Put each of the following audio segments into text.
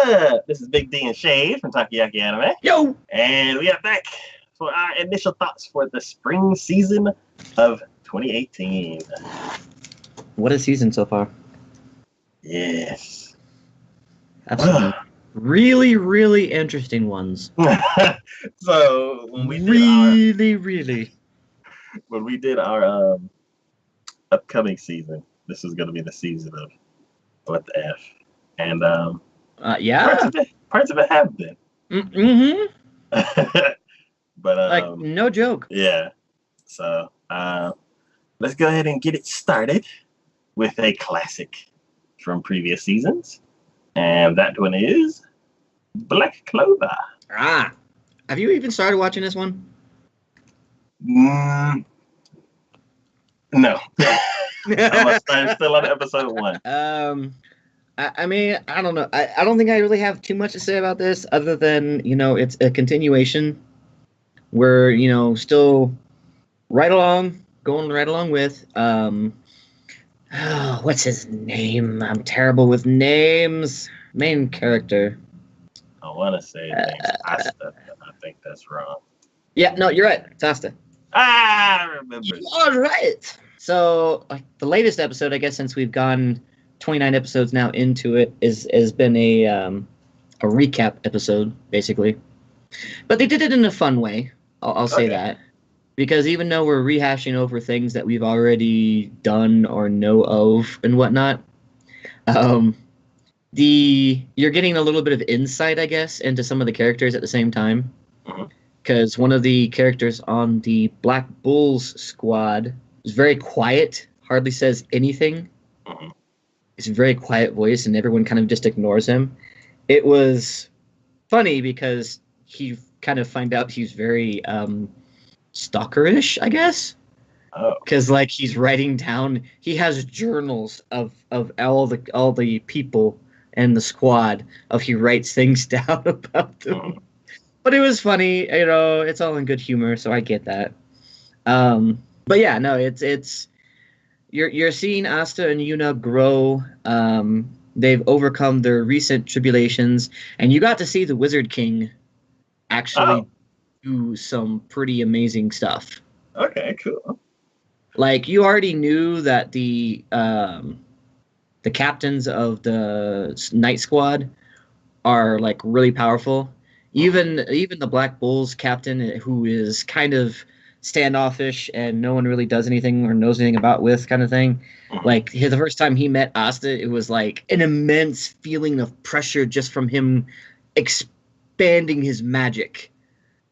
up? This is Big D and Shade from Takoyaki Anime. Yo! And we are back for our initial thoughts for the spring season of 2018. What a season so far. Yes. Absolutely. Really, really interesting ones. So when we did our upcoming season, this is going to be the season of what the F. And yeah. Parts of it have been. Mm-hmm. But like no joke. Yeah. So let's go ahead and get it started with a classic from previous seasons. And that one is Black Clover. Ah. Have you even started watching this one? No. I'm still on episode 1. I mean, I don't know. I don't think I really have too much to say about this other than, it's a continuation. We're, still going right along with, what's his name? I'm terrible with names. Main character. I want to say his name's Asta, but I think that's wrong. Yeah, no, you're right. It's Asta. I remember. You are right. So, the latest episode, I guess, since we've gone 29 episodes now into it, has been a recap episode, basically. But they did it in a fun way. I'll say that. Because even though we're rehashing over things that we've already done or know of and whatnot, you're getting a little bit of insight, I guess, into some of the characters at the same time. Because one of the characters on the Black Bulls squad is very quiet, hardly says anything. It's a very quiet voice, and everyone kind of just ignores him. It was funny because he kind of find out he's very stalkerish, I guess. Because he's writing down, he has journals of all the people and the squad he writes things down about them. But it was funny, it's all in good humor, so I get that. But yeah, no, it's you're seeing Asta and Yuna grow. They've overcome their recent tribulations, and you got to see the Wizard King actually do some pretty amazing stuff. Okay, cool. You already knew that the captains of the Night Squad are really powerful. Even the Black Bulls captain, who is kind of standoffish and no one really does anything or knows anything about kind of thing. The first time he met Asta, it was an immense feeling of pressure just from him expanding his magic.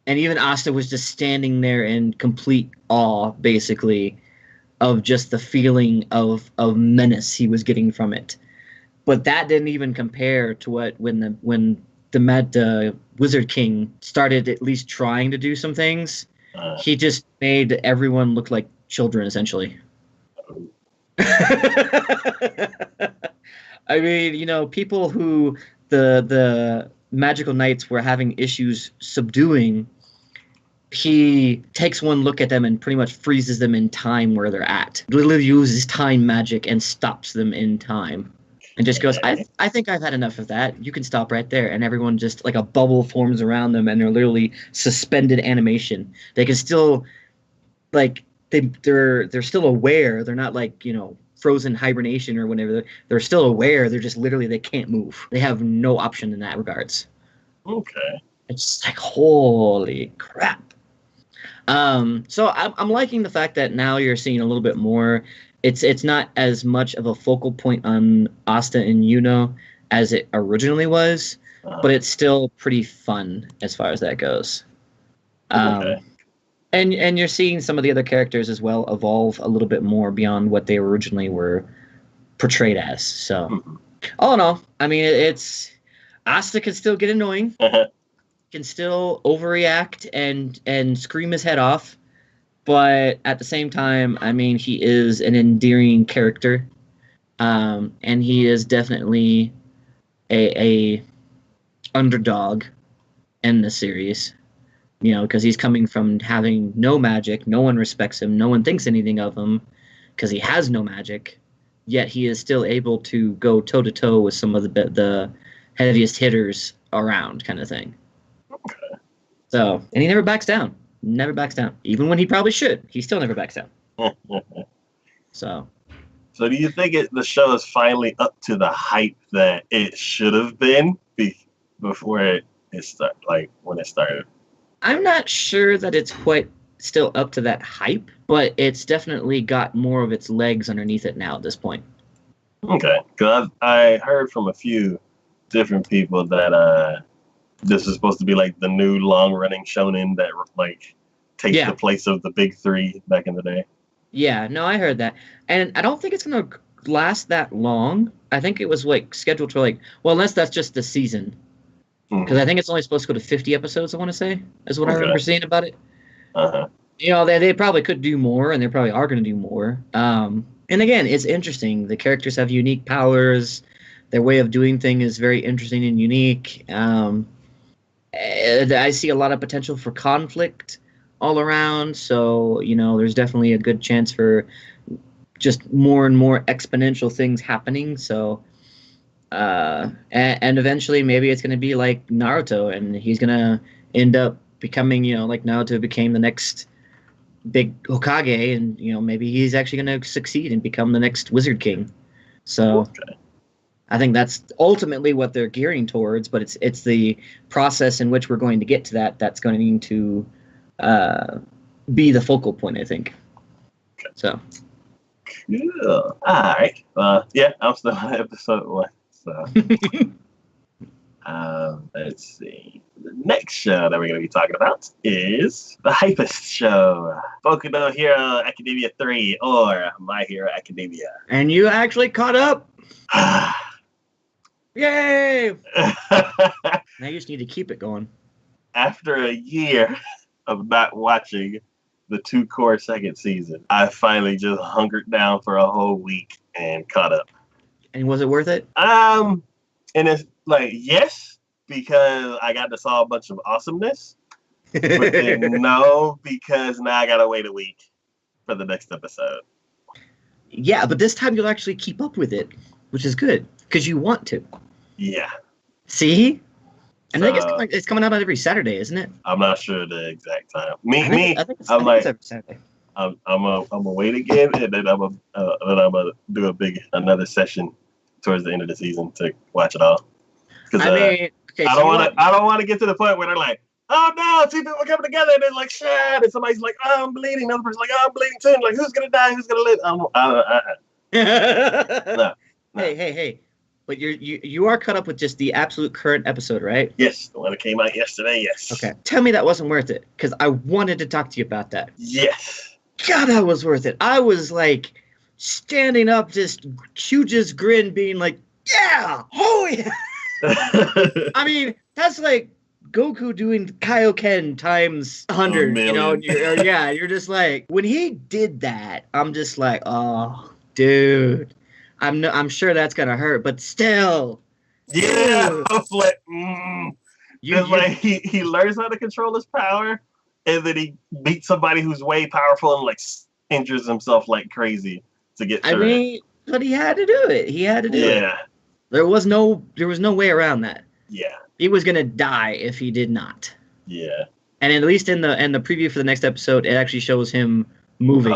And even Asta was just standing there in complete awe, basically, of just the feeling of menace he was getting from it. But that didn't even compare to when the Wizard King started at least trying to do some things. He just made everyone look like children, essentially. I mean, people who the magical knights were having issues subduing, he takes one look at them and pretty much freezes them in time where they're at. Literally uses time magic and stops them in time. And just goes, I think I've had enough of that. You can stop right there. And everyone just, a bubble forms around them, and they're literally suspended animation. They can still, they're still aware. They're not frozen hibernation or whatever. They're still aware. They're just literally, they can't move. They have no option in that regards. Okay. It's holy crap. So I'm liking the fact that now you're seeing a little bit more. It's not as much of a focal point on Asta and Yuno as it originally was, but it's still pretty fun as far as that goes. And you're seeing some of the other characters as well evolve a little bit more beyond what they originally were portrayed as. So, all in all, I mean, Asta can still get annoying, can still overreact and scream his head off. But at the same time, I mean, he is an endearing character, and he is definitely a underdog in the series. Because he's coming from having no magic, no one respects him, no one thinks anything of him, because he has no magic. Yet he is still able to go toe to toe with some of the heaviest hitters around, kind of thing. Okay. So, and he never backs down. Never backs down. Even when he probably should, he still never backs down. So do you think the show is finally up to the hype that it should have been before it started, like when it started? I'm not sure that it's quite still up to that hype, but it's definitely got more of its legs underneath it now at this point. Okay, because I heard from a few different people that this is supposed to be like the new long-running shonen that like takes the place of the big three back in the day. Yeah, no, I heard that, and I don't think it's gonna last that long. I think it was like scheduled for unless that's just the season, because I think it's only supposed to go to 50 episodes. I want to say is what I remember seeing about it. You know, they probably could do more, and they probably are going to do more. And again, it's interesting. The characters have unique powers. Their way of doing things is very interesting and unique. I see a lot of potential for conflict all around. So, you know, there's definitely a good chance for just more and more exponential things happening. So, and eventually maybe it's going to be like Naruto, and he's going to end up becoming, you know, like Naruto became the next big Hokage, and you know maybe he's actually going to succeed and become the next Wizard King. So I think that's ultimately what they're gearing towards, but it's the process in which we're going to get to that's going to be the focal point, I think. So cool. All right. Yeah, I'm still on episode 1. So let's see. The next show that we're going to be talking about is the hypest show, Boku no Hero Academia 3, or My Hero Academia. And you actually caught up. Yay! Now you just need to keep it going. After a year of not watching the 2 core second season, I finally just hunkered down for a whole week and caught up. And was it worth it? And it's like, yes, because I got to saw a bunch of awesomeness. But then no, because now I gotta wait a week for the next episode. Yeah, but this time you'll actually keep up with it, which is good because you want to. Yeah. See, and I think it's coming out on every Saturday, isn't it? I'm not sure the exact time. I think it's every Saturday. I'm gonna wait again, and then I'm gonna do another session towards the end of the season to watch it all. Because I don't want to get to the point where they're like, oh no, 2 people coming together and they're like, shit, and somebody's like, oh, I'm bleeding. Another person's like, oh, I'm bleeding too. And like, who's gonna die? Who's gonna live? No. Hey. But you are caught up with just the absolute current episode, right? Yes, the one that came out yesterday, yes. Okay. Tell me that wasn't worth it, because I wanted to talk to you about that. Yes. God, that was worth it. I was like standing up, just hugest grin, being like, yeah, oh yeah. I mean, that's like Goku doing Kaioken times 100, you know? You're just like, when he did that, I'm just like, oh, dude. I'm sure that's gonna hurt, but still. Yeah, I was like, like he learns how to control his power, and then he beats somebody who's way powerful and like injures himself like crazy to get through it. But he had to do it. He had to do it. Yeah. There was no way around that. Yeah. He was gonna die if he did not. Yeah. And at least in the preview for the next episode, it actually shows him moving.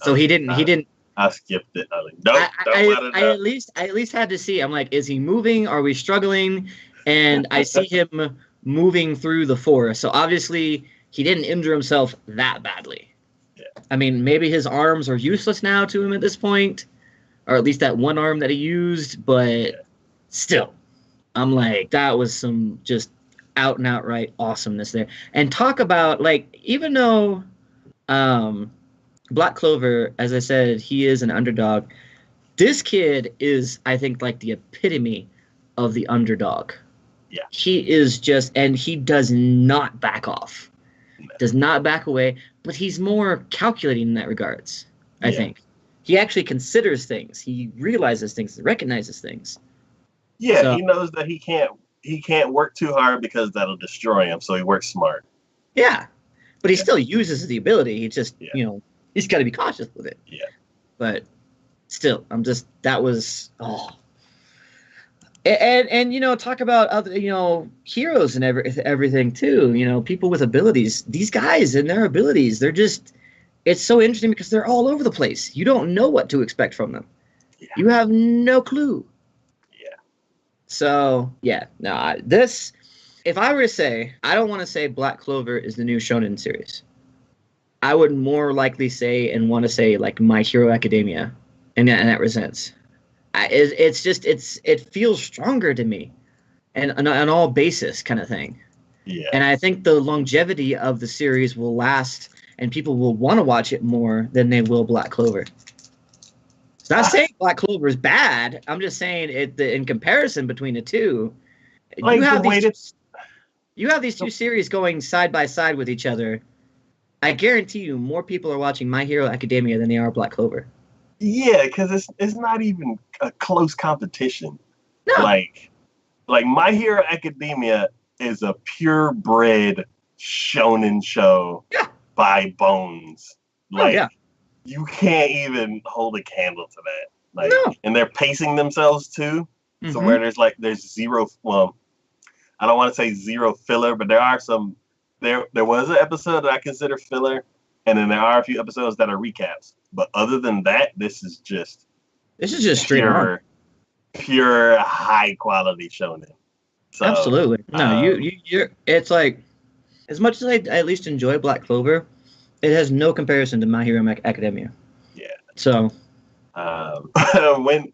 He didn't. I skipped it. I at least had to see. I'm like, is he moving? Are we struggling? And I see him moving through the forest. So obviously he didn't injure himself that badly. Yeah. I mean, maybe his arms are useless now to him at this point, or at least that one arm that he used. But still, I'm like, that was some just out and outright awesomeness there. And talk about, like, even though Black Clover, as I said, he is an underdog. This kid is, I think, like the epitome of the underdog. Yeah. He is just, and he does not back off. Does not back away, but he's more calculating in that regards, I think. He actually considers things. He realizes things, recognizes things. Yeah, so, he knows that he can't work too hard because that'll destroy him, so he works smart. Yeah. But he still uses the ability. He just, you know, he's got to be cautious with it. Yeah. But still, that was, And talk about other heroes and everything too. People with abilities. These guys and their abilities, they're just. It's so interesting because they're all over the place. You don't know what to expect from them. Yeah. You have no clue. Yeah. So yeah, no. This, if I were to say, I don't want to say Black Clover is the new shonen series. I would more likely say and want to say like My Hero Academia, in that sense. It feels stronger to me, and on all basis kind of thing. Yeah. And I think the longevity of the series will last, and people will want to watch it more than they will Black Clover. It's not saying Black Clover is bad. I'm just saying in comparison between the two, Like you have the these two series going side by side with each other. I guarantee you, more people are watching My Hero Academia than they are Black Clover. Yeah, because it's not even a close competition. No. Like My Hero Academia is a purebred shonen show by bones. Like you can't even hold a candle to that. Like, and they're pacing themselves too. Mm-hmm. So where there's zero. Well, I don't want to say zero filler, but there are some. There was an episode that I consider filler, and then there are a few episodes that are recaps. But other than that, this is just straight on. Pure high quality shonen. So, absolutely. No, you're. It's like, as much as I at least enjoy Black Clover, it has no comparison to My Hero Academia. Yeah. So, when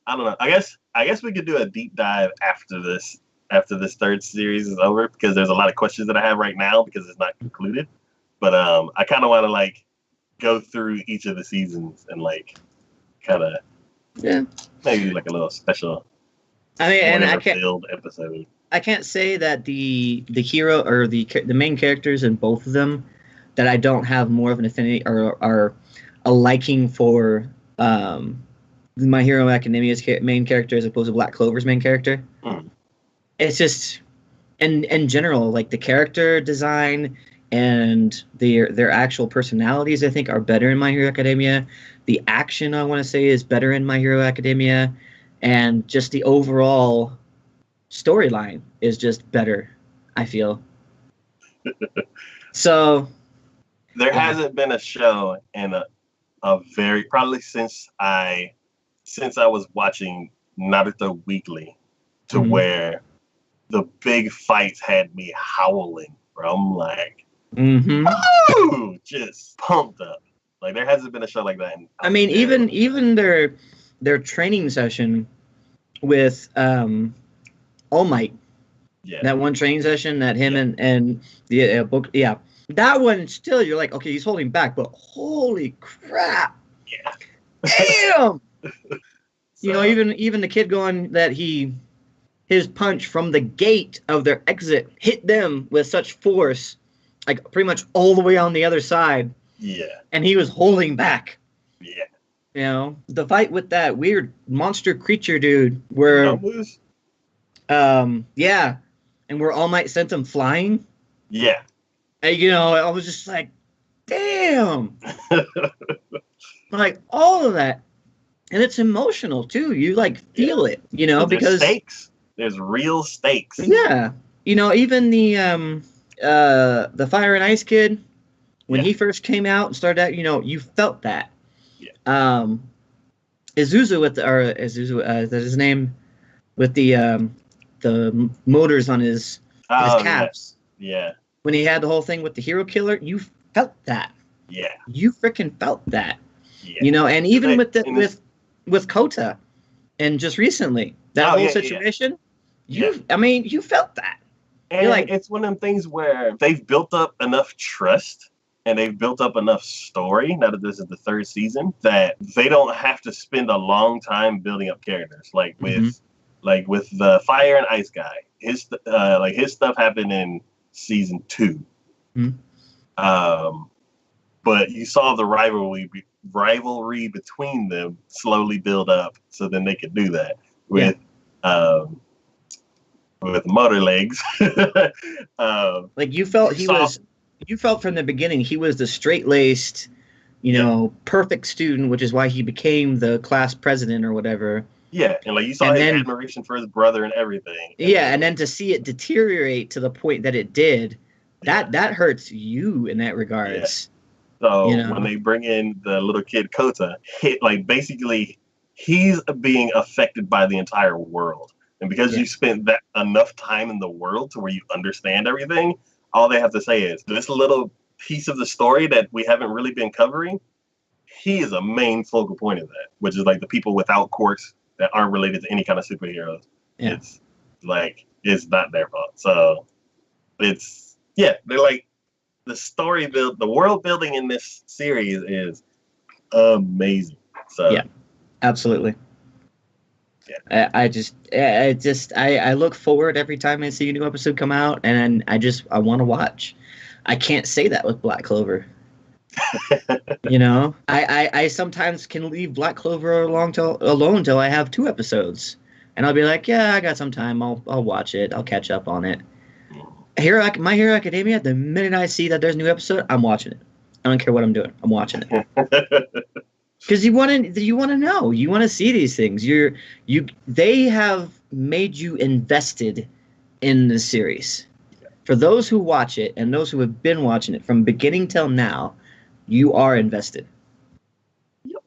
I don't know, I guess we could do a deep dive after this third series is over, because there's a lot of questions that I have right now because it's not concluded. But I kind of want to like go through each of the seasons and like kind of maybe like a little special. I mean, and I can't episode. I can't say that the hero or the main characters in both of them that I don't have more of an affinity or a liking for My Hero Academia's main character as opposed to Black Clover's main character. Mm. It's just in general, like the character design and their actual personalities, I think, are better in My Hero Academia. The action, I want to say, is better in My Hero Academia, and just the overall storyline is just better, I feel. So there hasn't been a show in a very probably since I was watching Naruto weekly to where the big fights had me howling, bro. I'm like, just pumped up. Like there hasn't been a show like that. I mean, even their training session with All Might. Yeah. That one training session that him and the book. Yeah. That one still, you're like, okay, he's holding back, but holy crap. Yeah. Damn. So, even the kid going that his punch from the gate of their exit hit them with such force, like pretty much all the way on the other side. Yeah. And he was holding back. Yeah. The fight with that weird monster creature dude where and where All Might sent him flying. Yeah. And, I was just like, damn. Like all of that. And it's emotional too. You like feel it, because stakes. There's real stakes. Yeah. Even the Fire and Ice kid, when he first came out and started out, you felt that. Yeah. Isuzu is that his name? With the motors on his caps. Yeah. When he had the whole thing with the hero killer, you felt that. Yeah. You freaking felt that. Yeah. And even with Kota, and just recently that whole situation, you felt that. And you're like, it's one of them things where they've built up enough trust and they've built up enough story, now that this is the third season, that they don't have to spend a long time building up characters. Like with the Fire and Ice guy, his stuff happened in season 2. Mm-hmm. But you saw the rivalry between them slowly build up, so then they could do that with motor legs. Like you felt from the beginning he was the straight-laced, perfect student, which is why he became the class president or whatever. Yeah, and like you saw And his then admiration for his brother and everything. and then to see it deteriorate to the point that it did, Yeah. that hurts you in that Yeah. regards. So You know? when they bring in the little kid Kota, like basically he's being affected by the entire world. And because Yeah. you spent that enough time in the world to where you understand everything, all they have to say is this little piece of the story that we haven't really been covering, he is a main focal point of that, which is like the people without quirks that aren't related to any kind of superheroes. Yeah. It's like it's not their fault. So it's they're like the story build, the world building in this series is amazing. So Yeah, absolutely. Yeah. I look forward every time I see a new episode come out, and I want to watch. I can't say that with Black Clover. You know, I sometimes can leave Black Clover alone till I have 2 episodes, and I'll be like, yeah, I got some time. I'll watch it. I'll catch up on it. My Hero Academia. The minute I see that there's a new episode, I'm watching it. I don't care what I'm doing. I'm watching it. Because you want to know, you want to see these things. They have made you invested in the series. For those who watch it and those who have been watching it from beginning till now, you are invested. Yep.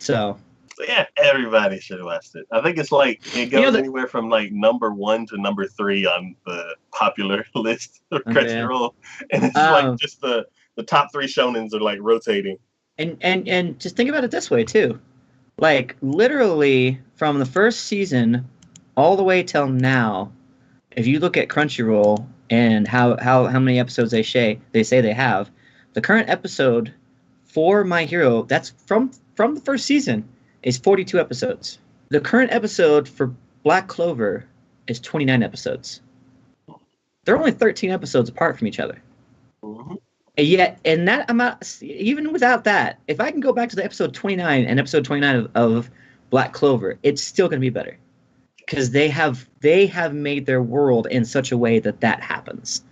So yeah, everybody should have watched it. I think it's like it goes anywhere from like number 1 to number 3 on the popular list of Crunchyroll, and it's like just the top 3 shonens are like rotating. And just think about it this way too, like literally from the first season all the way till now, if you look at Crunchyroll and how many episodes they say they have, the current episode for My Hero that's from the first season is 42 episodes. The current episode for Black Clover is 29 episodes. They're only 13 episodes apart from each other. Mm-hmm. And yet, in that amount, even without that, if I can go back to the episode 29 and episode 29 of Black Clover, it's still going to be better. Because they have made their world in such a way that happens.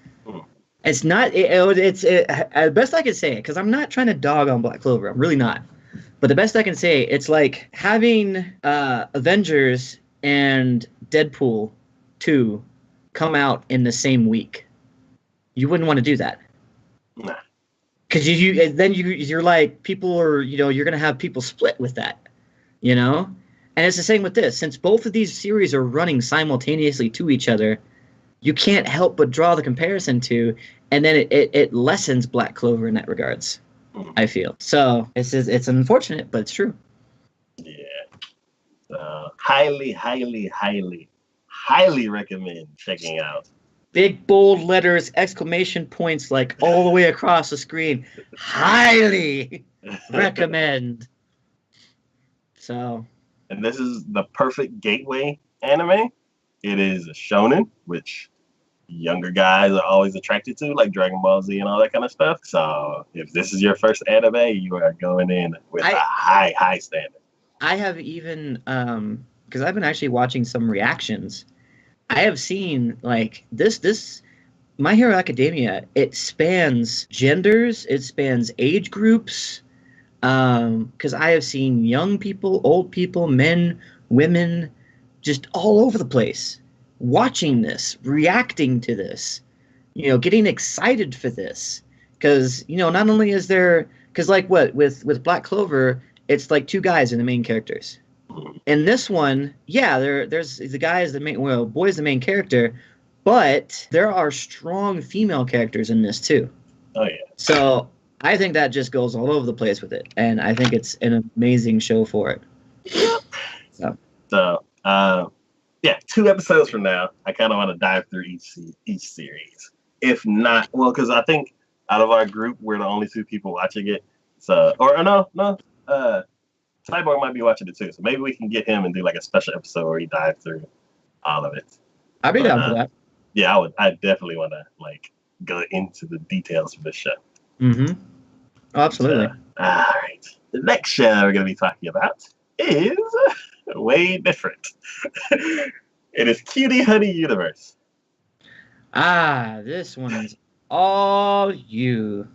It's not. It's best I can say it, because I'm not trying to dog on Black Clover. I'm really not. But the best I can say, it's like having Avengers and Deadpool 2 come out in the same week. You wouldn't want to do that. Nah. Because you're like, people are, you're gonna have people split with that, And it's the same with this. Since both of these series are running simultaneously to each other, you can't help but draw the comparison to, and then it lessens Black Clover in that regards. I feel. So it's unfortunate, but it's true. Yeah. Highly, highly, highly, highly recommend checking out. Big bold letters, exclamation points, like all the way across the screen. Highly recommend. So. And this is the perfect gateway anime. It is a shonen, which younger guys are always attracted to, like Dragon Ball Z and all that kind of stuff. So if this is your first anime, you are going in with a high standard. I have even, because I've been actually watching some reactions. I have seen like this My Hero Academia, it spans genders, it spans age groups, because I have seen young people, old people, men, women, just all over the place watching this, reacting to this, getting excited for this, because not only is there, because like with Black Clover, it's like 2 guys are the main characters. In this one, there's the guy is the main, boy's the main character, but there are strong female characters in this too. Oh yeah. So I think that just goes all over the place with it, and I think it's an amazing show for it. Yep. So 2 episodes from now, I kind of want to dive through each series. If not, well, because I think out of our group, we're the only 2 people watching it. So, Cyborg might be watching it too, so maybe we can get him and do like a special episode where he dives through all of it. I'd be down for that. Yeah, I definitely want to like go into the details of this show. Mm-hmm. Oh, absolutely. All right. The next show we're going to be talking about is way different. It is Cutie Honey Universe. This one's all you.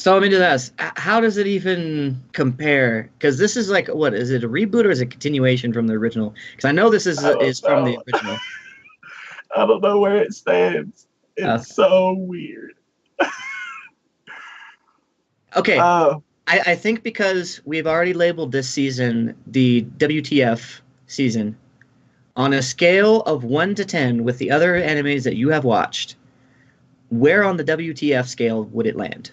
So I'm into this. How does it even compare? Because this is like, what is it, a reboot or is it a continuation from the original? Because I know this I don't is from the know. original. I don't know where it stands. It's Okay. so weird. Okay. Uh, I think because we've already labeled this season the WTF season on a scale of 1 to 10 with the other animes that you have watched, where on the WTF scale would it land?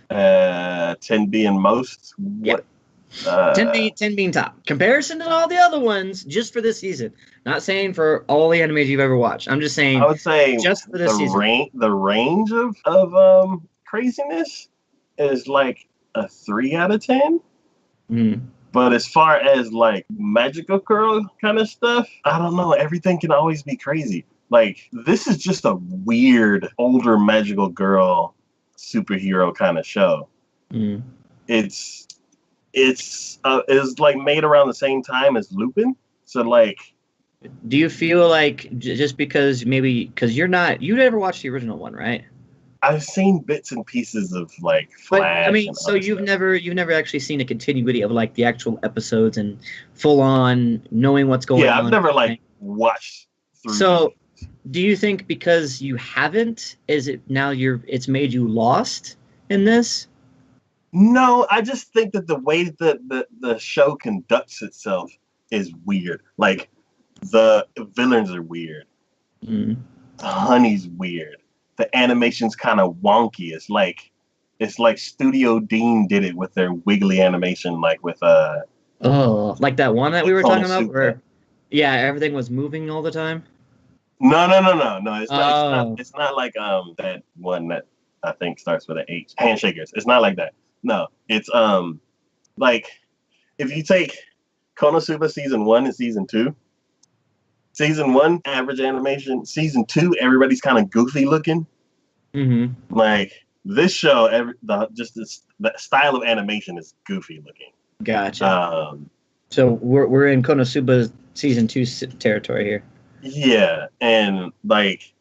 10 being most. Yeah. What? 10 being top. Comparison to all the other ones, just for this season. Not saying for all the animes you've ever watched. I'm just I saying would say just for this season. the range of craziness is like a 3 out of 10. Mm. But as far as like magical girl kind of stuff, I don't know. Everything can always be crazy. Like this is just a weird older magical girl superhero kind of show. Mm. It's is like made around the same time as Lupin. So like Do you feel like just because maybe because you never watched the original one, right? I've seen bits and pieces of like But I Flash mean, and so other stuff. you've never actually seen a continuity of like the actual episodes and full on knowing what's going Yeah, I've on. never like watched through the. So, do you think because you haven't, is it now it's made you lost in this? No, I just think that the way that the show conducts itself is weird. Like the villains are weird. Mm. The honey's weird. The animation's kind of wonky. It's like Studio Dean did it with their wiggly animation, like with Oh, like that one that we were talking about Konosuba. where, yeah, everything was moving all the time. No. Oh, It's not like that one that I think starts with an H. Handshakers. It's not like that. No, it's like if you take Konosuba season 1 and season 2. Season 1 average animation. Season 2 everybody's kind of goofy looking. mm-hmm. Like this show, the style of animation is goofy looking. Gotcha. Um, So we're in Konosuba season 2 territory here. yeah, and like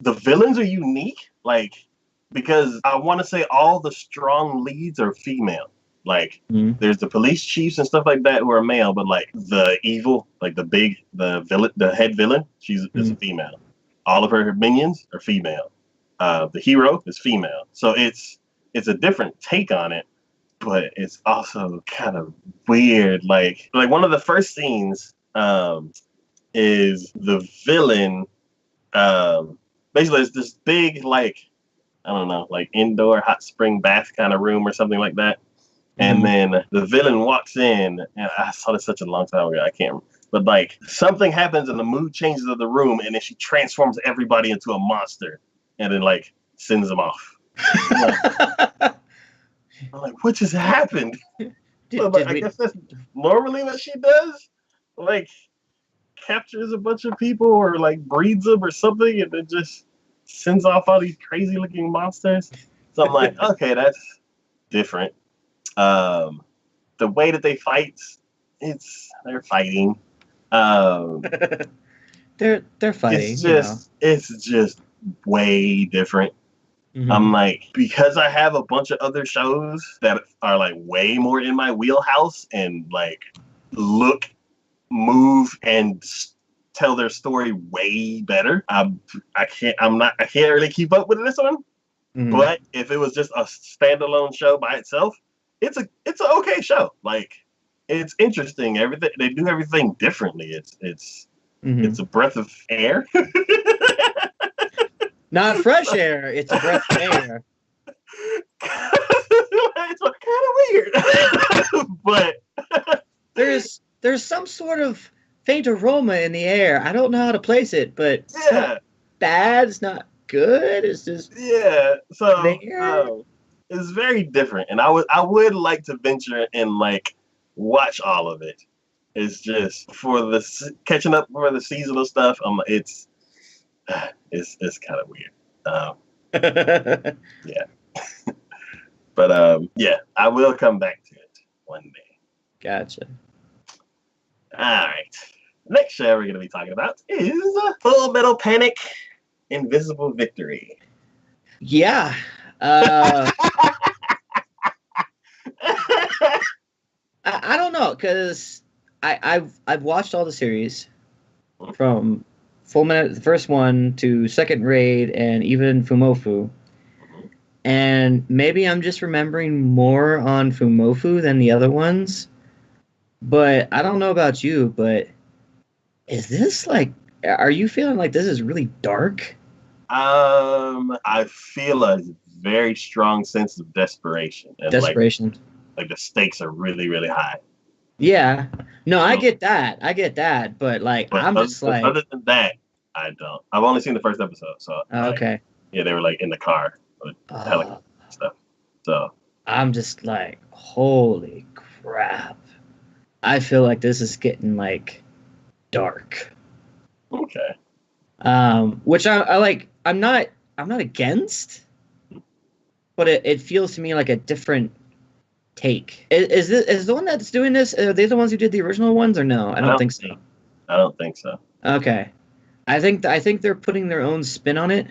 the villains are unique, like because I want to say all the strong leads are female. Like Mm. there's the police chiefs and stuff like that who are male, but like the evil, like the villain, the head villain, is a female. All of her minions are female. The hero is female, so it's a different take on it, but it's also kind of weird. Like one of the first scenes is the villain. Um, Basically, it's this big like I don't know, like indoor hot spring bath kind of room or something like that. And then the villain walks in, and I saw this such a long time ago. I can't remember. But like something happens and the mood changes of the room, and then she transforms everybody into a monster, and then like sends them off. I'm like, what just happened? So like, I guess that's normally what she does. Like captures a bunch of people or like breeds them or something, and then just sends off all these crazy looking monsters. So I'm like, okay, that's different. The way that they fight, they're fighting. Um, they're fighting. It's just way different. Mm-hmm. I'm like, because I have a bunch of other shows that are like way more in my wheelhouse and like look, move, and tell their story way better. I can't really keep up with this one. Mm-hmm. But if it was just a standalone show by itself, it's an okay show. Like it's interesting. Everything they do everything differently. It's a breath of air. Not fresh air. It's a breath of air. It's kind of weird, but there's some sort of faint aroma in the air. I don't know how to place it, but it's not bad. It's not good. It's just So it's very different, and I would like to venture and like watch all of it. It's just for the catching up for the seasonal stuff. It's kind of weird. Yeah, but yeah, I will come back to it one day. Gotcha. All right. Next show we're going to be talking about is Full Metal Panic: Invisible Victory. Yeah. because I've watched all the series from Full Metal, the first one, to Second Raid, and even Fumofu. And maybe I'm just remembering more on Fumofu than the other ones. But I don't know about you, but is this like, are you feeling like this is really dark? I feel a very strong sense of desperation. And Desperation. Like the stakes are really, really high. Yeah. No, I get that. But like, But I'm just like, other than that, I don't. I've only seen the first episode, so okay. Yeah, they were like in the car with helicopter stuff. So I'm just like, holy crap. I feel like this is getting like dark. okay. Which I like. I'm not against, but it feels to me like a different take. Is the one that's doing this? Are they the ones who did the original ones, or no? I don't think so. I don't think so. Okay, I think they're putting their own spin on it.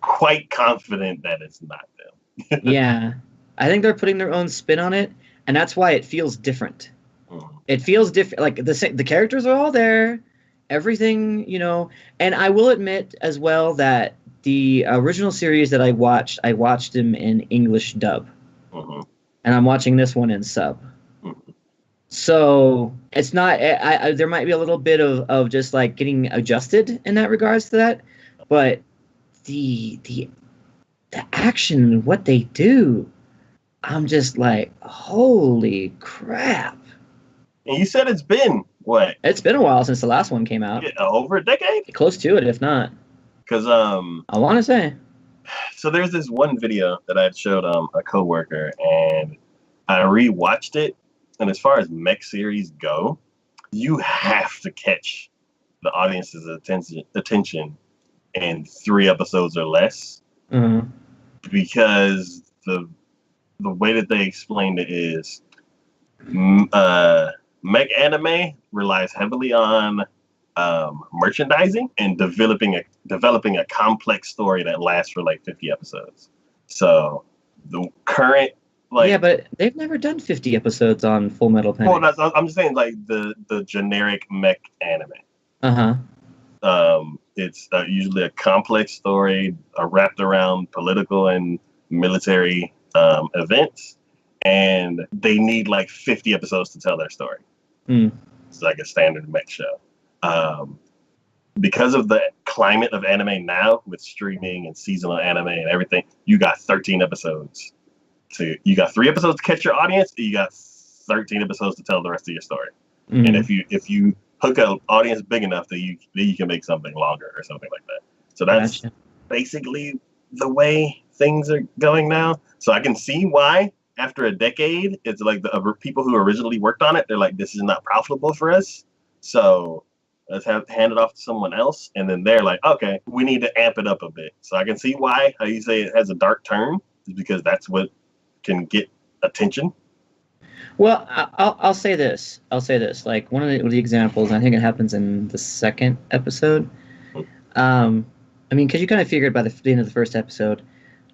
Quite confident that it's not them. Yeah, I think they're putting their own spin on it, and that's why it feels different. It feels different. Like the characters are all there, everything, you know. And I will admit as well that the original series that I watched them in English dub, and I'm watching this one in sub. So it's not. There might be a little bit of just like getting adjusted in that regards to that, but the action and what they do, I'm just like, holy crap. And you said it's been what? It's been a while since the last one came out. Yeah, over a decade? Close to it, if not. Because I want to say. So there's this one video that I had showed a coworker, and I rewatched it. And as far as mech series go, you have to catch the audience's attention in 3 episodes or less, because the way that they explained it is, mech anime relies heavily on merchandising and developing a complex story that lasts for like 50 episodes. So the current but they've never done 50 episodes on Full Metal Panic. Well, I'm just saying like the generic mech anime. It's usually a complex story wrapped around political and military events, and they need like 50 episodes to tell their story. It's like a standard mech show. Because of the climate of anime now, with streaming and seasonal anime and everything, you got 13 episodes. You got 3 episodes to catch your audience, and you got 13 episodes to tell the rest of your story. And if you hook an audience big enough, that you can make something longer or something like that. So that's basically the way things are going now. So I can see why after a decade, it's like the people who originally worked on it, they're like, this is not profitable for us. So let's hand it off to someone else. And then they're like, okay, we need to amp it up a bit. So I can see why how you say it has a dark turn, is because that's what can get attention. Well, I'll say this. Like one of the examples, I think it happens in the second episode. I mean, because you kind of figured by the end of the first episode,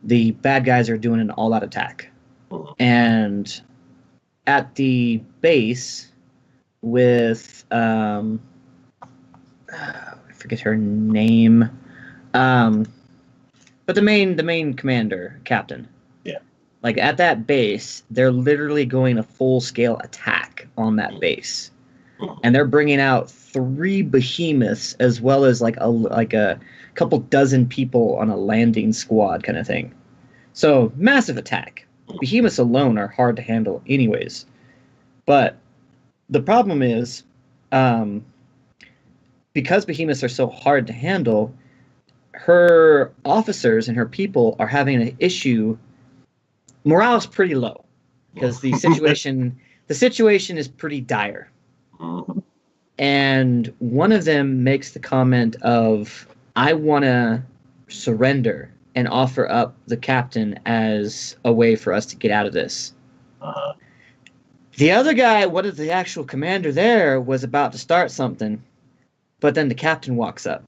the bad guys are doing an all-out attack. And at the base with, I forget her name, but the main commander, captain. Like at that base, they're literally going a full-scale attack on that base, and they're bringing out 3 behemoths as well as like a couple dozen people on a landing squad kind of thing. So massive attack. Behemoths alone are hard to handle, anyways. But the problem is, because behemoths are so hard to handle, her officers and her people are having an issue. Morale is pretty low because the situation is pretty dire. And one of them makes the comment of, I want to surrender and offer up the captain as a way for us to get out of this. The other guy, what is the actual commander there, was about to start something, but then the captain walks up.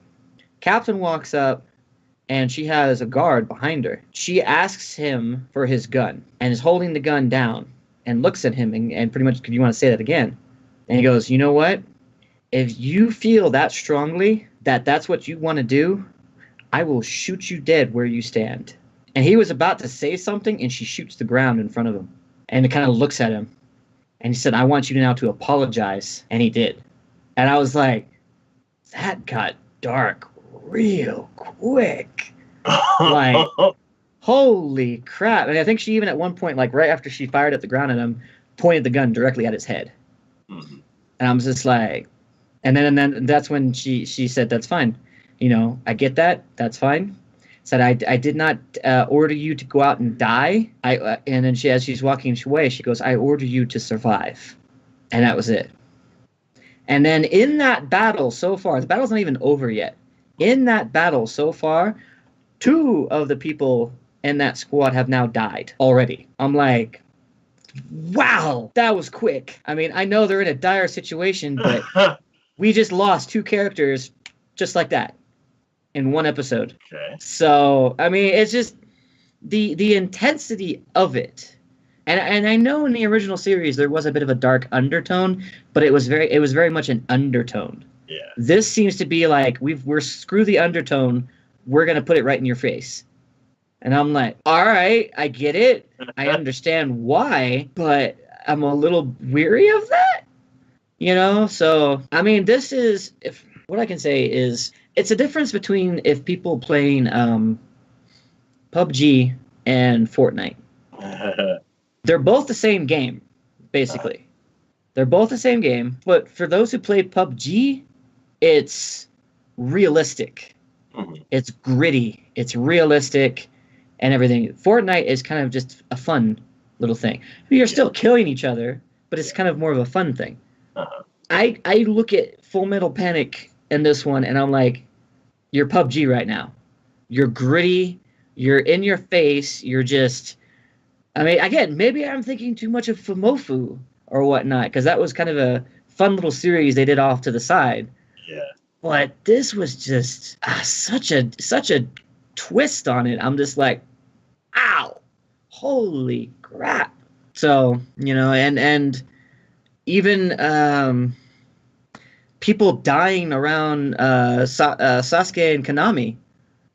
And she has a guard behind her. She asks him for his gun and is holding the gun down and looks at him and pretty much, could you want to say that again? And he goes, you know what? If you feel that strongly that that's what you want to do, I will shoot you dead where you stand. And he was about to say something, and she shoots the ground in front of him. And it kind of looks at him. And he said, I want you now to apologize. And he did. And I was like, that got dark real quick. Like, holy crap. And I think she even at one point, like right after she fired at the ground at him, pointed the gun directly at his head. Mm-hmm. And I was just like, and then that's when she said, that's fine. You know, I get that. That's fine. Said, I did not order you to go out and die. And then as she's walking away, she goes, I order you to survive. And that was it. And then in that battle so far, the battle's not even over yet. In that battle so far, 2 of the people in that squad have now died already. I'm like, wow, that was quick. I mean, I know they're in a dire situation, but we just lost 2 characters just like that in one episode. Okay. So, I mean, it's just the intensity of it. And I know in the original series there was a bit of a dark undertone, but it was very much an undertone. Yeah. This seems to be like we're screw the undertone, we're gonna put it right in your face. And I'm like, all right, I get it. I understand why, but I'm a little weary of that. You know? So I mean, this is what I can say is it's a difference between if people playing PUBG and Fortnite. They're both the same game, basically. They're both the same game, but for those who play PUBG, it's realistic. Mm-hmm. It's gritty. It's realistic and everything. Fortnite is kind of just a fun little thing. You're still killing each other, but it's kind of more of a fun thing. Uh-huh. I look at Full Metal Panic in this one, and I'm like, you're PUBG right now. You're gritty. You're in your face. You're just... I mean, again, maybe I'm thinking too much of Fumofu or whatnot, because that was kind of a fun little series they did off to the side. Yeah. But this was just such a twist on it. I'm just like, ow, holy crap. So, you know, and even people dying around Sasuke and Konami.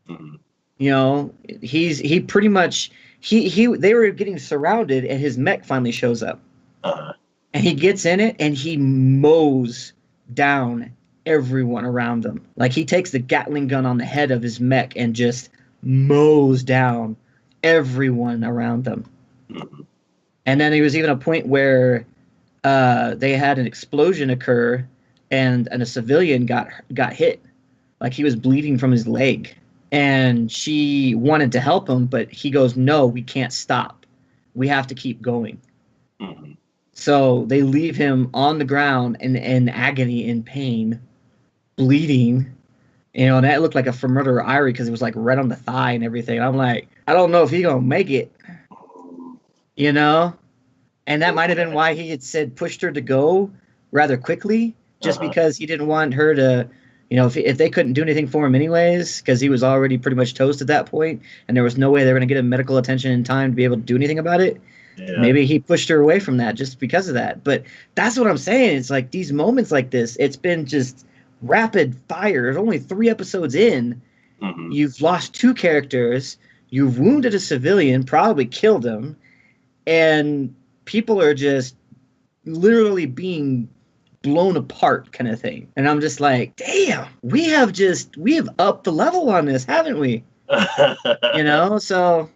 Mm-hmm. You know, he pretty much... They were getting surrounded, and his mech finally shows up. Uh-huh. And he gets in it, and he mows down everyone around him. Like, he takes the Gatling gun on the head of his mech and just mows down everyone around them. Mm-hmm. And then there was even a point where they had an explosion occur, and a civilian got hit. Like, he was bleeding from his leg. And she wanted to help him, but he goes, no, we can't stop. We have to keep going. Mm-hmm. So they leave him on the ground in agony, in pain, bleeding. You know, and that looked like a Murderer Irie because it was like right on the thigh and everything. I'm like, I don't know if he's going to make it. You know? And that might have been why he had pushed her to go rather quickly, just because he didn't want her to... You know, if they couldn't do anything for him anyways, because he was already pretty much toast at that point, and there was no way they were going to get him medical attention in time to be able to do anything about it, maybe he pushed her away from that just because of that. But that's what I'm saying. It's like these moments like this, it's been just rapid fire. There's only 3 episodes in. Mm-hmm. You've lost 2 characters. You've wounded a civilian, probably killed him, and people are just literally being... blown apart kind of thing. And I'm just like, damn, we have upped the level on this, haven't we? You know, so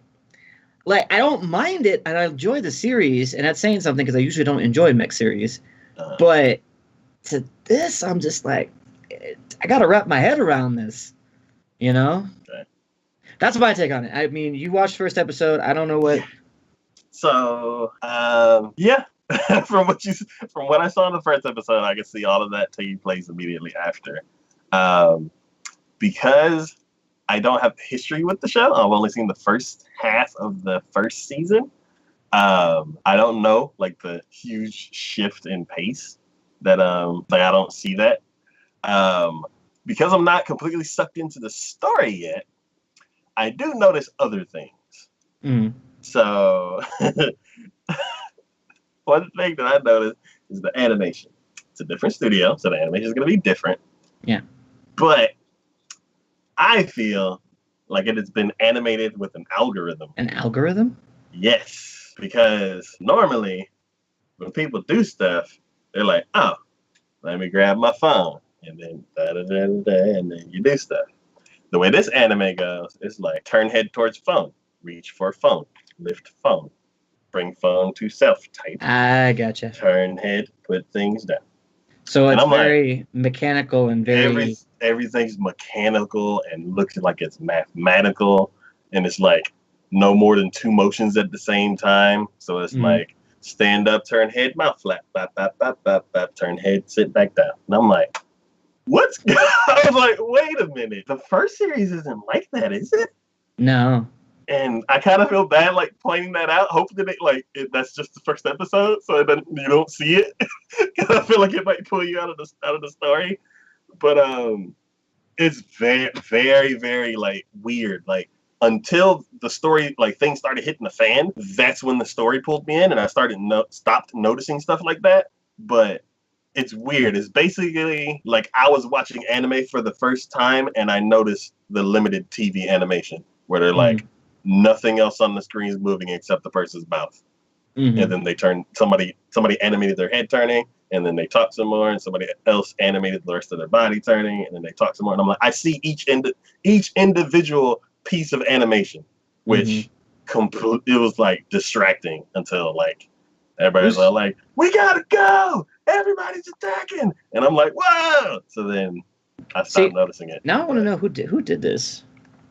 like I don't mind it, and I enjoy the series, and that's saying something because I usually don't enjoy mech series. But to this, I'm just like, I gotta wrap my head around this, you know? Okay. That's my take on it. I mean, you watched first episode, I don't know what. So yeah. From what I saw in the first episode, I could see all of that taking place immediately after. Because I don't have history with the show, I've only seen the first half of the first season. I don't know like the huge shift in pace that like I don't see that. Because I'm not completely sucked into the story yet, I do notice other things. Mm. So one thing that I noticed is the animation. It's a different studio, so the animation is going to be different. Yeah. But I feel like it has been animated with an algorithm. An algorithm? Yes, because normally when people do stuff, they're like, oh, let me grab my phone, and then da-da-da-da-da, and then you do stuff. The way this anime goes, it's like turn head towards phone, reach for phone, lift phone, bring phone to self type. I gotcha. Turn head, put things down. So And it's I'm very mechanical and very... everything's mechanical and looks like it's mathematical, and it's like no more than 2 motions at the same time. So it's like stand up, turn head, mouth flap, bap, bap, bap, bap, bap, turn head, sit back down. And I'm like, what's I was like, wait a minute. The first series isn't like that, is it? No. And I kind of feel bad, like, pointing that out. Hopefully, that's just the first episode, so you don't see it. Because I feel like it might pull you out of the story. But it's very, very, very like weird. Like until the story, like things started hitting the fan, that's when the story pulled me in, and I stopped noticing stuff like that. But it's weird. It's basically like I was watching anime for the first time, and I noticed the limited TV animation where they're like, nothing else on the screen is moving except the person's mouth. And then they turn, somebody animated their head turning, and then they talk some more, and somebody else animated the rest of their body turning, and then they talk some more. And I'm like, I see each individual piece of animation, which it was like distracting until like everybody's like, we gotta go, everybody's attacking, and I'm like, whoa. So then I stopped noticing it. Now I want to know who did this.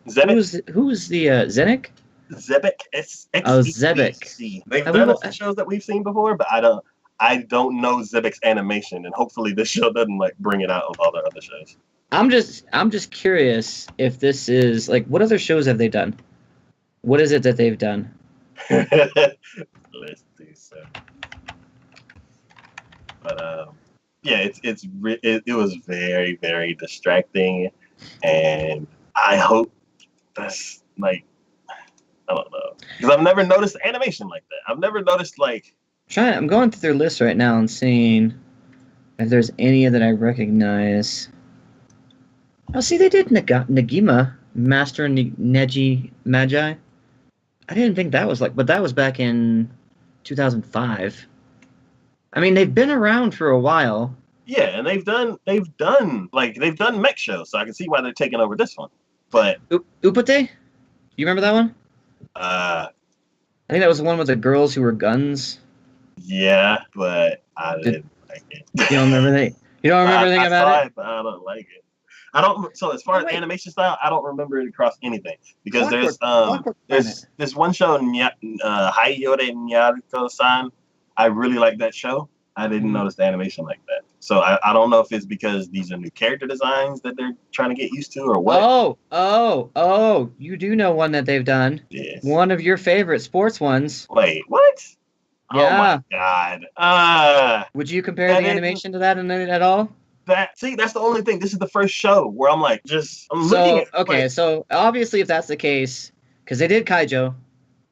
Zebec. Who was the Zenek? Zebec. Zebec. They've done some shows that we've seen before, but I don't know Zebec's animation, and hopefully this show doesn't like bring it out of all the other shows. I'm just curious if this is like, what other shows have they done? What is it that they've done? Let's see. So, but yeah, it was very, very distracting, and I hope that's like, I don't know, because I've never noticed animation like that. I've never noticed like. I'm going through their list right now and seeing if there's any that I recognize. Oh, see, they did Nagima, Master and Neji Magi. I didn't think that was but that was back in 2005. I mean, they've been around for a while. Yeah, and they've done mech shows, so I can see why they're taking over this one. But Upate, you remember that one? I think that was the one with the girls who were guns. Yeah, but I didn't like it. You don't remember that? You don't remember anything about it? But I don't like it. I don't. So as far as animation style, I don't remember it across anything, because there's this one show, Hayore Nyaruko-san. I really like that show. I didn't notice the animation like that. So I don't know if it's because these are new character designs that they're trying to get used to, or what. Oh! You do know one that they've done. Yes. One of your favorite sports ones. Wait, what? Yeah. Oh my god. Would you compare the animation to that at all? That's the only thing. This is the first show where I'm like, looking at. Okay, so obviously if that's the case, because they did Kaijo.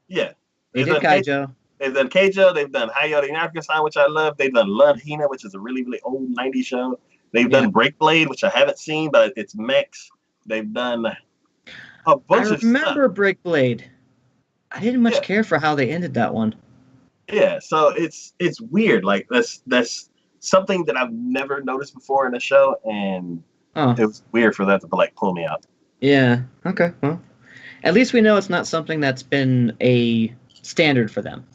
Yeah. They did Kaijo. They've done Keijo. They've done Hayori Naruka-san, which I love. They've done Love Hina, which is a really, really old 90s show. They've done Breakblade, which I haven't seen, but it's mechs. They've done a bunch of stuff. I remember Breakblade. I didn't much care for how they ended that one. Yeah, so it's weird. Like that's something that I've never noticed before in a show, and it was weird for that to like pull me out. Yeah. Okay. Well, at least we know it's not something that's been a standard for them.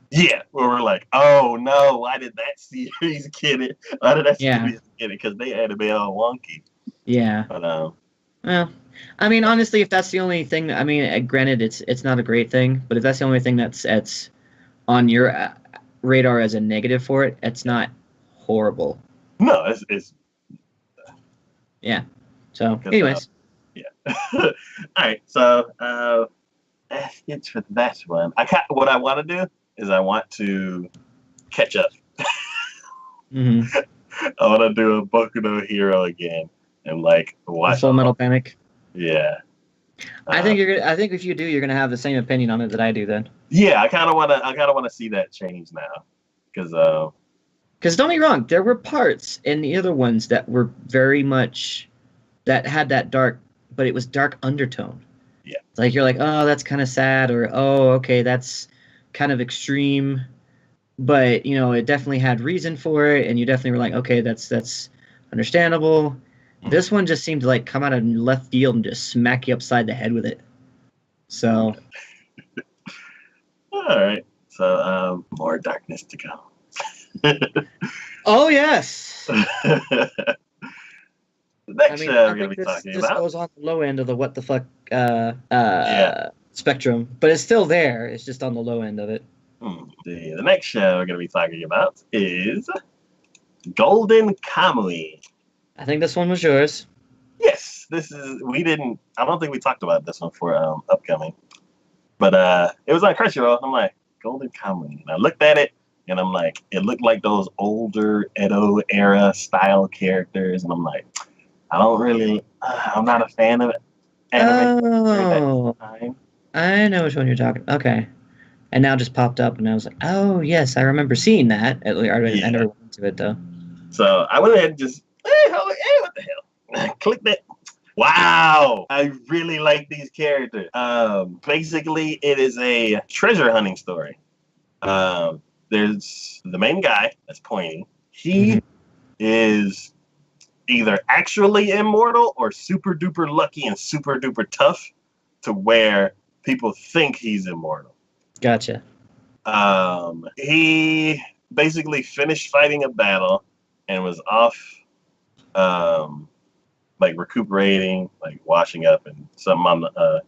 Yeah, where we're like, oh no, why did that series get it? Why did that series get it? Because they had to be all wonky. Yeah. But well, I mean, honestly, if that's the only thing, I mean, granted, it's not a great thing, but if that's the only thing that's on your radar as a negative for it, it's not horrible. No, it's yeah. So, anyways. Yeah. All right. So, it's for that one. What I want to do is I want to catch up. I want to do a Boku no Hero again and like watch Full Metal Panic. Yeah. I think if you do, you're gonna have the same opinion on it that I do then. Yeah, I kind of want to see that change now, because Because don't get me wrong, there were parts in the other ones that were very much that had that dark, but it was dark undertone. Yeah. Like you're like, oh, that's kind of sad, or oh, okay, that's kind of extreme. But it definitely had reason for it, and you definitely were like, okay, that's understandable. This one just seemed to like come out of left field and just smack you upside the head with it. So. All right. So more darkness to come. Oh yes. The next show we're gonna be this talking just about goes on the low end of the what the fuck spectrum, but it's still there. It's just on the low end of it. The next show we're gonna be talking about is Golden Kamuy. I think this one was yours. Yes, I don't think we talked about this one for upcoming. But it was on Crunchyroll. I'm like, Golden Kamuy. And I looked at it and I'm like, it looked like those older Edo era style characters, and I'm like, I'm not a fan of anime during that time. I know which one you're talking. Okay. And now it just popped up, and I was like, oh, yes, I remember seeing that. I never went into it, though. So I went ahead and just, what the hell? I clicked it. Wow, I really like these characters. Basically, it is a treasure hunting story. There's the main guy that's pointing. He is either actually immortal or super duper lucky and super duper tough to where people think he's immortal. Gotcha. He basically finished fighting a battle and was off, like recuperating, like washing up and something on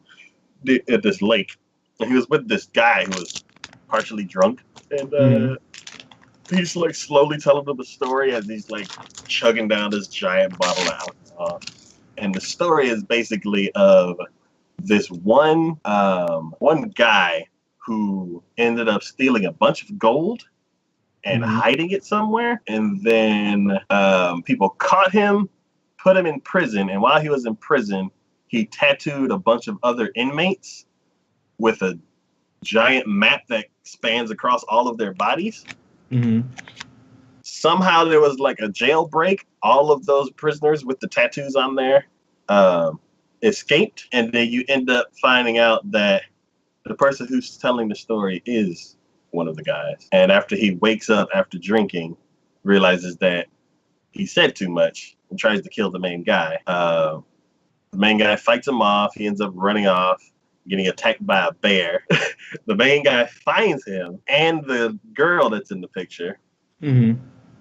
at this lake. And he was with this guy who was partially drunk, and he's like slowly telling them the story as he's like chugging down this giant bottle of alcohol. And the story is basically of this one guy who ended up stealing a bunch of gold and hiding it somewhere. And then people caught him, put him in prison. And while he was in prison, he tattooed a bunch of other inmates with a giant map that spans across all of their bodies. Somehow there was like a jailbreak. All of those prisoners with the tattoos on there escaped. And then you end up finding out that the person who's telling the story is one of the guys. And after he wakes up after drinking, realizes that he said too much and tries to kill the main guy. The main guy fights him off. He ends up running off, getting attacked by a bear. The main guy finds him and the girl that's in the picture. And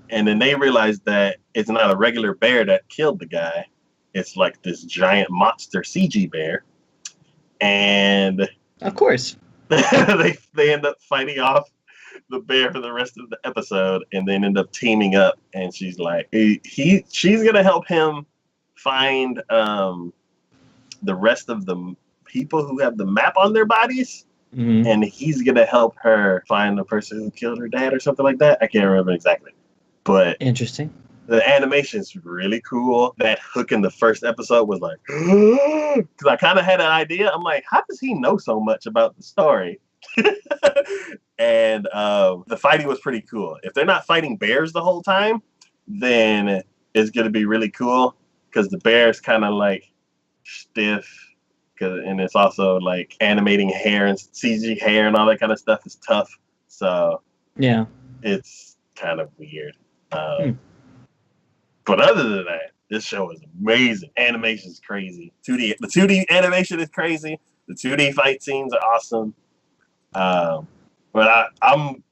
then they realize that it's not a regular bear that killed the guy. It's like this giant monster CG bear. And of course, they end up fighting off the bear for the rest of the episode, and then end up teaming up. And she's like, she's gonna help him find the rest of the people who have the map on their bodies, and he's gonna help her find the person who killed her dad or something like that. I can't remember exactly, but interesting. The animation's really cool. That hook in the first episode was like, because I kind of had an idea. I'm like, how does he know so much about the story? And the fighting was pretty cool. If they're not fighting bears the whole time, then it's going to be really cool, because the bear's kind of like stiff, and it's also like animating hair and CG hair and all that kind of stuff is tough. So yeah, it's kind of weird. But other than that, this show is amazing. Animation is crazy. The 2D animation is crazy. The 2D fight scenes are awesome. But I'm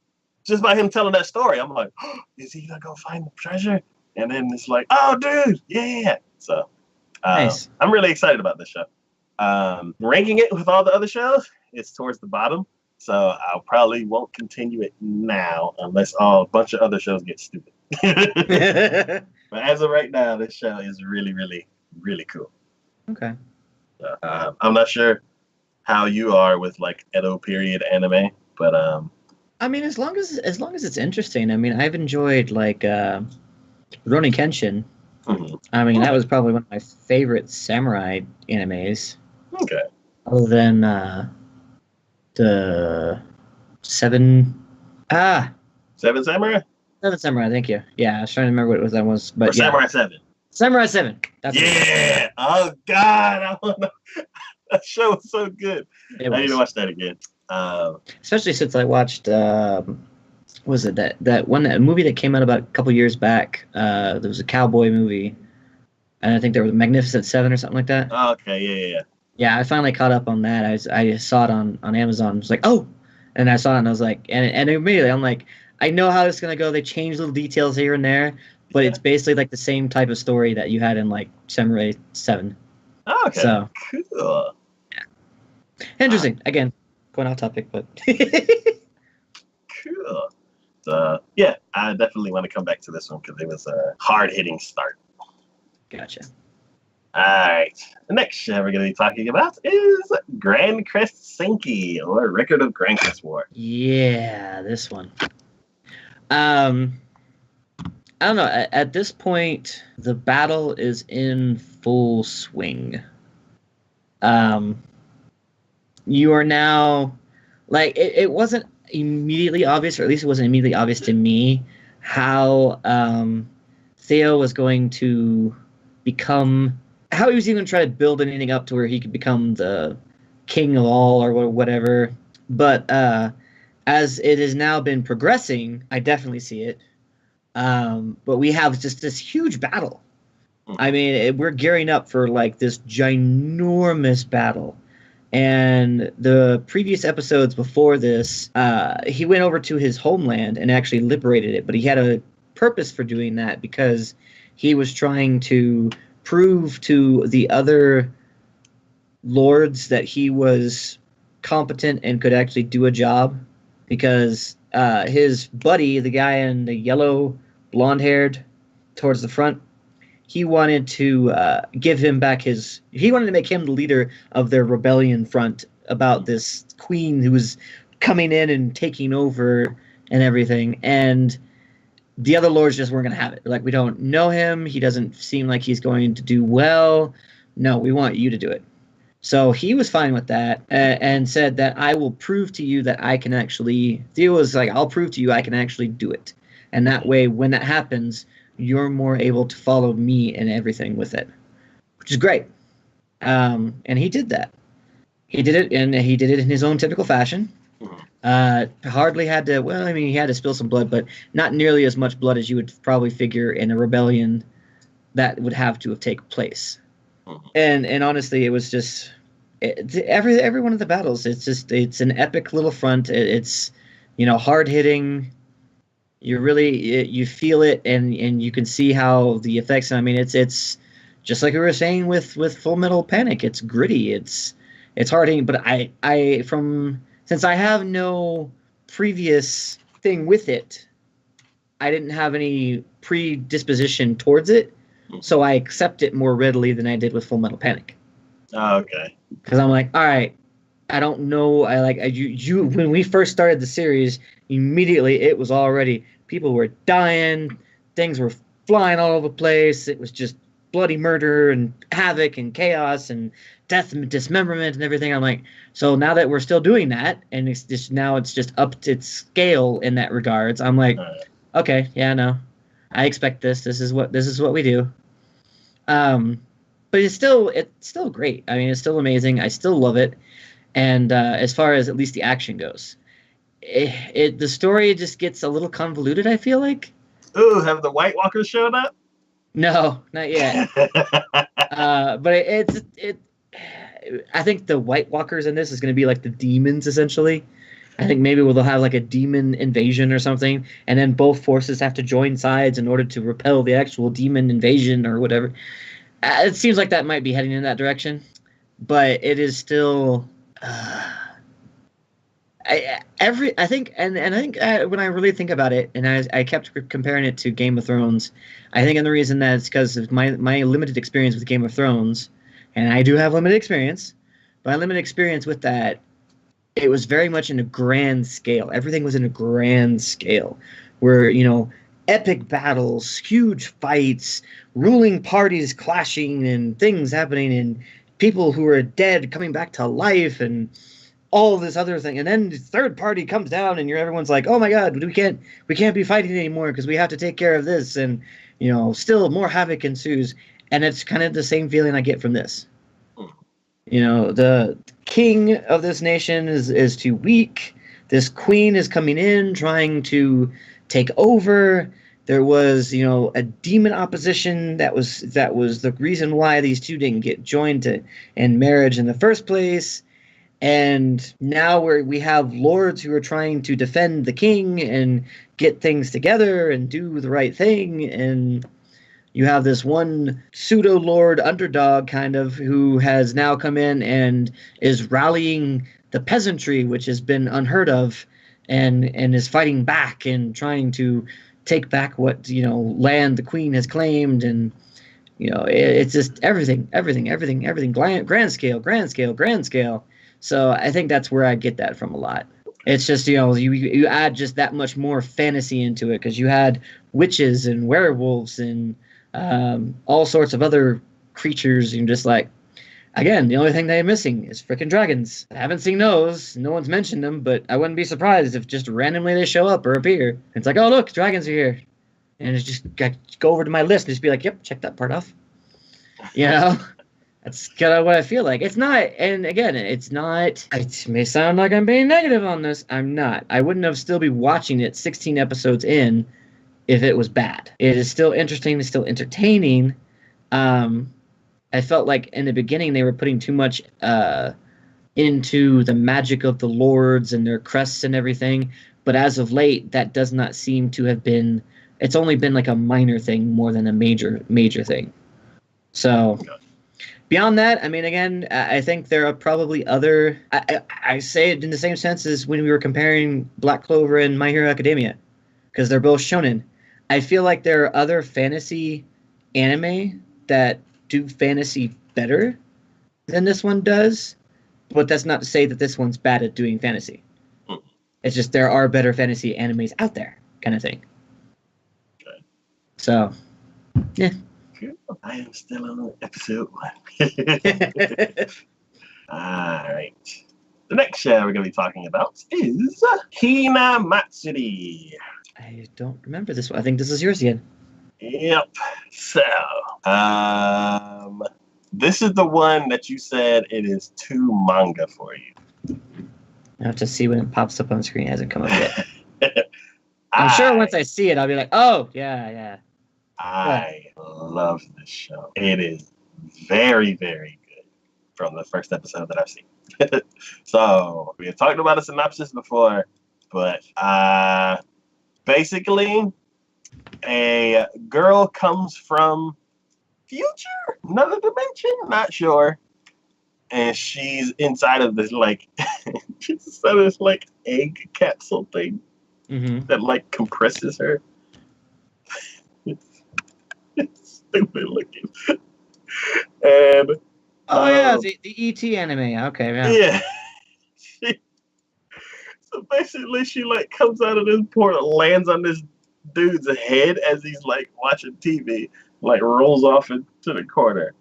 just by him telling that story, I'm like, oh, is he gonna go find the treasure? And then it's like, oh, dude, yeah. So nice. I'm really excited about this show. Ranking it with all the other shows, it's towards the bottom. So I probably won't continue it now unless a bunch of other shows get stupid. But as of right now, this show is really, really, really cool. Okay. I'm not sure how you are with like Edo period anime, but I mean, as long as it's interesting. I mean, I've enjoyed like Rurouni Kenshin. I mean, that was probably one of my favorite samurai animes. Okay. Other than the Seven Samurai. Seven Samurai, thank you. Yeah, I was trying to remember what that was, but or Samurai 7. Samurai 7. That's yeah. Oh God, I don't know. That show was so good. it I need to was. watch that again. Especially since I watched was it that movie that came out about a couple years back? There was a cowboy movie, and I think there was Magnificent Seven or something like that. Okay, yeah. Yeah, I finally caught up on that. I saw it on Amazon. I was like, oh, and I saw it and I was like, and immediately I'm like, I know how it's gonna go. They change little details here and there, but it's basically like the same type of story that you had in like Samurai 7. Okay, So cool. interesting. Again, going off topic, but cool. So yeah, I definitely want to come back to this one because it was a hard-hitting start. gotcha. All right. The next show we're going to be talking about is Grand Crest Senki, or Record of Grand Crest War. Yeah, this one. I don't know. At this point, the battle is in full swing. You are now like it wasn't immediately obvious, or at least it wasn't immediately obvious to me how Theo was going to become. How he was even trying to build anything up to where he could become the king of all or whatever. But as it has now been progressing, I definitely see it. But we have just this huge battle. I mean, we're gearing up for like this ginormous battle. And the previous episodes before this, he went over to his homeland and actually liberated it. But he had a purpose for doing that because he was trying to prove to the other lords that he was competent and could actually do a job, because his buddy, the guy in the yellow blonde-haired towards the front, he wanted to give him back his... He wanted to make him the leader of their rebellion front about this queen who was coming in and taking over and everything. And the other lords just weren't going to have it. They're like, we don't know him. He doesn't seem like he's going to do well. No, we want you to do it. So he was fine with that and said that I will prove to you that I can actually... Theo was like, I'll prove to you I can actually do it. And that way, when that happens, you're more able to follow me and everything with it, which is great. And he did that. He did it, and he did it in his own typical fashion. Hardly had to... Well, I mean, he had to spill some blood, but not nearly as much blood as you would probably figure in a rebellion that would have to have taken place. And honestly, it was just... every one of the battles, it's an epic little front. It's, hard hitting. You really you feel it, and you can see how the effects. I mean, it's just like we were saying with Full Metal Panic. It's gritty. It's hard hitting. But since I have no previous thing with it, I didn't have any predisposition towards it, so I accept it more readily than I did with Full Metal Panic. Oh, okay. Because I'm like, all right, I don't know. You when we first started the series, immediately it was already people were dying, things were flying all over the place. It was just bloody murder and havoc and chaos and death and dismemberment and everything. I'm like, so now that we're still doing that, and it's just up to its scale in that regards. I'm like, okay, yeah, no, I expect this. This is what we do. But it's still great. I mean, it's still amazing. I still love it. And as far as at least the action goes, the story just gets a little convoluted, I feel like. Ooh, have the White Walkers shown up? No, not yet. But I think the White Walkers in this is going to be like the demons, essentially. I think maybe they'll have like a demon invasion or something, and then both forces have to join sides in order to repel the actual demon invasion or whatever. It seems like that might be heading in that direction, but it is still... I think when I really think about it, and I kept comparing it to Game of Thrones, I think the reason that it's because of my limited experience with Game of Thrones, and I do have limited experience, but my limited experience with that, it was very much in a grand scale. Everything was in a grand scale, where epic battles, huge fights, ruling parties clashing, and things happening, and people who are dead coming back to life, and all this other thing, and then the third party comes down, and everyone's like, oh my god, we can't be fighting anymore because we have to take care of this, and still more havoc ensues, and it's kind of the same feeling I get from this. The king of this nation is too weak. This queen is coming in trying to take over. There was, a demon opposition that was the reason why these two didn't get joined in marriage in the first place. And now we have lords who are trying to defend the king and get things together and do the right thing. And you have this one pseudo-lord underdog kind of who has now come in and is rallying the peasantry, which has been unheard of, and is fighting back and trying to take back what land the queen has claimed. And it's just everything grand scale. So I think that's where I get that from a lot. It's just you add just that much more fantasy into it because you had witches and werewolves and all sorts of other creatures. And just like, again, the only thing they're missing is freaking dragons. I haven't seen those. No one's mentioned them, but I wouldn't be surprised if just randomly they show up or appear. It's like, oh, look, dragons are here. And it's just go over to my list and just be like, yep, check that part off. That's kind of what I feel like. It's not, and again, it's not, it may sound like I'm being negative on this. I'm not. I wouldn't have still be watching it 16 episodes in if it was bad. It is still interesting. It's still entertaining. I felt like in the beginning they were putting too much into the magic of the lords and their crests and everything. But as of late, that does not seem to have been, it's only been like a minor thing more than a major thing. So beyond that, I mean, again, I think there are probably other, I say it in the same sense as when we were comparing Black Clover and My Hero Academia, because they're both shonen. I feel like there are other fantasy anime that do fantasy better than this one does, but that's not to say that this one's bad at doing fantasy. It's just there are better fantasy animes out there, kind of thing. Okay. So, yeah. I am still on episode 1. Alright. The next show we're going to be talking about is Hina Matsuri. I don't remember this one. I think this is yours again. Yep. So, this is the one that you said it is too manga for you. I have to see when it pops up on the screen. It hasn't come up yet. I'm sure once I see it, I'll be like, oh, yeah. I love this show. It is very, very good from the first episode that I've seen. So, we have talked about a synopsis before, but basically, a girl comes from future, another dimension, not sure, and she's inside of this egg capsule thing that compresses her. It's stupid looking. And the ET anime. Okay, yeah. So basically, she comes out of this portal, lands on this dude's head as he's watching TV, rolls off into the corner,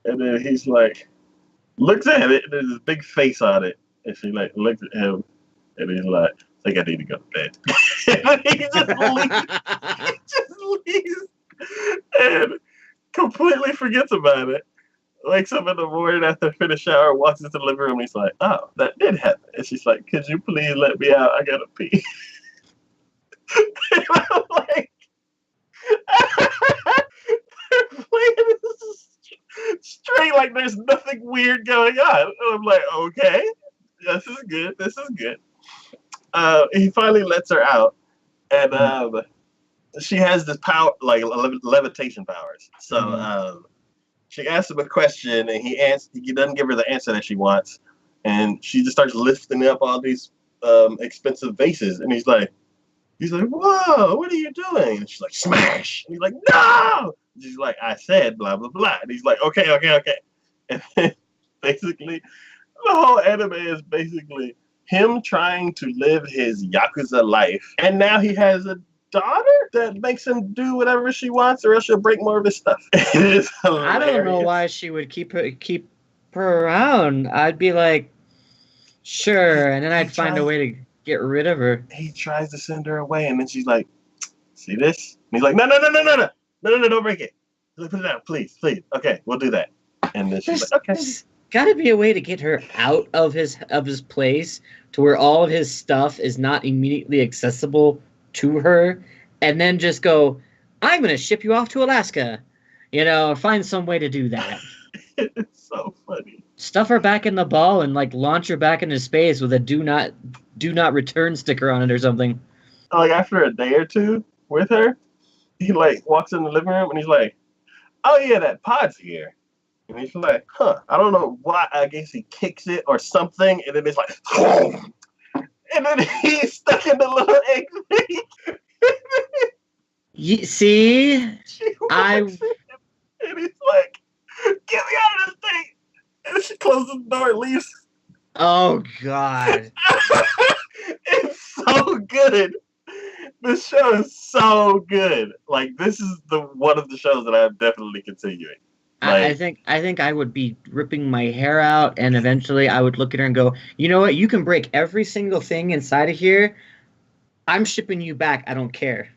and then he's looks at it, and there's this big face on it, and she looks at him, and he's like, I think I need to go to bed. And he just leaves and completely forgets about it. Wakes up in the morning after finish shower, walks into the living room, and he's like, oh, that did happen. And she's like, could you please let me out? I gotta pee. And I'm like, they're playing this straight like there's nothing weird going on. And I'm like, okay, this is good. He finally lets her out, and she has this power, levitation powers. So she asks him a question, and he doesn't give her the answer that she wants, and she just starts lifting up all these expensive vases, and he's like, whoa, what are you doing? And she's like, smash. And he's like, no. And she's like, I said blah blah blah. And he's like, okay. And then basically, the whole anime is basically him trying to live his Yakuza life, and now he has a daughter that makes him do whatever she wants, or else she'll break more of his stuff. It is hilarious. I don't know why she would keep her around. I'd be like, Sure, and then He I'd find a tries, way to get rid of her. he tries to send her away, and then she's like, "See this?" And he's like, "No, no, no, no, no, no, no, no, no, don't break it. Put it down, please, please. Okay, we'll do that." And then she's There's, like, "Okay." there's got to be a way to get her out of his place to where all of his stuff is not immediately accessible to her, and then just go, "I'm gonna ship you off to Alaska." Find some way to do that. It's so funny. Stuff her back in the ball and like launch her back into space with a do not return sticker on it or something. Like after a day or two with her, he like walks in the living room and he's like, "Oh yeah, that pod's here." And he's like, "Huh, I don't know why. I guess he kicks it or something." And then it's like, and then he's stuck in the little egg thing. See, She I walks in and he's like, "Get me out of this thing." And she closes the door and leaves. oh god. It's so good. This show is so good. Like this is the one of the shows that I'm definitely continuing. I Like think I would be ripping my hair out, and eventually I would look at her and go, you know what? You can break every single thing inside of here. I'm shipping you back. I don't care.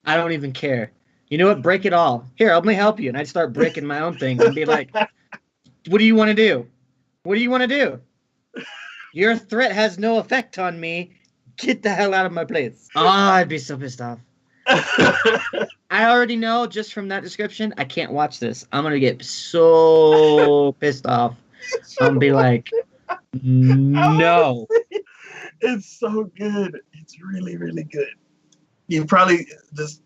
I don't even care. You know what? Break it all. Here, let me help you. And I'd start breaking my own things and be like, what do you want to do? What do you want to do? Your threat has no effect on me. Get the hell out of my place. Oh, I'd be so pissed off. I already know just from that description, I can't watch this. I'm gonna get so pissed off. I'm gonna be like, no. it's so good. It's really, really good. There's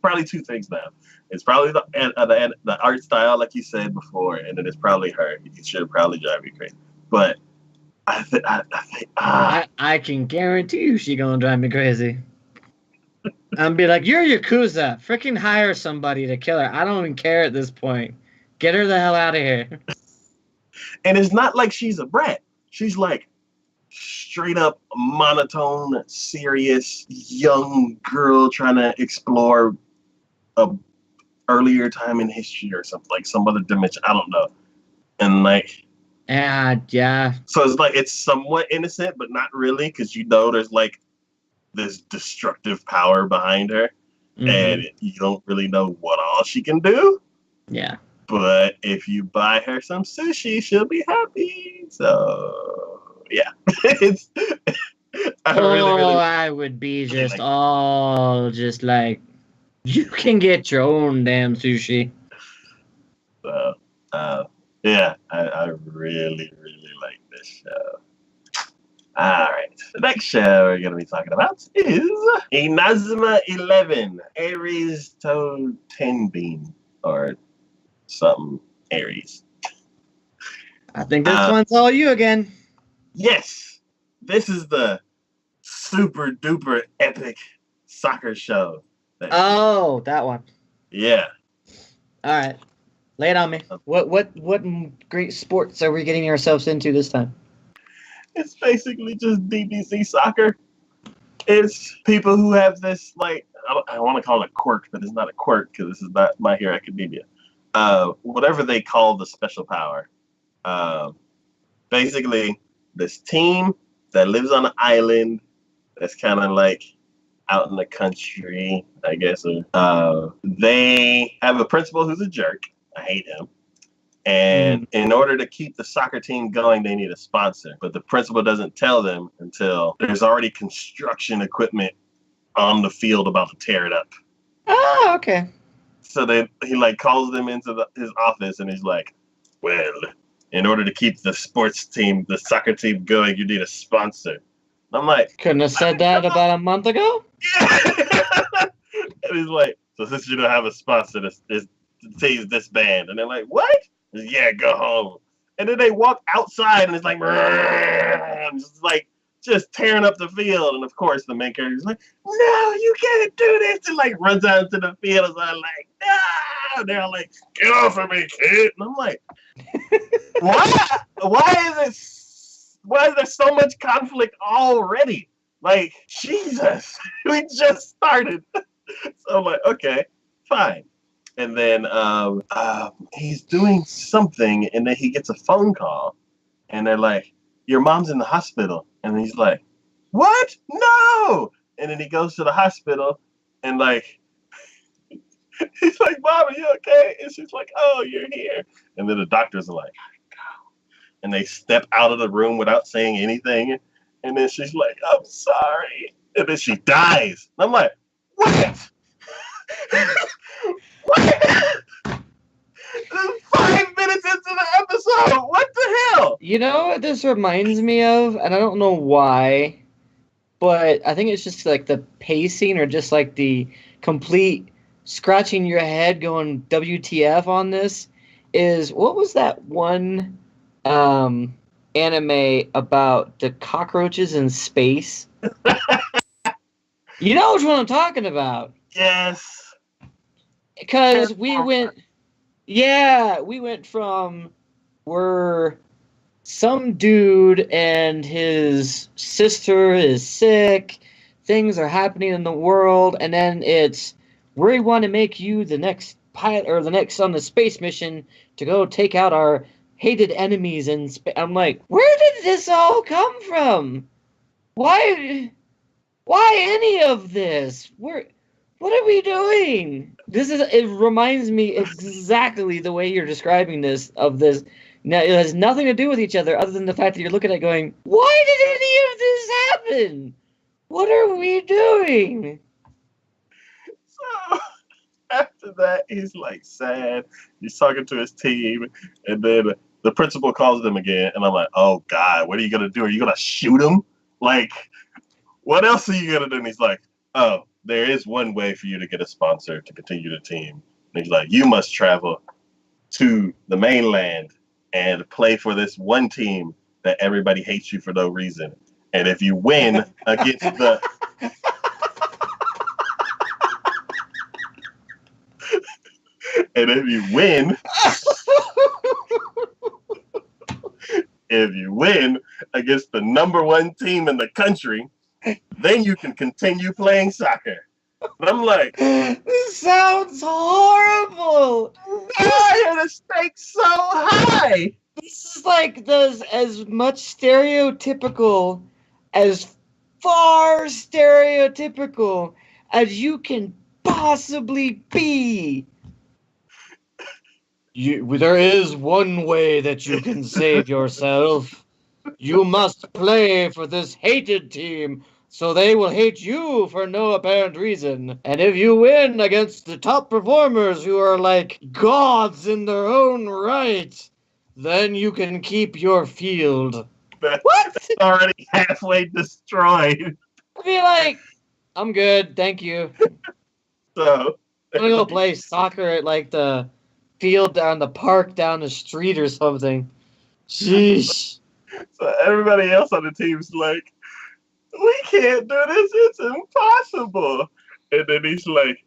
probably two things now. It's probably the art style, like you said before, and then it's probably her. It should probably drive you crazy. But I think I can guarantee you she gonna drive me crazy. I'm be like, you're Yakuza. Freaking hire somebody to kill her. I don't even care at this point. Get her the hell out of here. and it's not like she's a brat. She's like straight up monotone, serious young girl trying to explore a earlier time in history or something, like some other dimension. I don't know. And like, Yeah. so it's like it's somewhat innocent, but not really, because there's like this destructive power behind her, and you don't really know what all she can do. Yeah. But if you buy her some sushi, she'll be happy. So yeah, it's. I would be just all just like, you can get your own damn sushi. So, yeah, I really, really like this show. All right. The next show we're going to be talking about is Inazuma 11, Aries Toad Tenbean, or something Aries. I think this one's all you again. Yes. This is the super duper epic soccer show. That one. Yeah. All right. Lay it on me. What great sports are we getting ourselves into this time? It's basically just DBZ soccer. It's people who have this, like, I want to call it a quirk, but it's not a quirk because this is not My Hero Academia. Whatever they call the special power. Basically, this team that lives on an island that's kind of like out in the country, I guess. They have a principal who's a jerk. I hate him. And in order to keep the soccer team going, they need a sponsor. But the principal doesn't tell them until there's already construction equipment on the field about to tear it up. Oh, okay. So he like calls them into his office and he's like, well, in order to keep the soccer team going, you need a sponsor. And I'm like, couldn't have said that about a month ago? And he's like, so since you don't have a sponsor, the team's disband. And they're like, what? Yeah, go home. And then they walk outside and it's like, just tearing up the field. And of course, the main character is like, no, you can't do this. And like runs out into the field. And I'm like, no. And they're all like, get off of me, kid. And I'm like, why is there so much conflict already? Like, Jesus, we just started. So I'm like, okay, fine. And then he's doing something, and then he gets a phone call, and they're like, your mom's in the hospital. And he's like, what? No! And then he goes to the hospital and like, he's like, Mom, are you okay? And she's like, oh, you're here. And then the doctors are like, and they step out of the room without saying anything. And then she's like, I'm sorry. And then she dies. And I'm like, what? What? 5 minutes into the episode. What the hell? You know what this reminds me of? And I don't know why, but I think it's just like the pacing or just like the complete scratching your head going WTF on this is, what was that one anime about the cockroaches in space? You know which one I'm talking about. Yes. Because we went from where some dude and his sister is sick, things are happening in the world, and then it's, we want to make you the next pilot or the next on the space mission to go take out our hated enemies in space. I'm like, where did this all come from? Why any of this? What are we doing? It reminds me exactly the way you're describing this, of this. Now, it has nothing to do with each other other than the fact that you're looking at it going, why did any of this happen? What are we doing? So after that, he's like sad. He's talking to his team, and then the principal calls them again, and I'm like, oh God, what are you gonna do? Are you gonna shoot him? Like, what else are you gonna do? And he's like, oh, there is one way for you to get a sponsor to continue the team. And he's like, you must travel to the mainland and play for this one team that everybody hates you for no reason. And if you win against the and if you win against the number one team in the country, then you can continue playing soccer. And I'm like, this sounds horrible. Why are the stakes so high? This is like as much stereotypical, as far stereotypical as you can possibly be. There is one way that you can save yourself. You must play for this hated team, so they will hate you for no apparent reason. And if you win against the top performers who are like gods in their own right, then you can keep your field. That's already halfway destroyed. I'd be like, I'm good, thank you. So I'm gonna go play soccer at like the field down the park down the street or something. Sheesh. So everybody else on the team's like, we can't do this. It's impossible. And then he's like,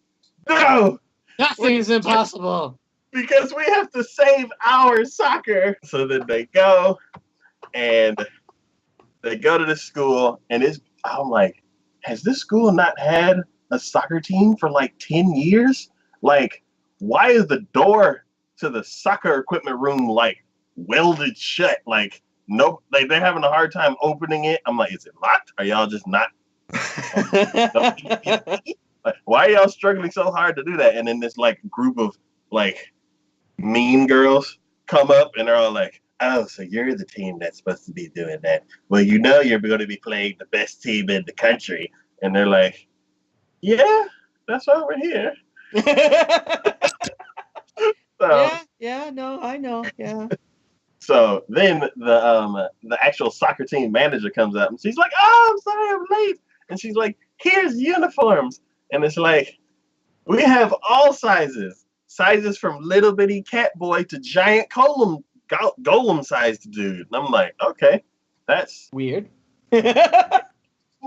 no. Nothing is impossible. Because we have to save our soccer. So then they go and they go to the school. And I'm like, has this school not had a soccer team for like 10 years? Like, why is the door to the soccer equipment room like welded shut? Like, no, like they're having a hard time opening it. I'm like, is it locked? Are y'all just not? Like, why are y'all struggling so hard to do that? And then this like group of like mean girls come up and they're all like, oh, so you're the team that's supposed to be doing that. Well, you know you're going to be playing the best team in the country. And they're like, yeah, that's why we're here. No, I know, yeah. So then the actual soccer team manager comes up and she's like, oh, I'm sorry I'm late. And she's like, here's uniforms. And it's like, we have all sizes. Sizes from little bitty cat boy to giant golem sized dude. And I'm like, okay, that's weird.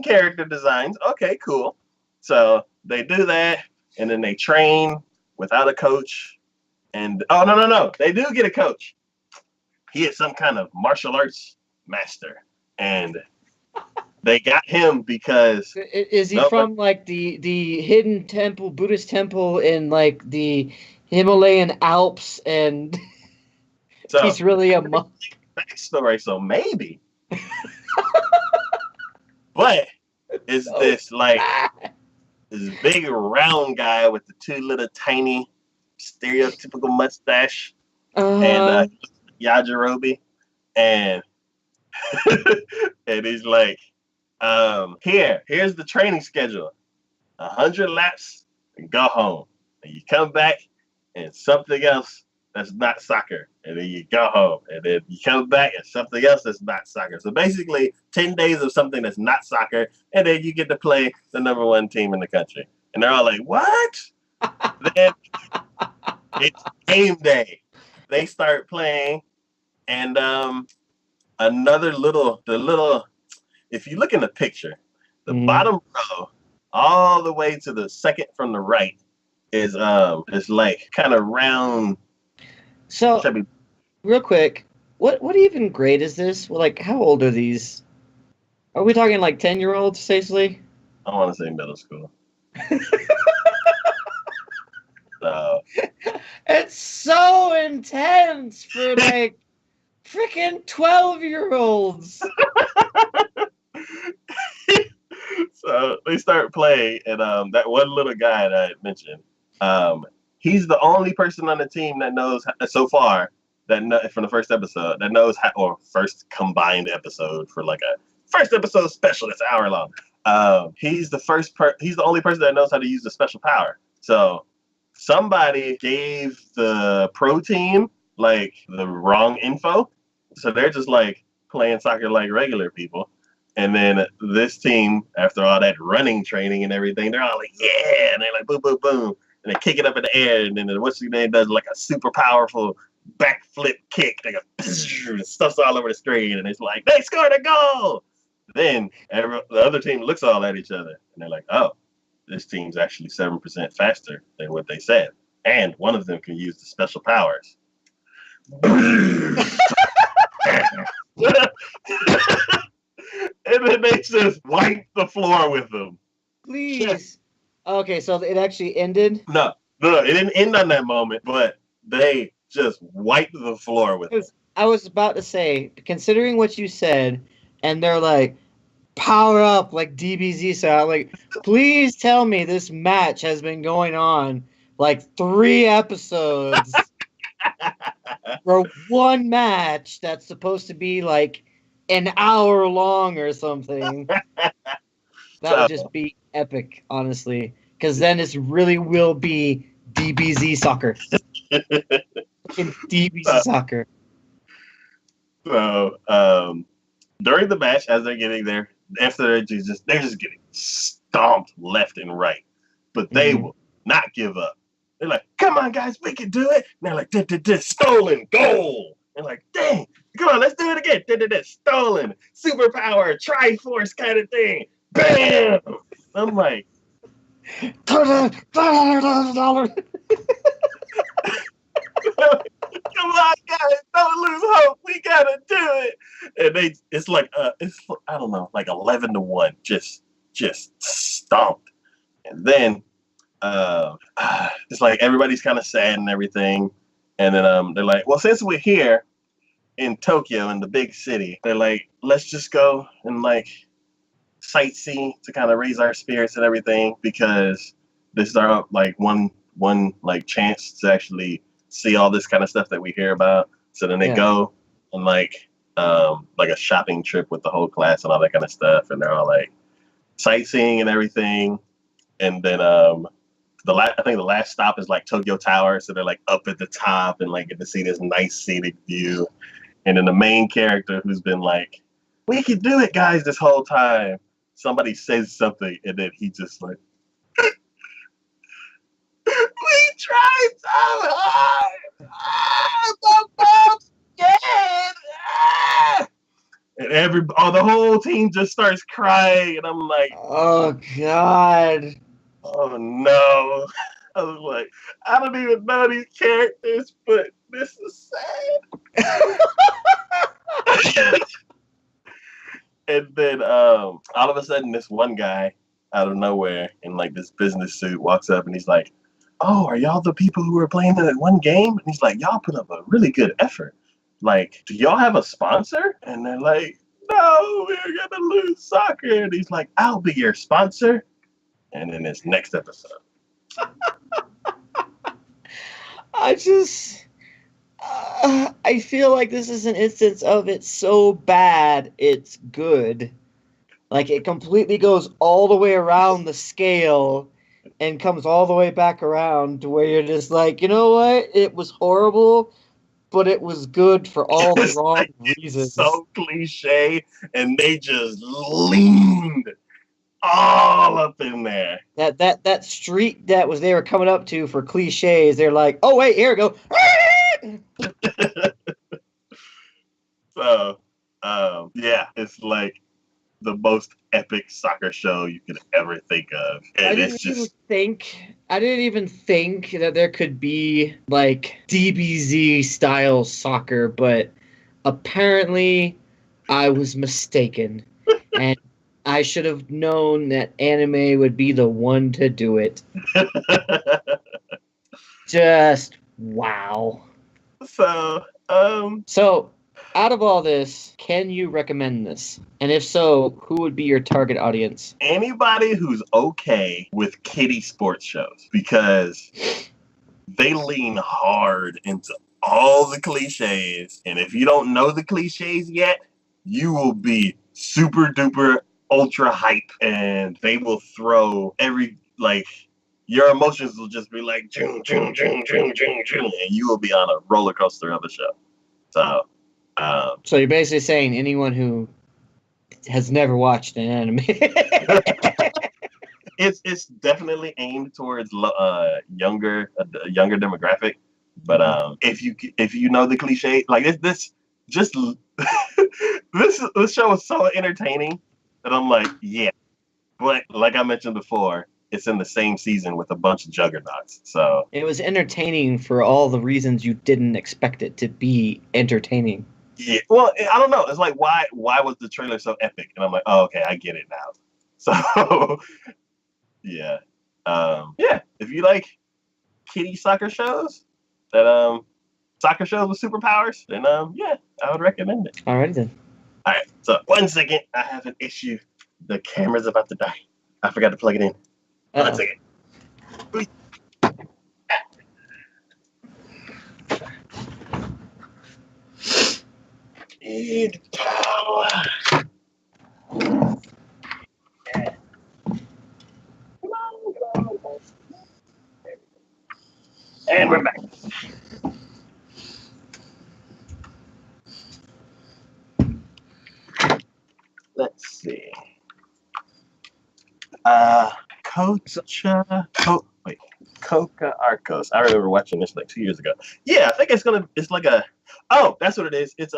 Character designs. Okay, cool. So they do that and then they train without a coach. And no. They do get a coach. He is some kind of martial arts master. And they got him because... Is he from like the hidden temple, Buddhist temple in like the Himalayan Alps, and so, he's really a monk? Backstory, so maybe. But it's So this like bad. this big round guy with the two little tiny stereotypical mustache and Uh-huh. Yajirobe, and and he's like, here's the training schedule: 100 laps and go home, and you come back and something else that's not soccer, and then you go home, and then you come back and something else that's not soccer. So basically, 10 days of something that's not soccer, and then you get to play the #1 team in the country. And they're all like, what? Then it's game day. They start playing, and if you look in the picture, the bottom row, all the way to the second from the right, is like kind of round. So, real quick, what even grade is this? Well, like, how old are these? Are we talking like 10-year-olds, Cecily? I want to say middle school. So It's so intense for like freaking 12-year-olds. So they start playing, and that one little guy that I mentioned, he's the only person on the team that knows so far from the first episode that knows how, or first combined episode for like a first episode special that's an hour long. He's the only person that knows how to use the special power. So somebody gave the pro team like the wrong info, so they're just like playing soccer like regular people. And then this team, after all that running training and everything, they're all like, yeah, and they're like, boom, boom, boom, and they kick it up in the air, and then what's his name does like a super powerful backflip kick, they go, and stuff's all over the screen, and it's like, they scored a goal. Then the other team looks all at each other, and they're like, oh, this team's actually 7% faster than what they said, and one of them can use the special powers. And then they just wiped the floor with them. Please. Okay, so it actually ended? No, it didn't end on that moment, but they just wiped the floor with them. I was about to say, considering what you said, and they're like, power up like DBZ style, like, please tell me this match has been going on like 3 episodes for one match that's supposed to be like an hour long or something. That would just be epic, honestly, because then this really will be DBZ soccer. DBZ soccer. So during the match, as they're getting there, after they're just getting stomped left and right, but they will not give up. They're like, come on, guys, we can do it. And they're like, stolen goal. They're like, dang, come on, let's do it again. Stolen, superpower, Triforce kind of thing. Bam! I'm like, come on, guys, don't lose hope. We gotta do it. And it's like I don't know, like 11-1, just stomped. And then it's like everybody's kind of sad and everything. And then they're like, well, since we're here in Tokyo, in the big city, they're like, let's just go and like sightsee to kind of raise our spirits and everything, because this is our like one like chance to actually see all this kind of stuff that we hear about. So then they go on like a shopping trip with the whole class and all that kind of stuff, and they're all like sightseeing and everything. And then I think the last stop is like Tokyo Tower, so they're like up at the top and like get to see this nice scenic view. And then the main character, who's been like, we can do it, guys, this whole time, somebody says something, and then he just like, we tried so hard. And the whole team just starts crying, and I'm like, oh god, oh no. I was like, I don't even know these characters, but this is sad. And then all of a sudden, this one guy out of nowhere in like this business suit walks up, and he's like, oh, are y'all the people who were playing in that one game? And he's like, y'all put up a really good effort. Like, do y'all have a sponsor? And they're like, no, we're gonna lose soccer. And he's like, I'll be your sponsor. And then this next episode. I feel like this is an instance of it's so bad, it's good. Like, it completely goes all the way around the scale and comes all the way back around to where you're just like, you know what? It was horrible, but it was good for all the wrong reasons. It's so cliche, and they just leaned all up in there. That street that was they were coming up to for cliches, they're like, oh wait, here we go. So, yeah, it's like the most epic soccer show you could ever think of, and I didn't even think that there could be like DBZ style soccer, but apparently I was mistaken, and I should have known that anime would be the one to do it. Just wow. So, out of all this, can you recommend this? And if so, who would be your target audience? Anybody who's okay with kiddie sports shows, because they lean hard into all the cliches. And if you don't know the cliches yet, you will be super duper ultra hype, and they will throw your emotions will just be like, and you will be on a roller coaster of a show. So you're basically saying anyone who has never watched an anime. It's definitely aimed towards younger demographic, but if you know the cliche, like this show is so entertaining that I'm like, yeah. But like I mentioned before, it's in the same season with a bunch of juggernauts. So it was entertaining for all the reasons you didn't expect it to be entertaining. Yeah, well, I don't know. It's like, why was the trailer so epic? And I'm like, oh, okay, I get it now. So, yeah. Yeah, if you like kiddie soccer shows, soccer shows with superpowers, then, yeah, I would recommend it. All right, then. All right, so 1 second. I have an issue. The camera's about to die. I forgot to plug it in. 1 second. Need power. And we're back. Let's see. Coca Arcos. I remember watching this like 2 years ago. Yeah, I think it's like that's what it is. It's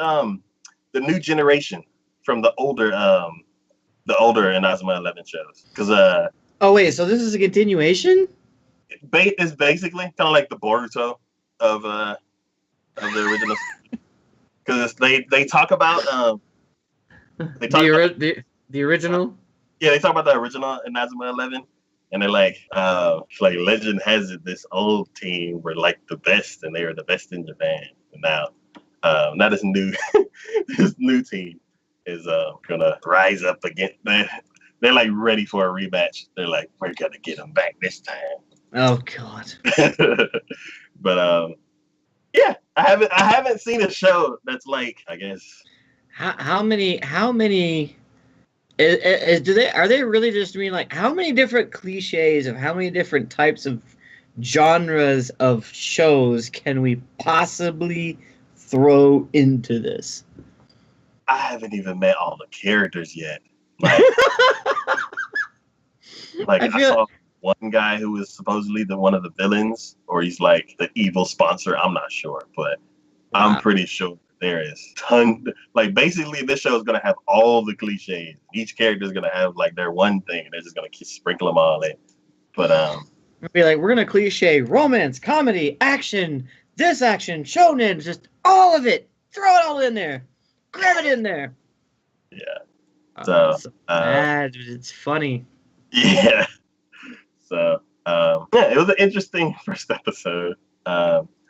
the new generation from the older Inazuma 11 shows. Because oh wait, so this is a continuation? It's basically kind of like the Boruto of the original. Because they talk about the original. Yeah, they talk about the original Inazuma 11, and they're like legend has it, this old team were like the best, and they were the best in Japan. And now this new team is gonna rise up against. They're like ready for a rematch. They're like, we're gonna get them back this time. Oh God. But yeah, I haven't seen a show that's like, I guess. How many? Are they really just doing like how many different cliches of how many different types of genres of shows can we possibly throw into this? I haven't even met all the characters yet. Like I saw one guy who was supposedly one of the villains, or he's like the evil sponsor. I'm not sure, but I'm pretty sure there is like basically this show is gonna have all the cliches. Each character is gonna have like their one thing, and they're just gonna sprinkle them all in. But it'll be like, we're gonna cliche romance, comedy, action, shonen, just all of it. Throw it all in there. Grab it in there. Yeah. So it's funny. Yeah. So yeah, it was an interesting first episode.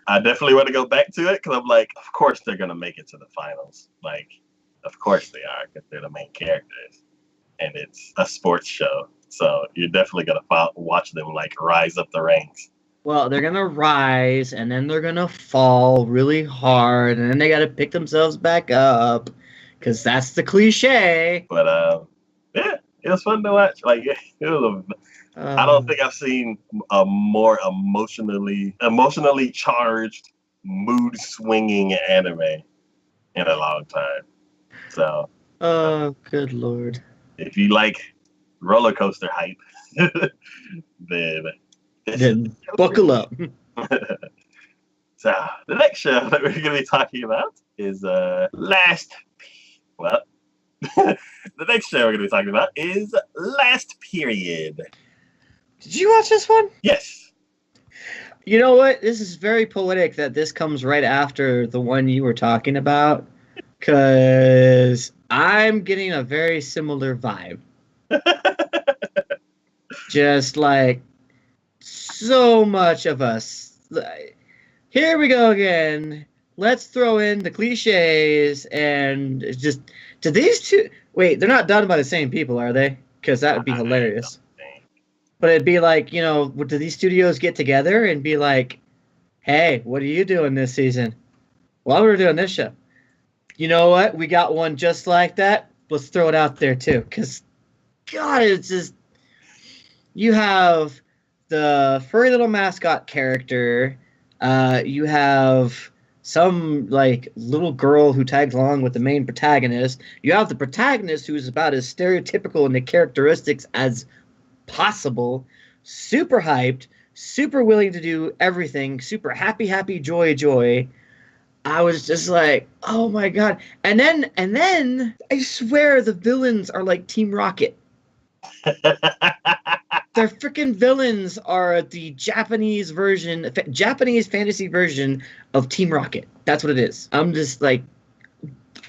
I definitely want to go back to it because I'm like, of course they're gonna make it to the finals. Like, Of course they are, because they're the main characters, and it's a sports show. So you're definitely gonna watch them like rise up the ranks. Well, they're gonna rise, and then they're gonna fall really hard, and then they gotta pick themselves back up, because that's the cliche. But yeah, it was fun to watch. Like it was I don't think I've seen a more emotionally charged, mood swinging anime in a long time. So, Oh, good lord! if you like roller coaster hype, then Buckle up. So the next show that we're going to be talking about is the next show we're going to be talking about is Last Period. Did you watch this one? Yes. You know what? This is very poetic that this comes right after the one you were talking about, because I'm getting a very similar vibe. Just like so much of us. Here we go again. Let's throw in the cliches and just... Do these two... Wait, they're not done by the same people, are they? Because that would be hilarious. But it'd be like, you know, do these studios get together and be like, hey, what are you doing this season? Well, we're doing this show. You know what? We got one just like that. Let's throw it out there, too. Because, God, it's just... You have the furry little mascot character. You have some, like, little girl who tags along with the main protagonist. You have the protagonist who's about as stereotypical in the characteristics as possible, super hyped, super willing to do everything, super happy, joy. I was just like, oh my god. And then I swear the villains are like Team Rocket. Their freaking villains are the Japanese fantasy version of Team Rocket. That's what it is. I'm just like,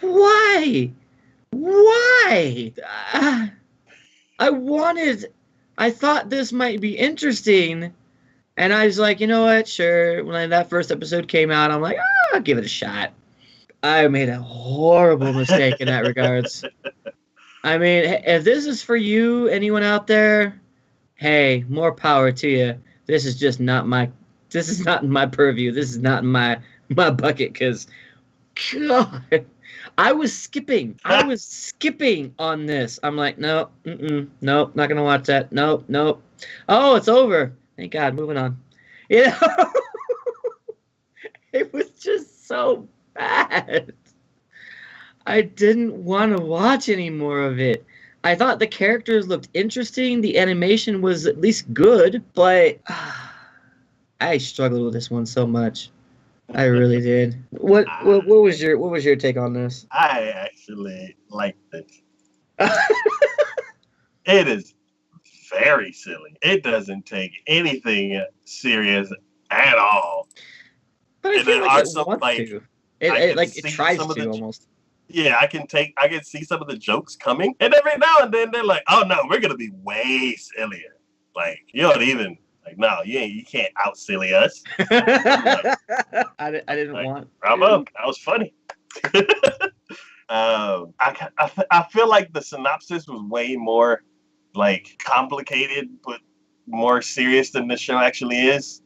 why? I thought this might be interesting, and I was like, you know what, sure. When that first episode came out, I'm like, I'll give it a shot. I made a horrible mistake in that regards. I mean, if this is for you, anyone out there, hey, more power to you. This is not in my purview. This is not in my bucket, because, God, I was skipping on this. I'm like, nope, not gonna watch that. Nope. Oh, it's over. Thank God. Moving on. You know, it was just so bad. I didn't want to watch any more of it. I thought the characters looked interesting. The animation was at least good, but I struggled with this one so much. I really did. What was your take on this? I actually liked it. It is very silly. It doesn't take anything serious at all. But I feel like it wants to. It tries to almost. Yeah, I can see some of the jokes coming, and every now and then they're like, "Oh no, we're gonna be way sillier." Like you don't even like, no, you can't out silly us. Like, I didn't want. Bravo, that was funny. I feel like the synopsis was way more like complicated, but more serious than the show actually is.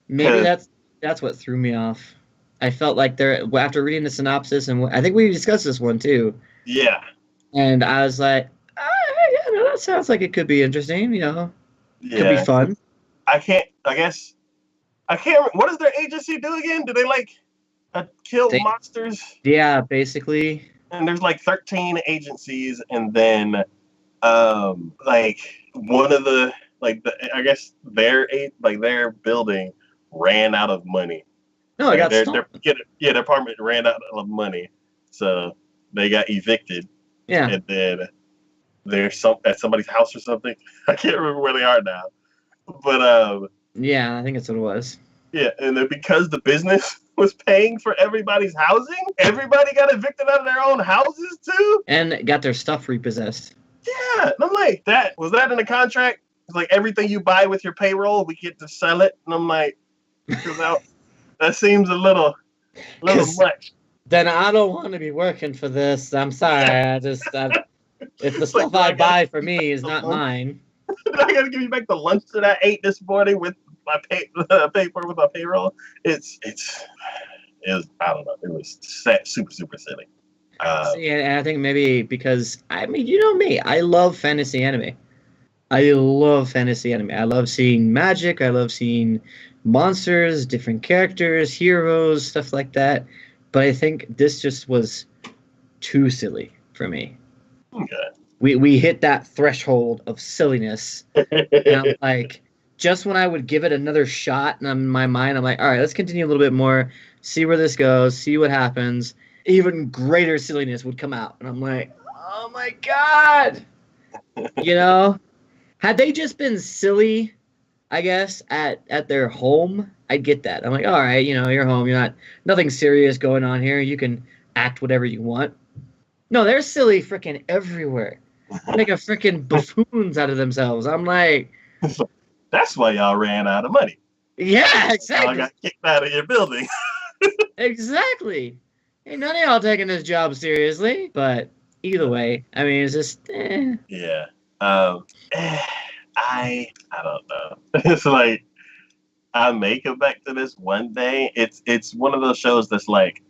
Maybe that's what threw me off. I felt like after reading the synopsis, and I think we discussed this one too. Yeah. And I was like, that sounds like it could be interesting. You know, could be fun. I can't. What does their agency do again? Do they like kill monsters? Yeah, basically. And there's like 13 agencies, and then like one of the I guess their building ran out of money. No, their apartment ran out of money, so they got evicted. Yeah, and then they're at somebody's house or something. I can't remember where they are now, but yeah, I think that's what it was. Yeah, and then because the business was paying for everybody's housing, everybody got evicted out of their own houses too, and got their stuff repossessed. Yeah, and I'm like, was that in the contract? It's like everything you buy with your payroll, we get to sell it, and I'm like, that seems a little much. then I don't want to be working for this. I'm sorry. If the stuff I buy for me is not mine. I gotta give you back the lunch that I ate this morning with my paper with my payroll. It was, I don't know. It was super silly. See, and I think maybe because I mean, you know me, I love fantasy anime. I love fantasy anime. I love seeing magic. I love seeing monsters, different characters, heroes, stuff like that. But I think this just was too silly for me. Okay. We hit that threshold of silliness, and I'm like, just when I would give it another shot, and in my mind, I'm like, all right, let's continue a little bit more, see where this goes, see what happens. Even greater silliness would come out, and I'm like, oh my god, you know. Had they just been silly, I guess, at their home, I'd get that. I'm like, all right, you're home. You're not nothing serious going on here. You can act whatever you want. No, they're silly freaking everywhere. Making freaking buffoons out of themselves. I'm like, that's why y'all ran out of money. Yeah, exactly. Y'all got kicked out of your building. Exactly. Ain't none of y'all taking this job seriously. But either way, I mean, it's just, Yeah. I don't know. It's like I may come back to this one day. It's one of those shows that's like,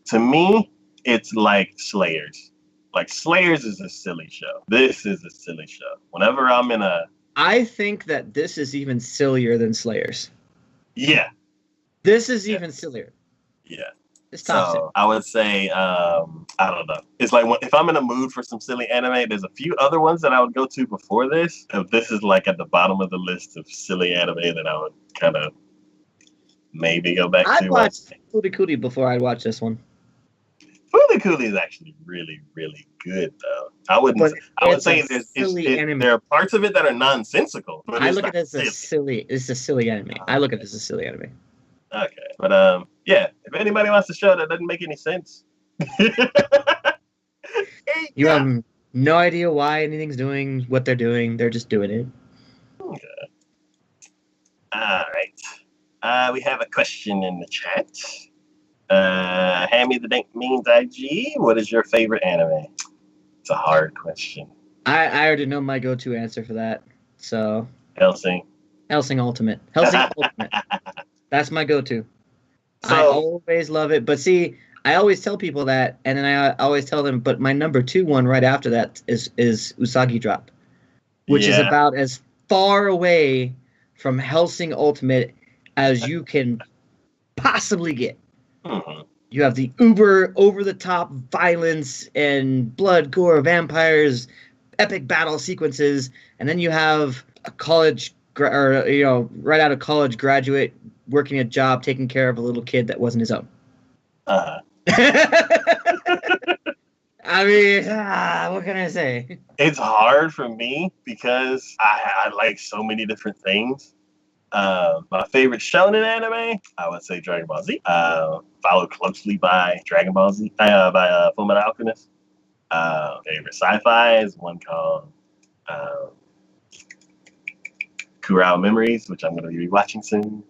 to me, it's like Slayers. Like Slayers is a silly show. This is a silly show. Whenever I'm in a, I think that this is even sillier than Slayers. Yeah. This is even sillier. Yeah. It's top so I would say, I don't know. It's like if I'm in a mood for some silly anime, there's a few other ones that I would go to before this. If this is like at the bottom of the list of silly anime that I would kind of maybe go back to. I'd watch Fooly Coolie before I'd watch this one. Fooly Coolie is actually really, really good, though. I would say there are parts of it that are nonsensical. But I look at it as it's a silly anime. I look at it as a silly anime. Okay, but yeah. If anybody wants a show that doesn't make any sense, you have no idea why anything's doing what they're doing. They're just doing it. Okay. All right. We have a question in the chat. Hammy the Dank Means IG. What is your favorite anime? It's a hard question. I already know my go-to answer for that. So Hellsing Ultimate. Hellsing Ultimate. That's my go-to. So, I always love it. But see, I always tell people that, and then I always tell them, but my number 2 one right after that is Usagi Drop, which is about as far away from Hellsing Ultimate as you can possibly get. Mm-hmm. You have the uber over-the-top violence and blood, gore, vampires, epic battle sequences, and then you have a college right out of college graduate working a job taking care of a little kid that wasn't his own. Uh-huh. I mean, what can I say? It's hard for me because I like so many different things. My favorite shonen anime, I would say Dragon Ball Z. Followed closely by Dragon Ball Z, by Fullmetal Alchemist. Favorite sci-fi is one called Kurao Memories, which I'm going to be watching soon.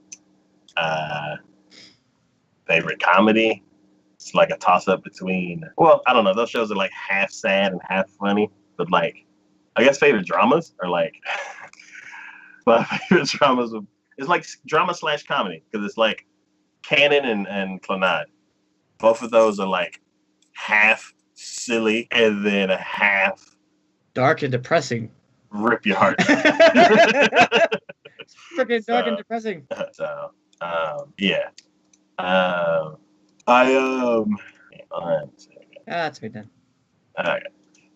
Favorite comedy, it's like a toss-up between, well, I don't know, those shows are like half sad and half funny, but like, I guess favorite dramas are like, my favorite dramas, it's like drama / comedy, because it's like Canon and Clannad. Both of those are like half silly and then a half dark and depressing. Rip your heart. Freaking dark and depressing. So, yeah. That's right then. Okay.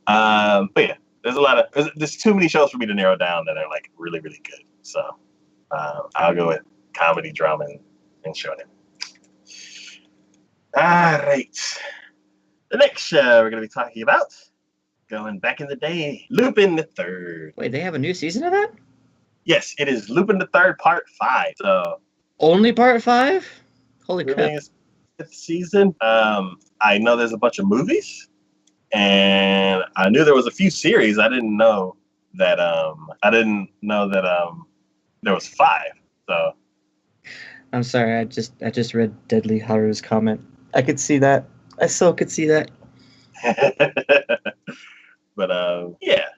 But yeah, there's too many shows for me to narrow down that are like really, really good. So, I'll go with comedy, drama, and shonen. All right. The next show we're going to be talking about, going back in the day, Lupin the Third. Wait, they have a new season of that? Yes, it is Lupin the Third Part 5. So only Part 5? Holy crap. 5th season. I know there's a bunch of movies, and I knew there was a few series. I didn't know that there was 5. So I'm sorry, I just read Deadly Haru's comment. I could see that. I so could see that. But yeah,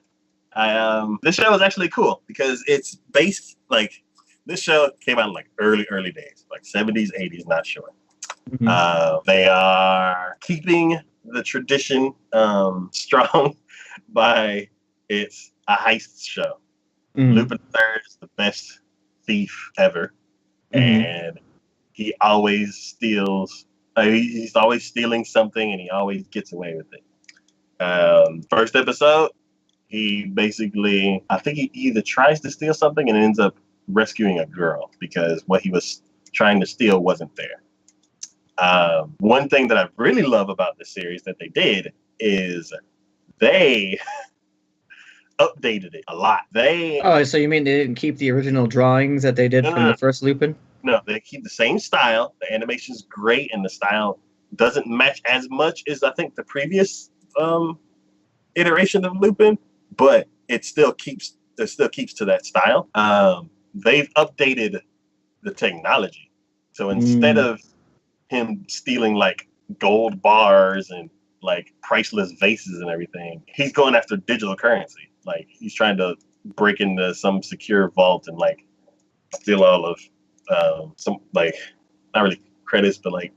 this show is actually cool because it's based like this show came out in like early days, like 70s, 80s, not sure. Mhm. They are keeping the tradition strong by it's a heist show. Mhm. Lupin III is the best thief ever, Mhm. and he always steals. He's always stealing something, and he always gets away with it. First episode, he basically, I think he either tries to steal something and ends up rescuing a girl because what he was trying to steal wasn't there. One thing that I really love about this series that they did is they updated it a lot. Oh, so you mean they didn't keep the original drawings that they did No, from no, the first Lupin? no, they keep the same style. The animation's great, and the style doesn't match as much as I think the previous iteration of Lupin, but it still keeps to that style. They've updated the technology, so instead Mm. of him stealing like gold bars and like priceless vases and everything, he's going after digital currency. Like he's trying to break into some secure vault and like steal all of some like not really credits, but like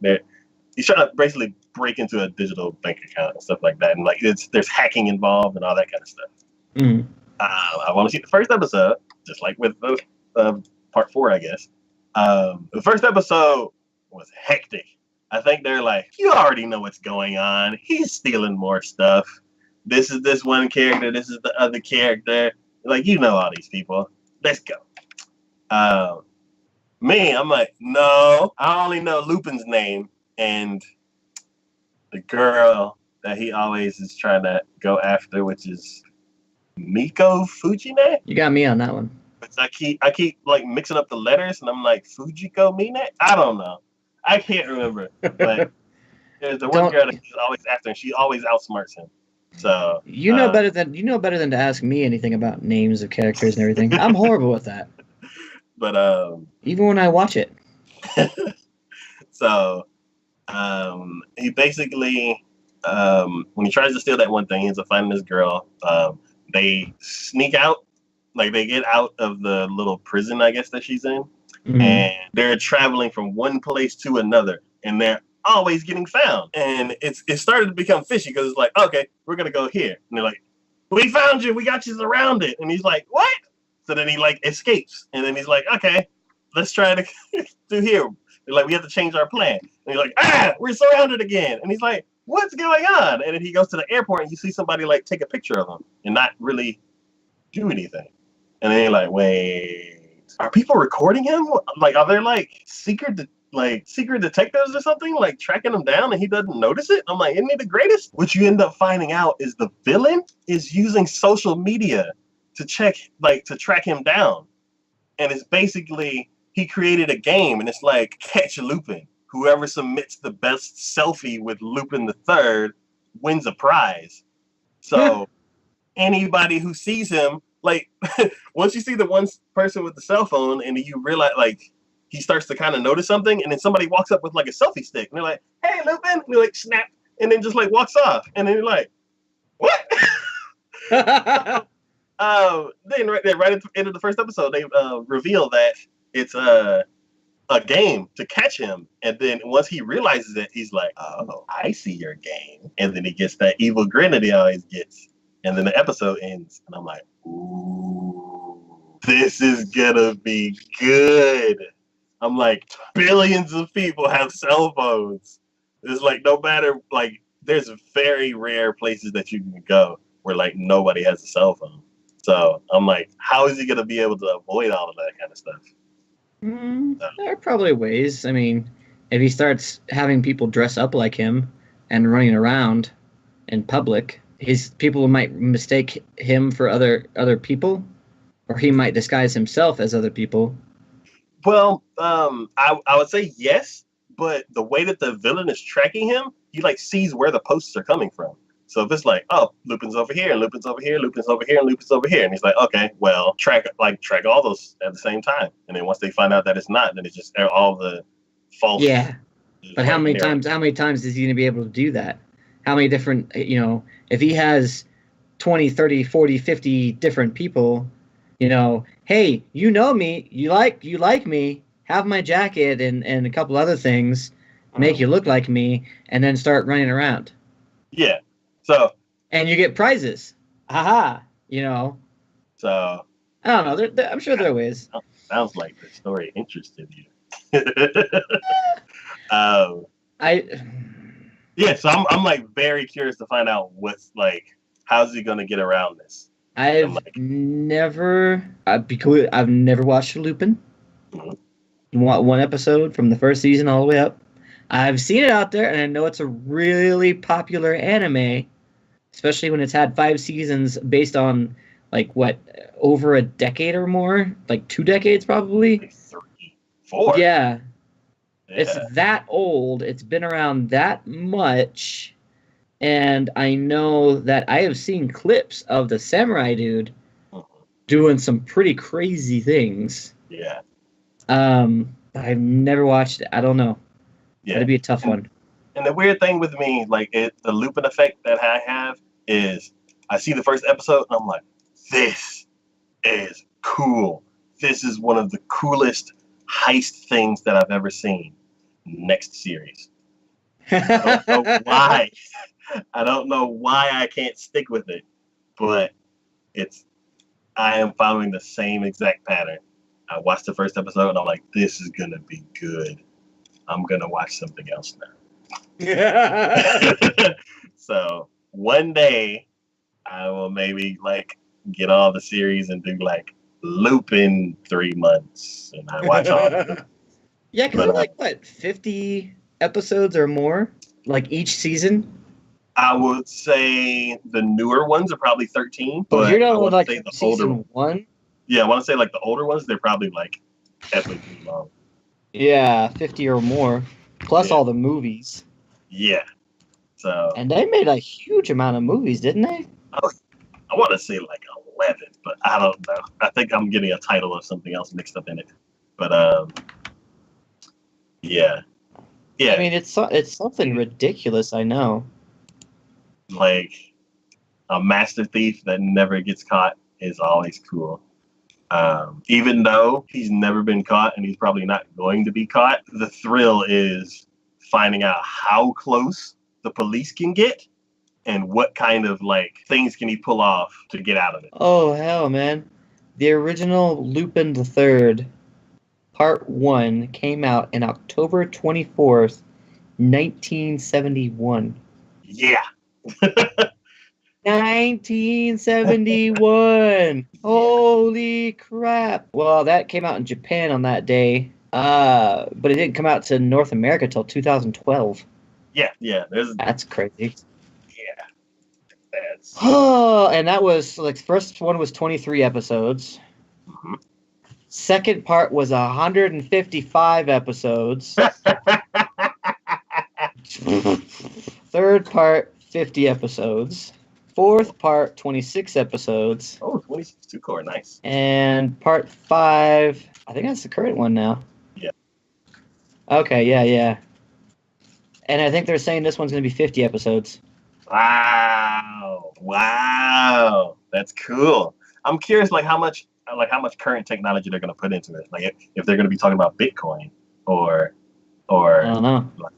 he's trying to basically break into a digital bank account and stuff like that. And like there's hacking involved and all that kind of stuff. Mm. I want to see the first episode, just like with the part 4, I guess. The first episode was hectic. I think they're like, you already know what's going on. He's stealing more stuff. This is this one character. This is the other character. Like, you know all these people. Let's go. Um, Me, I'm like, no, I only know Lupin's name and the girl that he always is trying to go after, which is Miko Fujine. You got me on that one. I keep like mixing up the letters, and I'm like Fujiko Mine. I don't know. I can't remember, but there's the one Don't girl that he's always after, and she always outsmarts him. So, better than to ask me anything about names of characters and everything. I'm horrible with that. but Even when I watch it. so he basically when he tries to steal that one thing, he ends up finding this girl. They sneak out, like they get out of the little prison, I guess that she's in, Mm. and they're traveling from one place to another, and they're always getting found. And it started to become fishy because it's like, okay, we're gonna go here, and they're like, we found you, we got you surrounded, and he's like, what? So then he like escapes, and then he's like, okay, let's try to do here. They're like, we have to change our plan. And he's like, we're surrounded again. And he's like, what's going on? And then he goes to the airport and you see somebody like take a picture of him and not really do anything. And then you're like, wait, are people recording him? Like, are there like secret detectives or something like tracking him down and he doesn't notice it? I'm like, isn't he the greatest? What you end up finding out is the villain is using social media to track him down. And it's basically he created a game, and it's like Catch Lupin. Whoever submits the best selfie with Lupin the Third wins a prize. So anybody who sees him, like once you see the one person with the cell phone, and you realize like he starts to kind of notice something, and then somebody walks up with like a selfie stick, and they're like, "Hey, Lupin!" And they're like, "Snap!" And then just like walks off, and then you're like, "What?" Then right there, right at the end of the first episode, they reveal that it's a game to catch him. And then once he realizes it, he's like, oh, I see your game. And then he gets that evil grin that he always gets. And then the episode ends. And I'm like, ooh, this is gonna be good. I'm like, billions of people have cell phones. It's like no matter like there's very rare places that you can go where like nobody has a cell phone. So I'm like, how is he gonna be able to avoid all of that kind of stuff? There are probably ways. I mean, if he starts having people dress up like him and running around in public, his people might mistake him for other people, or he might disguise himself as other people. Well, I would say yes, but the way that the villain is tracking him, he like sees where the posts are coming from. So if it's like, oh, Lupin's over here, and Lupin's over here, Lupin's over here, and Lupin's over here, and he's like, okay, well, track all those at the same time. And then once they find out that it's not, then it's just all the false Yeah, Just But like how many times is he going to be able to do that? How many different, if he has 20, 30, 40, 50 different people, hey, you know me, you like me, have my jacket and a couple other things, make you look like me, and then start running around. Yeah. So. And you get prizes. Haha. So. I don't know. I'm sure there are ways. Sounds like the story interested you. um. I. Yeah. So I'm like very curious to find out what's like. How's he gonna get around this? I've never watched Lupin. One episode from the first season all the way up. I've seen it out there, and I know it's a really popular anime, especially when it's had 5 seasons based on like what, over a decade or more, like 2 decades probably. Like 3, 4. Yeah, it's that old. It's been around that much. And I know that I have seen clips of the samurai dude doing some pretty crazy things. Yeah. I've never watched it. I don't know. Yeah. That'd be a tough one. And the weird thing with me, like the Lupin effect that I have is I see the first episode and I'm like, this is cool. This is one of the coolest heist things that I've ever seen. Next series. I don't know why. I don't know why I can't stick with it, but I am following the same exact pattern. I watched the first episode and I'm like, this is gonna be good. I'm gonna watch something else now. So one day I will maybe like get all the series and do like Lupin 3 months, and I watch all of them. Yeah, because they're like what, 50 episodes or more, like each season. I would say the newer ones are probably 13, but but you're I not would like say the season older 1. Yeah, I want to say like the older ones, they're probably like epically long. Yeah, 50 or more, plus all the movies. Yeah. So. And they made a huge amount of movies, didn't they? I want to say like 11, but I don't know. I think I'm getting a title of something else mixed up in it. But yeah. I mean, it's something ridiculous. I know. Like a master thief that never gets caught is always cool. Even though he's never been caught and he's probably not going to be caught, the thrill is finding out how close the police can get and what kind of like things can he pull off to get out of it. Oh hell, man! The original Lupin III, Part 1, came out in October 24th, 1971. Yeah. 1971. Holy crap! Well, that came out in Japan on that day, but it didn't come out to North America till 2012. Yeah. That's crazy. Yeah. Oh, and that was like the first one was 23 episodes. Mm-hmm. Second part was 155 episodes. Third part, 50 episodes. Fourth part, 26 episodes. Oh, 26 too core, nice. And part 5, I think that's the current one now. Yeah. Okay, yeah. And I think they're saying this one's going to be 50 episodes. Wow. That's cool. I'm curious, like how much current technology they're going to put into it. Like if they're going to be talking about Bitcoin or I don't know. Like,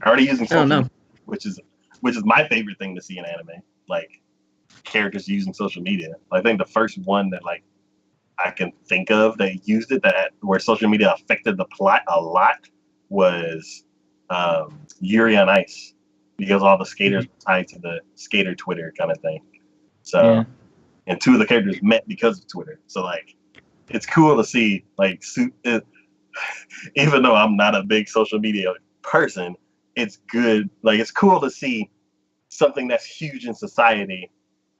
already using social media, which is my favorite thing to see in anime. Like characters using social media. I think the first one that like I can think of that used it where social media affected the plot a lot was Yuri on Ice, because all the skaters were tied to the skater Twitter kind of thing. So, and 2 of the characters met because of Twitter. So like, it's cool to see like, even though I'm not a big social media person, it's good. Like, it's cool to see something that's huge in society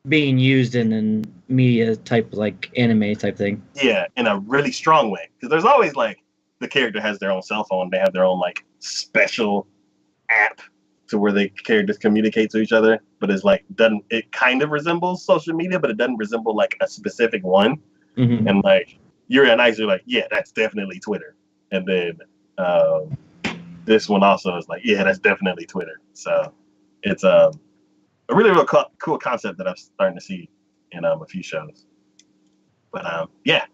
being used in media type, like anime type thing. Yeah, in a really strong way. Because there's always like the character has their own cell phone. They have their own like special app to where the characters communicate to each other. But it kind of resembles social media, but it doesn't resemble like a specific one. Mm-hmm. And like Yuri on Ice, you're like, yeah, that's definitely Twitter. And then this one also is like, yeah, that's definitely Twitter. So it's a really real cool concept that I'm starting to see in a few shows. But yeah,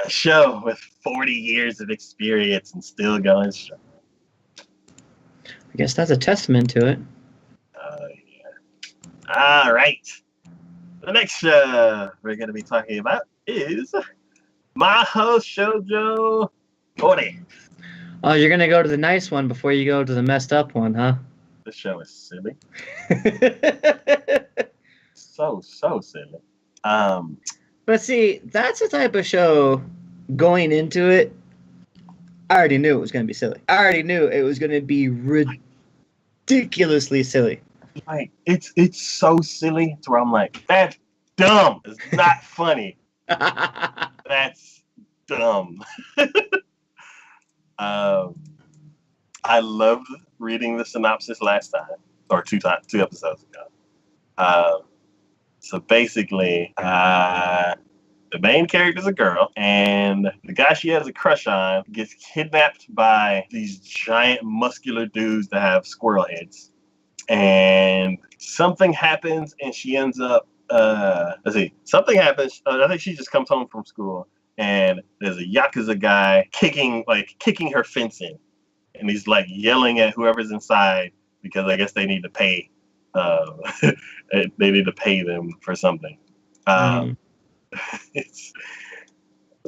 a show with 40 years of experience and still going strong. I guess that's a testament to it. Yeah. All right. The next show we're going to be talking about is Maho Shoujo Ore. Oh, you're gonna go to the nice one before you go to the messed up one, huh? This show is silly. So silly. But see, that's the type of show going into it. I already knew it was gonna be silly. I already knew it was gonna be ridiculously silly. Like it's so silly to where I'm like, that's dumb. It's not funny. That's dumb. I loved reading the synopsis last time, or two episodes ago. So basically, the main character is a girl, and the guy she has a crush on gets kidnapped by these giant muscular dudes that have squirrel heads. And something happens, and she ends up, something happens. I think she just comes home from school, and there's a Yakuza guy kicking her fence in. And he's like yelling at whoever's inside because I guess they need to pay. They need to pay them for something. It's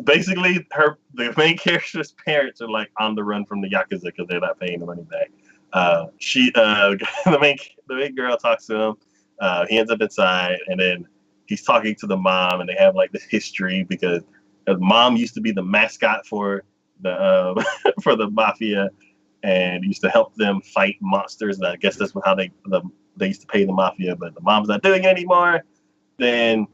basically the main character's parents are like on the run from the Yakuza because they're not paying the money back. The main girl talks to him. He ends up inside, and then he's talking to the mom, and they have like this history because the mom used to be the mascot for the for the mafia, and used to help them fight monsters. And I guess that's how they used to pay the mafia, but the mom's not doing it anymore. Then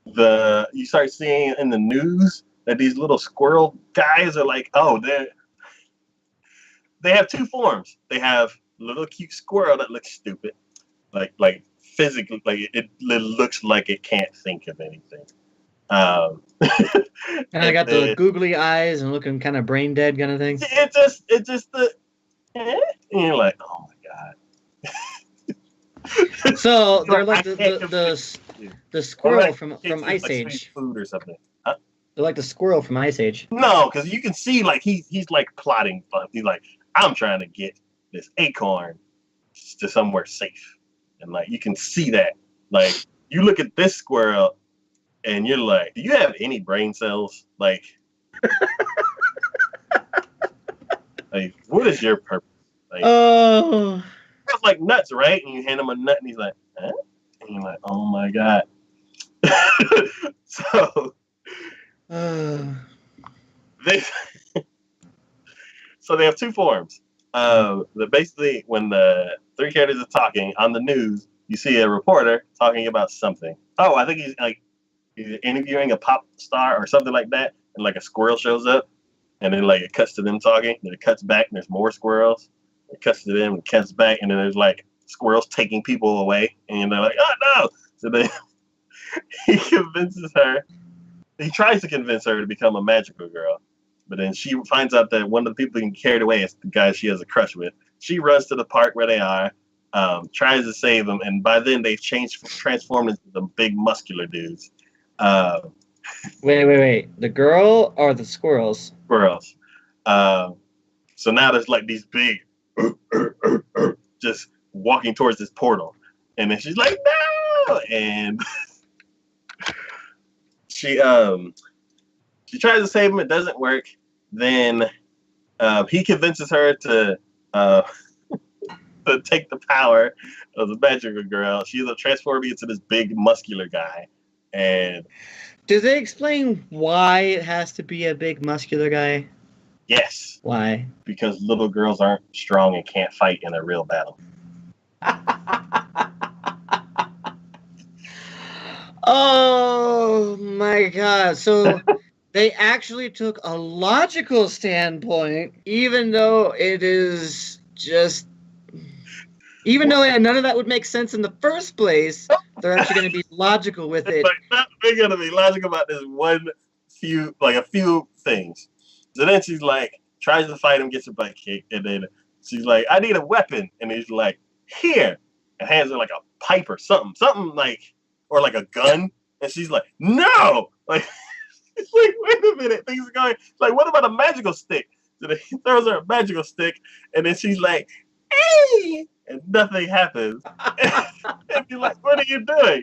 you start seeing in the news that these little squirrel guys are like, oh, they have two forms. They have a little cute squirrel that looks stupid, like physically, like it looks like it can't think of anything. And I got the googly eyes and looking kind of brain dead kind of thing. It just and you're like, oh my god. So they're like the squirrel from Ice Age. Food or something. They're like the squirrel from Ice Age. No, because you can see like he's like plotting. He's like, I'm trying to get this acorn to somewhere safe, and like you can see that. Like you look at this squirrel, and you're like, do you have any brain cells? Like, like what is your purpose? Like, it's like nuts, right? And you hand him a nut, and he's like, huh? And you're like, oh my god. So they have two forms. Basically, when the three characters are talking on the news, you see a reporter talking about something. Oh, I think he's interviewing a pop star or something like that, and like a squirrel shows up, and then like it cuts to them talking, then it cuts back, and there's more squirrels. It cuts to them, and cuts back, and then there's like squirrels taking people away, and they're like, oh no! So then he convinces her. He tries to convince her to become a magical girl, but then she finds out that one of the people being carried away is the guy she has a crush with. She runs to the park where they are, tries to save them, and by then they've transformed into the big muscular dudes. Wait. The girl or the squirrels? Squirrels. So now there's like these big just walking towards this portal. And then she's like, no! And she tries to save him. It doesn't work. Then he convinces her to take the power of the magical girl. She's transforming into this big muscular guy. And do they explain why it has to be a big muscular guy? Yes. Why? Because little girls aren't strong and can't fight in a real battle. Oh my god. So they actually took a logical standpoint, even though it is just... Even though none of that would make sense in the first place, they're actually going to be logical with it. They're going to be logical about this a few things. So then she's like tries to fight him, gets a butt kick, and then she's like, I need a weapon. And he's like, here. And hands her like a pipe or something like, or like a gun. And she's like, no. Like, it's like, wait a minute. Things are going, like, what about a magical stick? So then he throws her a magical stick, and then she's like, hey. And nothing happens. And you're like, what are you doing?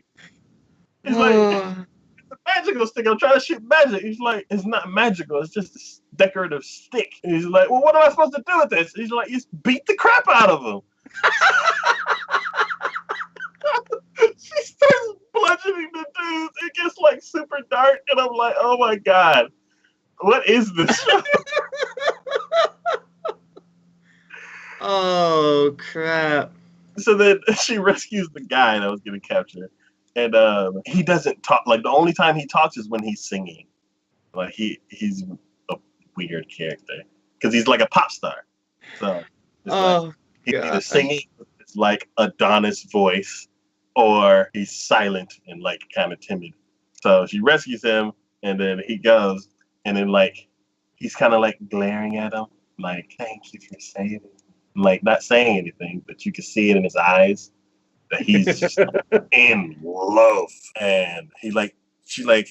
He's like, it's a magical stick. I'm trying to shoot magic. He's like, it's not magical. It's just a decorative stick. And he's like, well, what am I supposed to do with this? He's like, you beat the crap out of him. She starts bludgeoning the dudes. It gets like super dark, and I'm like, oh my god, what is this show? Oh crap! So then she rescues the guy that was getting captured, and he doesn't talk. Like the only time he talks is when he's singing. Like he's a weird character because he's like a pop star. So like, he's either singing with this like Adonis voice, or he's silent and like kind of timid. So she rescues him, and then he goes, and then like he's kind of like glaring at him, like, thank you for saving me. Like not saying anything, but you can see it in his eyes that he's just like, in love. And she's like,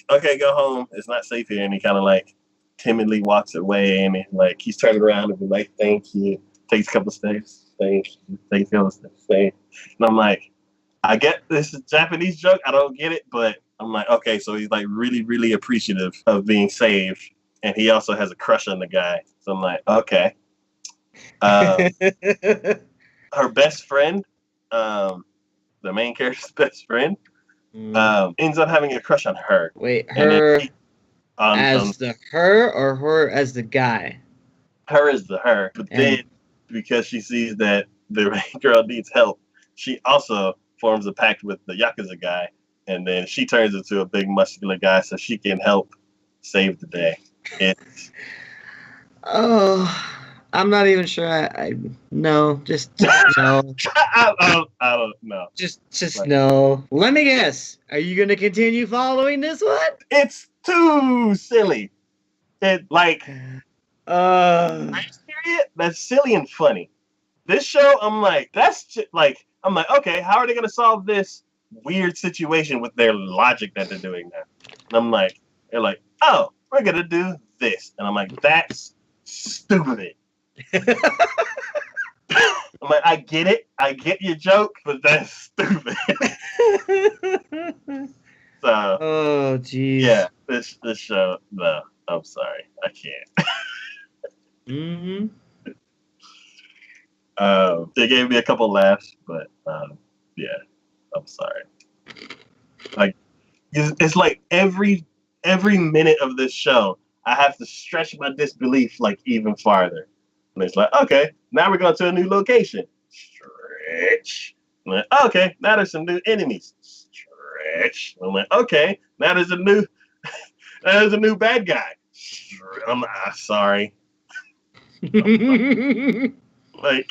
okay, go home. It's not safe here. And he kind of like timidly walks away, and he's turning around and be like, thank you. Takes a couple steps, thank you. Takes a couple steps, thank you. And I'm like, I get this is a Japanese joke. I don't get it, but I'm like, okay, so he's like really, really appreciative of being saved, and he also has a crush on the guy. So I'm like, okay. Her best friend, the main character's best friend, ends up having a crush on her. Wait, her as the her or her as the guy? Her as the her, but then because she sees that the main girl needs help, she also forms a pact with the Yakuza guy, and then she turns into a big muscular guy so she can help save the day. I'm not even sure. No, just no. I don't know. Just like, no. Let me guess. Are you going to continue following this one? It's too silly. It like, period. That's silly and funny. This show, I'm like, I'm like, okay, how are they going to solve this weird situation with their logic that they're doing now? And I'm like, they're like, oh, we're going to do this. And I'm like, that's stupid. I'm like, I get it. I get your joke, but that's stupid. So, oh, geez. Yeah, this show, no, I'm sorry. I can't. Mm-hmm. They gave me a couple laughs, but yeah, I'm sorry. Like, it's like every minute of this show, I have to stretch my disbelief like even farther. And it's like, okay, now we're going to a new location. Stretch. I'm like, okay, now there's some new enemies. Stretch. I'm like, okay, now there's a new bad guy. I'm sorry. Like,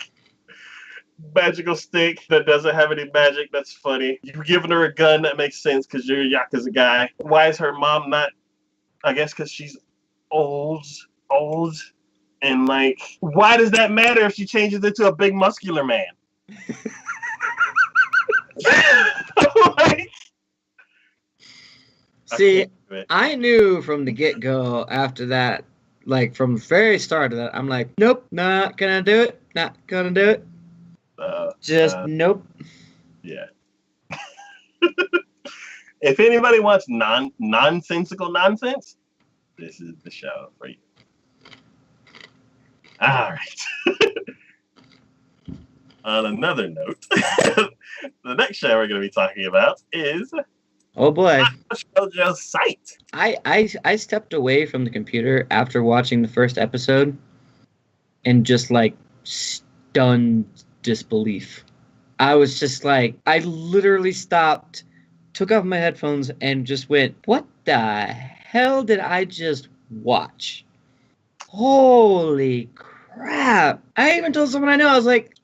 magical stick that doesn't have any magic. That's funny. You're giving her a gun. That makes sense because you're a Yakuza guy. Why is her mom not? I guess because she's old. And like, why does that matter if she changes into a big muscular man? Like, see, I knew from the get-go after that, like from the very start of that, I'm like, nope, not gonna do it. Not gonna do it. Nope. Yeah. If anybody wants nonsensical nonsense, this is the show for you. All right. On another note, the next show we're going to be talking about is oh boy, JoJo's Sight. I stepped away from the computer after watching the first episode and just like stunned disbelief. I was just like, I literally stopped, took off my headphones, and just went, what the hell did I just watch? Holy crap. I even told someone I know, I was like,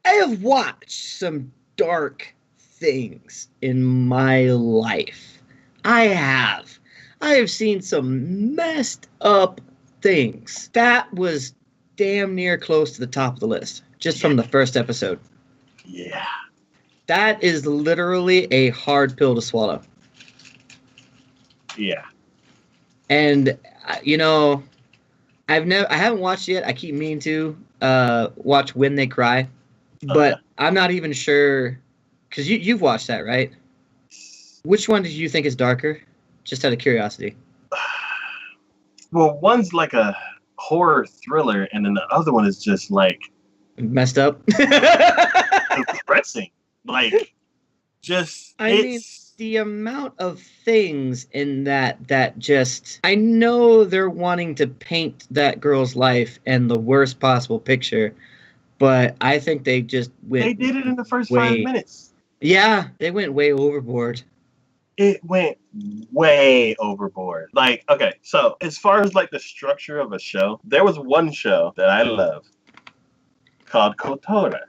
I have watched some dark things in my life. I have seen some messed up things. That was damn near close to the top of the list, just from the first episode. Yeah. That is literally a hard pill to swallow. Yeah. And I haven't watched it yet. I keep meaning to watch When They Cry, but I'm not even sure because you've watched that, right? Which one did you think is darker? Just out of curiosity. Well, one's like a horror thriller, and then the other one is just like messed up. depressing. Like, just I mean, the amount of things in that just I know they're wanting to paint that girl's life in the worst possible picture, but I think they just went. They did it in the first 5 minutes. Yeah, they went way overboard. It went way overboard. Like, okay, so as far as like the structure of a show, there was one show that I love called Kotora,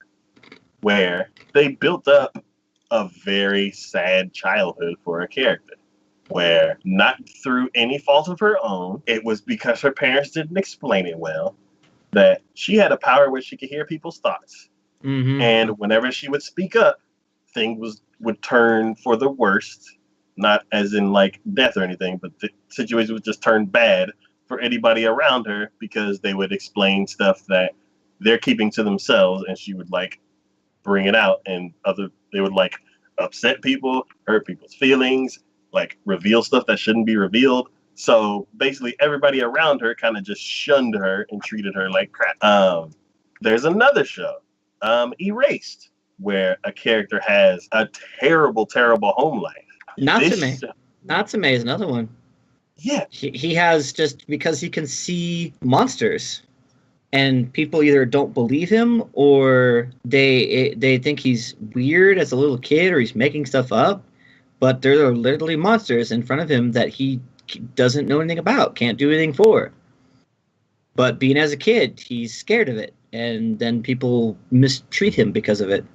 where they built up a very sad childhood for a character, where not through any fault of her own, it was because her parents didn't explain it well, that she had a power where she could hear people's thoughts. Mm-hmm. And whenever she would speak up, things would turn for the worst. Not as in like death or anything, but the situation would just turn bad for anybody around her because they would explain stuff that they're keeping to themselves, and she would like bring it out, and they would like upset people, hurt people's feelings, like reveal stuff that shouldn't be revealed. So basically everybody around her kind of just shunned her and treated her like crap. There's another show, Erased, where a character has a terrible, terrible home life. Natsume is another one. Yeah. He has, just because he can see monsters, and people either don't believe him or they think he's weird as a little kid or he's making stuff up. But there are literally monsters in front of him that he doesn't know anything about, can't do anything for. But being as a kid, he's scared of it, and then people mistreat him because of it.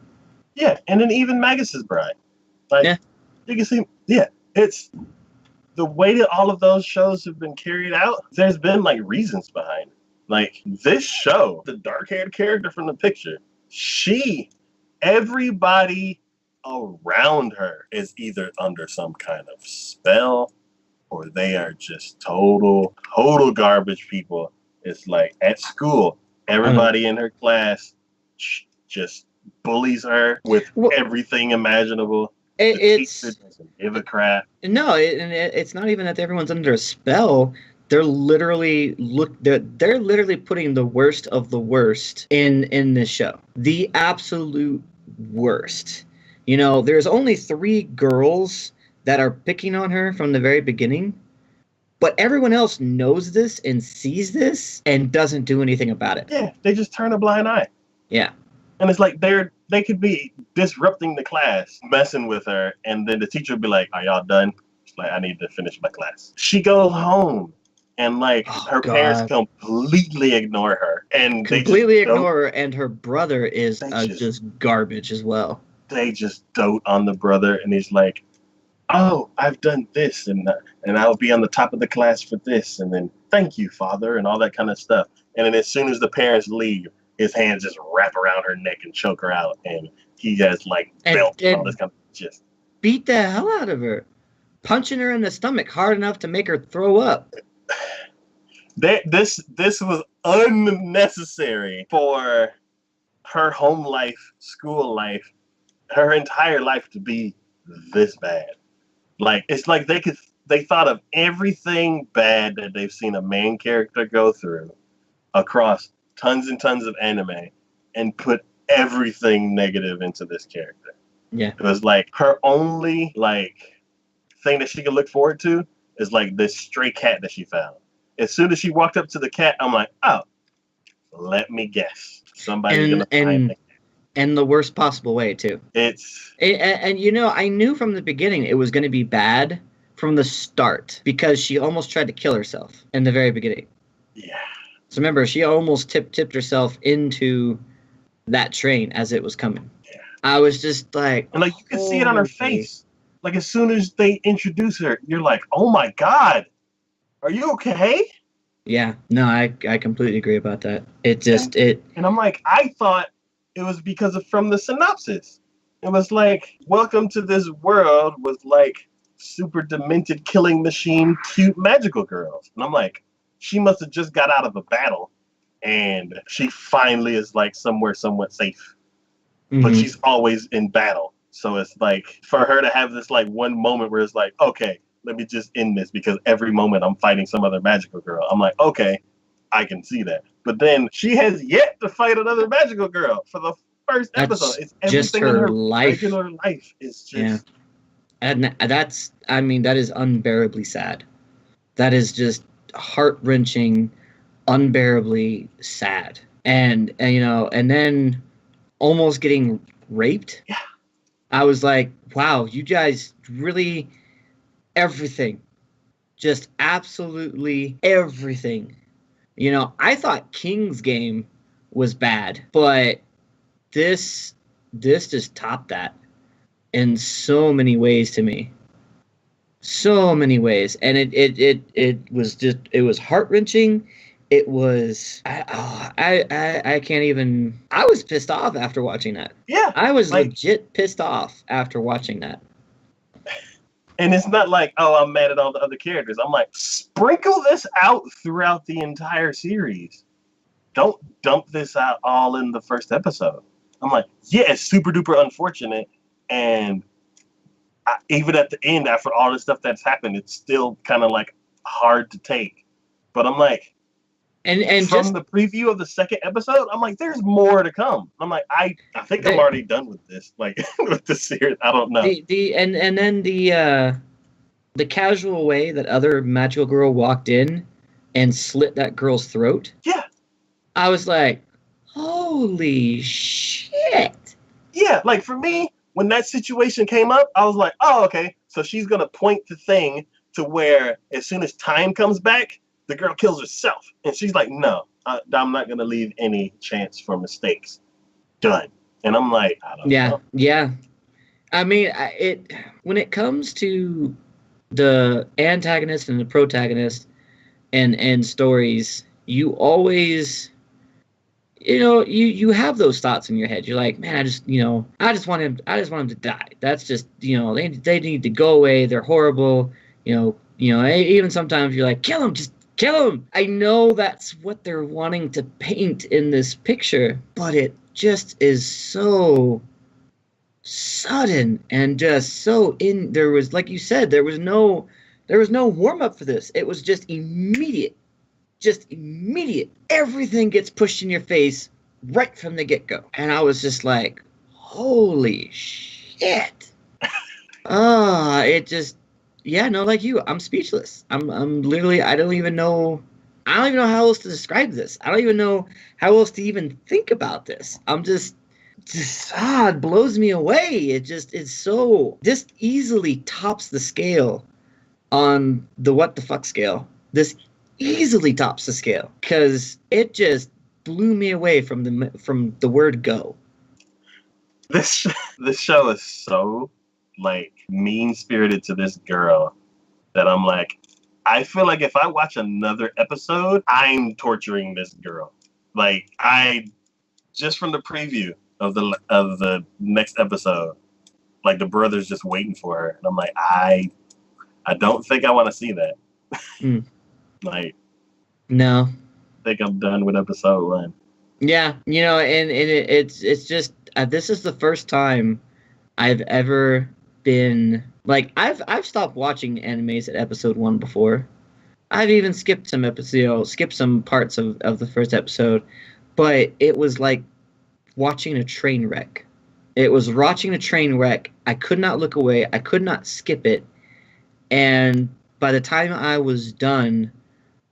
Yeah, and then even Magus's Bride. Like, yeah. You can see, yeah, it's the way that all of those shows have been carried out. There's been like reasons behind it. Like this show, the dark-haired character from the picture, everybody around her is either under some kind of spell or they are just total garbage people. It's like at school, everybody in her class just bullies her with everything imaginable. It's doesn't give a crap. No, it's not even that everyone's under a spell. They're literally they're literally putting the worst of the worst in this show. The absolute worst. There's only 3 girls that are picking on her from the very beginning, but everyone else knows this and sees this and doesn't do anything about it. Yeah, they just turn a blind eye. Yeah. And it's like they could be disrupting the class, messing with her, and then the teacher would be like, "Are y'all done?" She's like, "I need to finish my class." She goes home, and like her parents completely ignore her, and and her brother is just garbage as well. They just dote on the brother, and he's like, "Oh, I've done this, and I'll be on the top of the class for this, and then thank you, father," and all that kind of stuff. And then as soon as the parents leave, his hands just wrap around her neck and choke her out, and he has like belt and all this kind of just beat the hell out of her, punching her in the stomach hard enough to make her throw up. This was unnecessary for her home life, school life, her entire life to be this bad. Like it's like they thought of everything bad that they've seen a main character go through across tons and tons of anime and put everything negative into this character. Yeah. It was like her only like thing that she could look forward to is like this stray cat that she found. As soon as she walked up to the cat, I'm like, oh, let me guess. Somebody's gonna find it. And the worst possible way too. And I knew from the beginning it was gonna be bad from the start because she almost tried to kill herself in the very beginning. Yeah. So remember, she almost tipped herself into that train as it was coming. Yeah. I was just like... And like, you can see it on her face. Like, as soon as they introduce her, you're like, oh my God, are you okay? Yeah, no, I completely agree about that. It just And it and I'm like, I thought it was because of from the synopsis. It was like, welcome to this world with like super demented killing machine cute magical girls. And I'm like, she must have just got out of a battle and she finally is like somewhere somewhat safe. But mhm. she's always in battle. So it's like for her to have this like one moment where it's like, okay, let me just end this because every moment I'm fighting some other magical girl. I'm like, okay, I can see that. But then she has yet to fight another magical girl for the first episode. That's It's just everything in her her life. regular life is Yeah. just And that's, I mean, that is unbearably sad. That is just heart-wrenching, unbearably sad. And you know, and then almost getting raped. yeah, I was like, wow, you guys really everything. Just absolutely everything. You know, I thought King's Game was bad, but this this just topped that in so many ways to me. So many ways, and it was just, it was heart-wrenching. It was, I can't even, I was pissed off after watching that. yeah. I was Like, legit pissed off after watching that. and it's not like, oh, I'm mad at all the other characters. I'm like, sprinkle this out throughout the entire series. Don't dump this out all in the first episode. I'm like, yeah, it's super duper unfortunate, and even at the end, after all the stuff that's happened, it's still kind of like hard to take. But I'm like, And from just the preview of the second episode, I'm like, there's more to come. I'm like, I think I'm the already done with this, like with this series. I don't know. the and then the casual way that other magical girl walked in and slit that girl's throat. Yeah, I was like, holy shit. yeah. Like for me, when that situation came up, I was like, oh, okay. So she's gonna point the thing to where as soon as time comes back, the girl kills herself, and she's like, no, I'm not gonna leave any chance for mistakes. Done. And I'm like, I don't Yeah, know. yeah. I mean, it when it comes to the antagonist and the protagonist and stories, you always, you know, you have those thoughts in your head. You're like, man, I just want him to die. That's just, you know, they need to go away. They're horrible. Even sometimes you're like, kill him, just kill him. I know that's what they're wanting to paint in this picture, but it just is so sudden and just so in. There was, like you said, there was no warm up for this. It was just immediate. Everything gets pushed in your face right from the get go. And I was just like, holy shit. It just, yeah, no, like you, I'm speechless. I'm literally, I don't even know how else to describe this. I don't even know how else to even think about this. It blows me away. It's so, this easily tops the scale on the what the fuck scale. This easily tops the scale because it just blew me away from the word go. This this show is so like mean spirited to this girl that I'm like, I feel like if I watch another episode, I'm torturing this girl. Like I just from the preview of the next episode, like the brother's just waiting for her, and I'm like, I don't think I want to see that. Mm. Like, No. I think I'm done with episode one. Yeah, you know, and it's just, this is the first time I've ever been like, I've stopped watching animes at episode 1 before. I've even skipped some episodes, skipped some parts of the first episode, but it was like watching a train wreck. It was watching a train wreck. I could not look away. I could not skip it. And by the time I was done,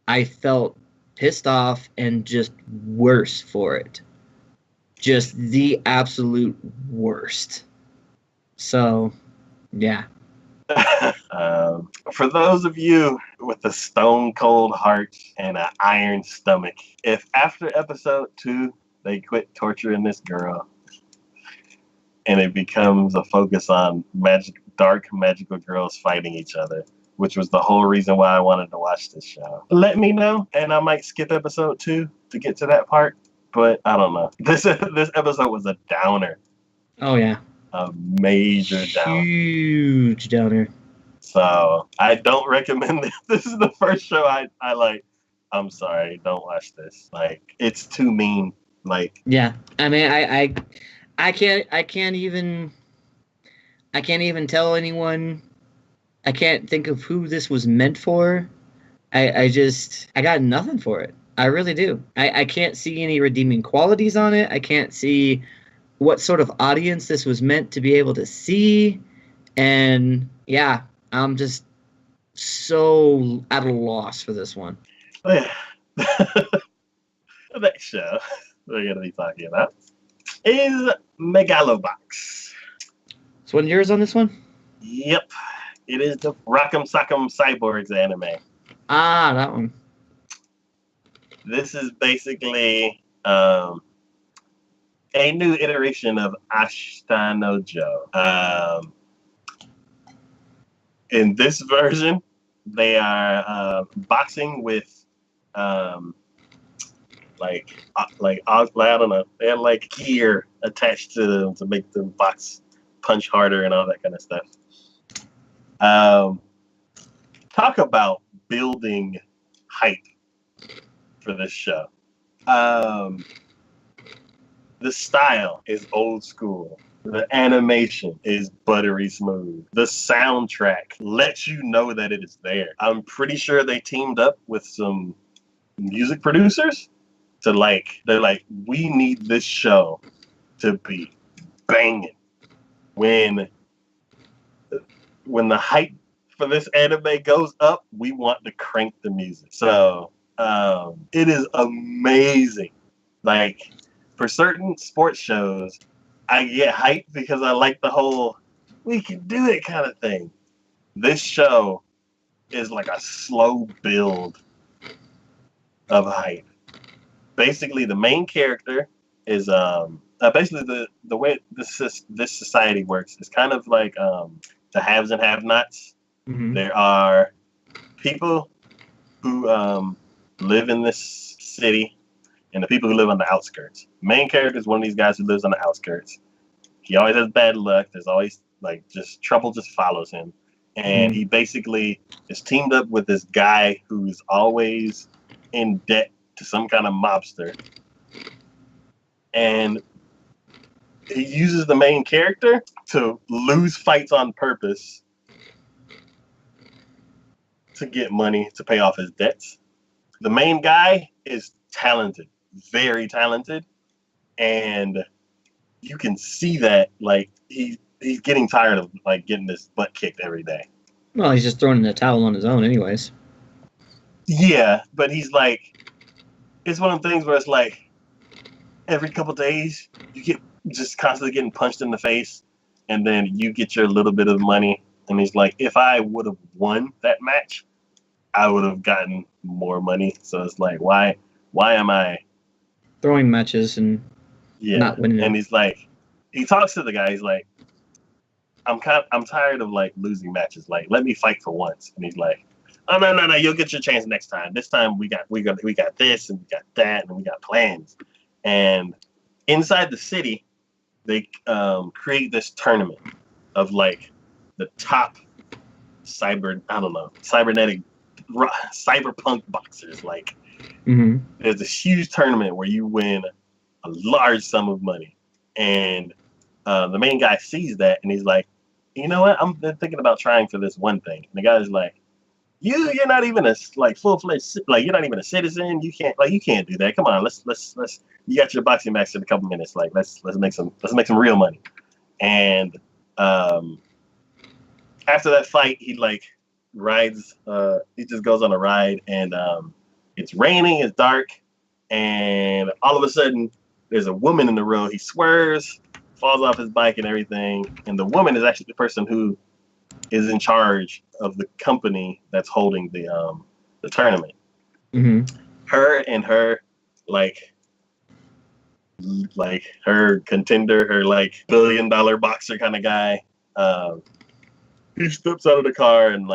I felt pissed off and just worse for it. Just the absolute worst. So, yeah. For those of you with a stone cold heart and an iron stomach, if after episode 2 they quit torturing this girl and it becomes a focus on dark magical girls fighting each other, which was the whole reason why I wanted to watch this show. Let me know, and I might skip episode 2 to get to that part. But I don't know. This episode was a downer. Oh yeah, A major downer. huge downer. So I don't recommend this. This is the first show I like. I'm sorry, don't watch this. Like, it's too mean. Like, yeah, I mean, I can't even tell anyone. I can't think of who this was meant for. I got nothing for it. I really do. I can't see any redeeming qualities on it. I can't see what sort of audience this was meant to be able to see. And yeah, I'm just so at a loss for this one. oh yeah. The next show we're going to be talking about is Megalobox. So what yours on this one? Yep. It is the Rock'em Sock'em Cyborgs anime. Ah, that one. This is basically a new iteration of Ashita no Joe. In this version, they are boxing with I don't know. They have like gear attached to them to make them box punch harder and all that kind of stuff. Talk about building hype for this show. The style is old school. The animation is buttery smooth. The soundtrack lets you know that it is there. I'm pretty sure they teamed up with some music producers to they're like, we need this show to be banging. When the hype for this anime goes up, we want to crank the music. So it is amazing. Like, for certain sports shows, I get hyped because I like the whole we can do it kind of thing. This show is like a slow build of hype. Basically, the main character is basically the way this society works is kind of like the haves and have-nots. Mm-hmm. There are people who live in this city and the people who live on the outskirts. Main character is one of these guys who lives on the outskirts. He always has bad luck. There's always just trouble just follows him. And he basically is teamed up with this guy who's always in debt to some kind of mobster. And he uses the main character to lose fights on purpose to get money to pay off his debts. The main guy is talented, very talented, and you can see that he's getting tired of getting his butt kicked every day. Well, he's just throwing in the towel on his own, anyways. Yeah, but he's it's one of the things where it's like every couple days you get just constantly getting punched in the face, and then you get your little bit of money. And he's like, if I would have won that match, I would have gotten more money. So it's like, why am I throwing matches and not winning? And he's like, he talks to the guy. He's like, I'm tired of losing matches. Let me fight for once. And he's like, oh no, you'll get your chance next time. This time we got this and we got that and we got plans. And inside the city, they create this tournament of the top cybernetic cyberpunk boxers. There's this huge tournament where you win a large sum of money, and the main guy sees that and he's like, you know what, I'm thinking about trying for this one thing. And the guy's like, you're not even a full-fledged, you're not even a citizen. You can't do that. Come on, let's you got your boxing match in a couple minutes. Let's make some real money. And after that fight, he rides. He just goes on a ride, and it's raining. It's dark, and all of a sudden, there's a woman in the road. He swerves, falls off his bike, and everything. And the woman is actually the person who is in charge of the company that's holding the tournament. Mm-hmm. Her and her her contender, her $1 billion boxer kind of guy. He steps out of the car and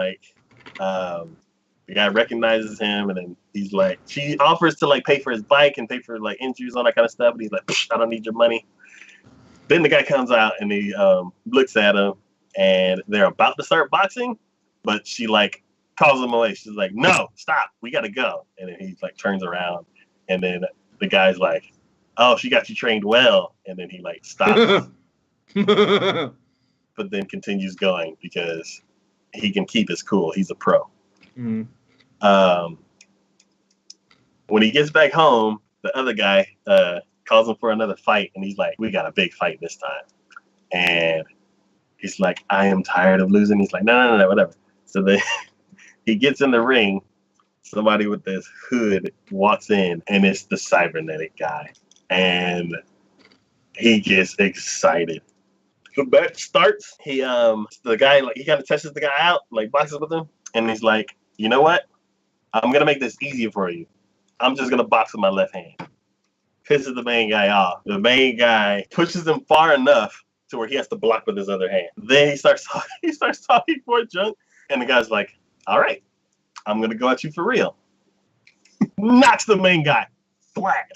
The guy recognizes him, and then he's like, she offers to like pay for his bike and pay for like injuries, all that kind of stuff. But he's like, I don't need your money. Then the guy comes out and he looks at him, and they're about to start boxing, but she like calls him away. She's like, no, stop, we gotta go. And then he like turns around, and then the guy's like, oh, she got you trained well. And then he like stops, but then continues going because he can keep his cool. He's a pro. Mm. When he gets back home, the other guy calls him for another fight, and he's like, we got a big fight this time. And he's like, I am tired of losing. He's like, no, whatever. So then he gets in the ring. Somebody with this hood walks in, and it's the cybernetic guy. And he gets excited. The match starts. The guy, like, he kind of touches the guy out, like boxes with him. And he's like, you know what? I'm going to make this easier for you. I'm just going to box with my left hand. Pisses the main guy off. The main guy pushes him far enough to where he has to block with his other hand. Then he starts talking more junk. And the guy's like, all right, I'm going to go at you for real. Knocks the main guy flat.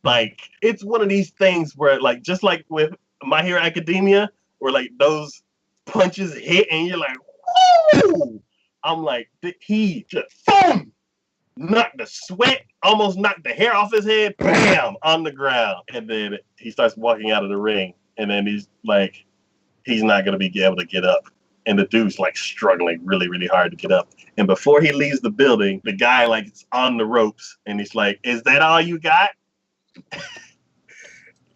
Like, it's one of these things where, like, just like with My Hero Academia, where, like, those punches hit and you're like, woo! I'm like, he just, boom! Knocked the sweat, almost knocked the hair off his head, bam, on the ground. And then he starts walking out of the ring. And then he's like, he's not going to be able to get up. And the dude's like struggling really, really hard to get up. And before he leaves the building, the guy like is on the ropes. And he's like, is that all you got?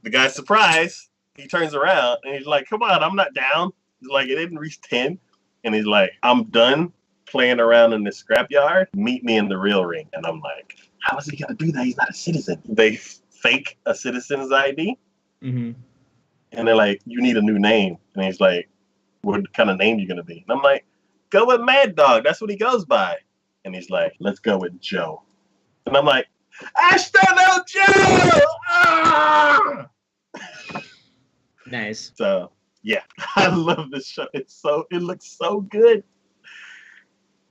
The guy's surprised. He turns around and he's like, come on, I'm not down. He's like, it didn't reach 10. And he's like, I'm done playing around in this scrapyard. Meet me in the real ring. And I'm like, how is he going to do that? He's not a citizen. They fake a citizen's ID. Mm-hmm. And they're like, you need a new name. And he's like, what kind of name you going to be? And I'm like, go with Mad Dog. That's what he goes by. And he's like, let's go with Joe. And I'm like, I still know Joe! Ah! Nice. So, yeah, I love this show. It looks so good.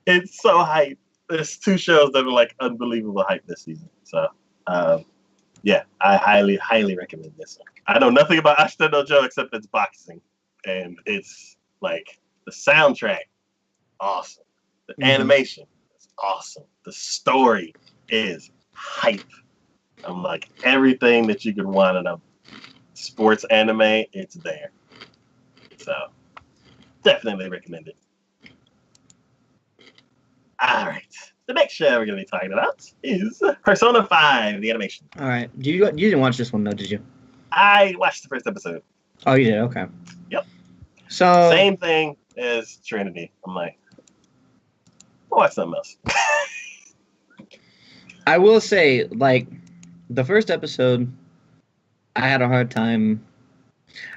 It's so hype. There's two shows that are like unbelievable hype this season. So, yeah, I highly, highly recommend this one. I know nothing about Ashita no Joe except it's boxing. And it's like the soundtrack, awesome. The animation is awesome. The story is hype. I'm like, everything that you could want in a sports anime, it's there. So, definitely recommend it. All right. The next show we're going to be talking about is Persona 5, the animation. All right. You didn't watch this one, though, did you? I watched the first episode. Oh, you did? Okay. Yep. So same thing as Trinity. I'm like, I'll watch something else. I will say, like, the first episode, I had a hard time.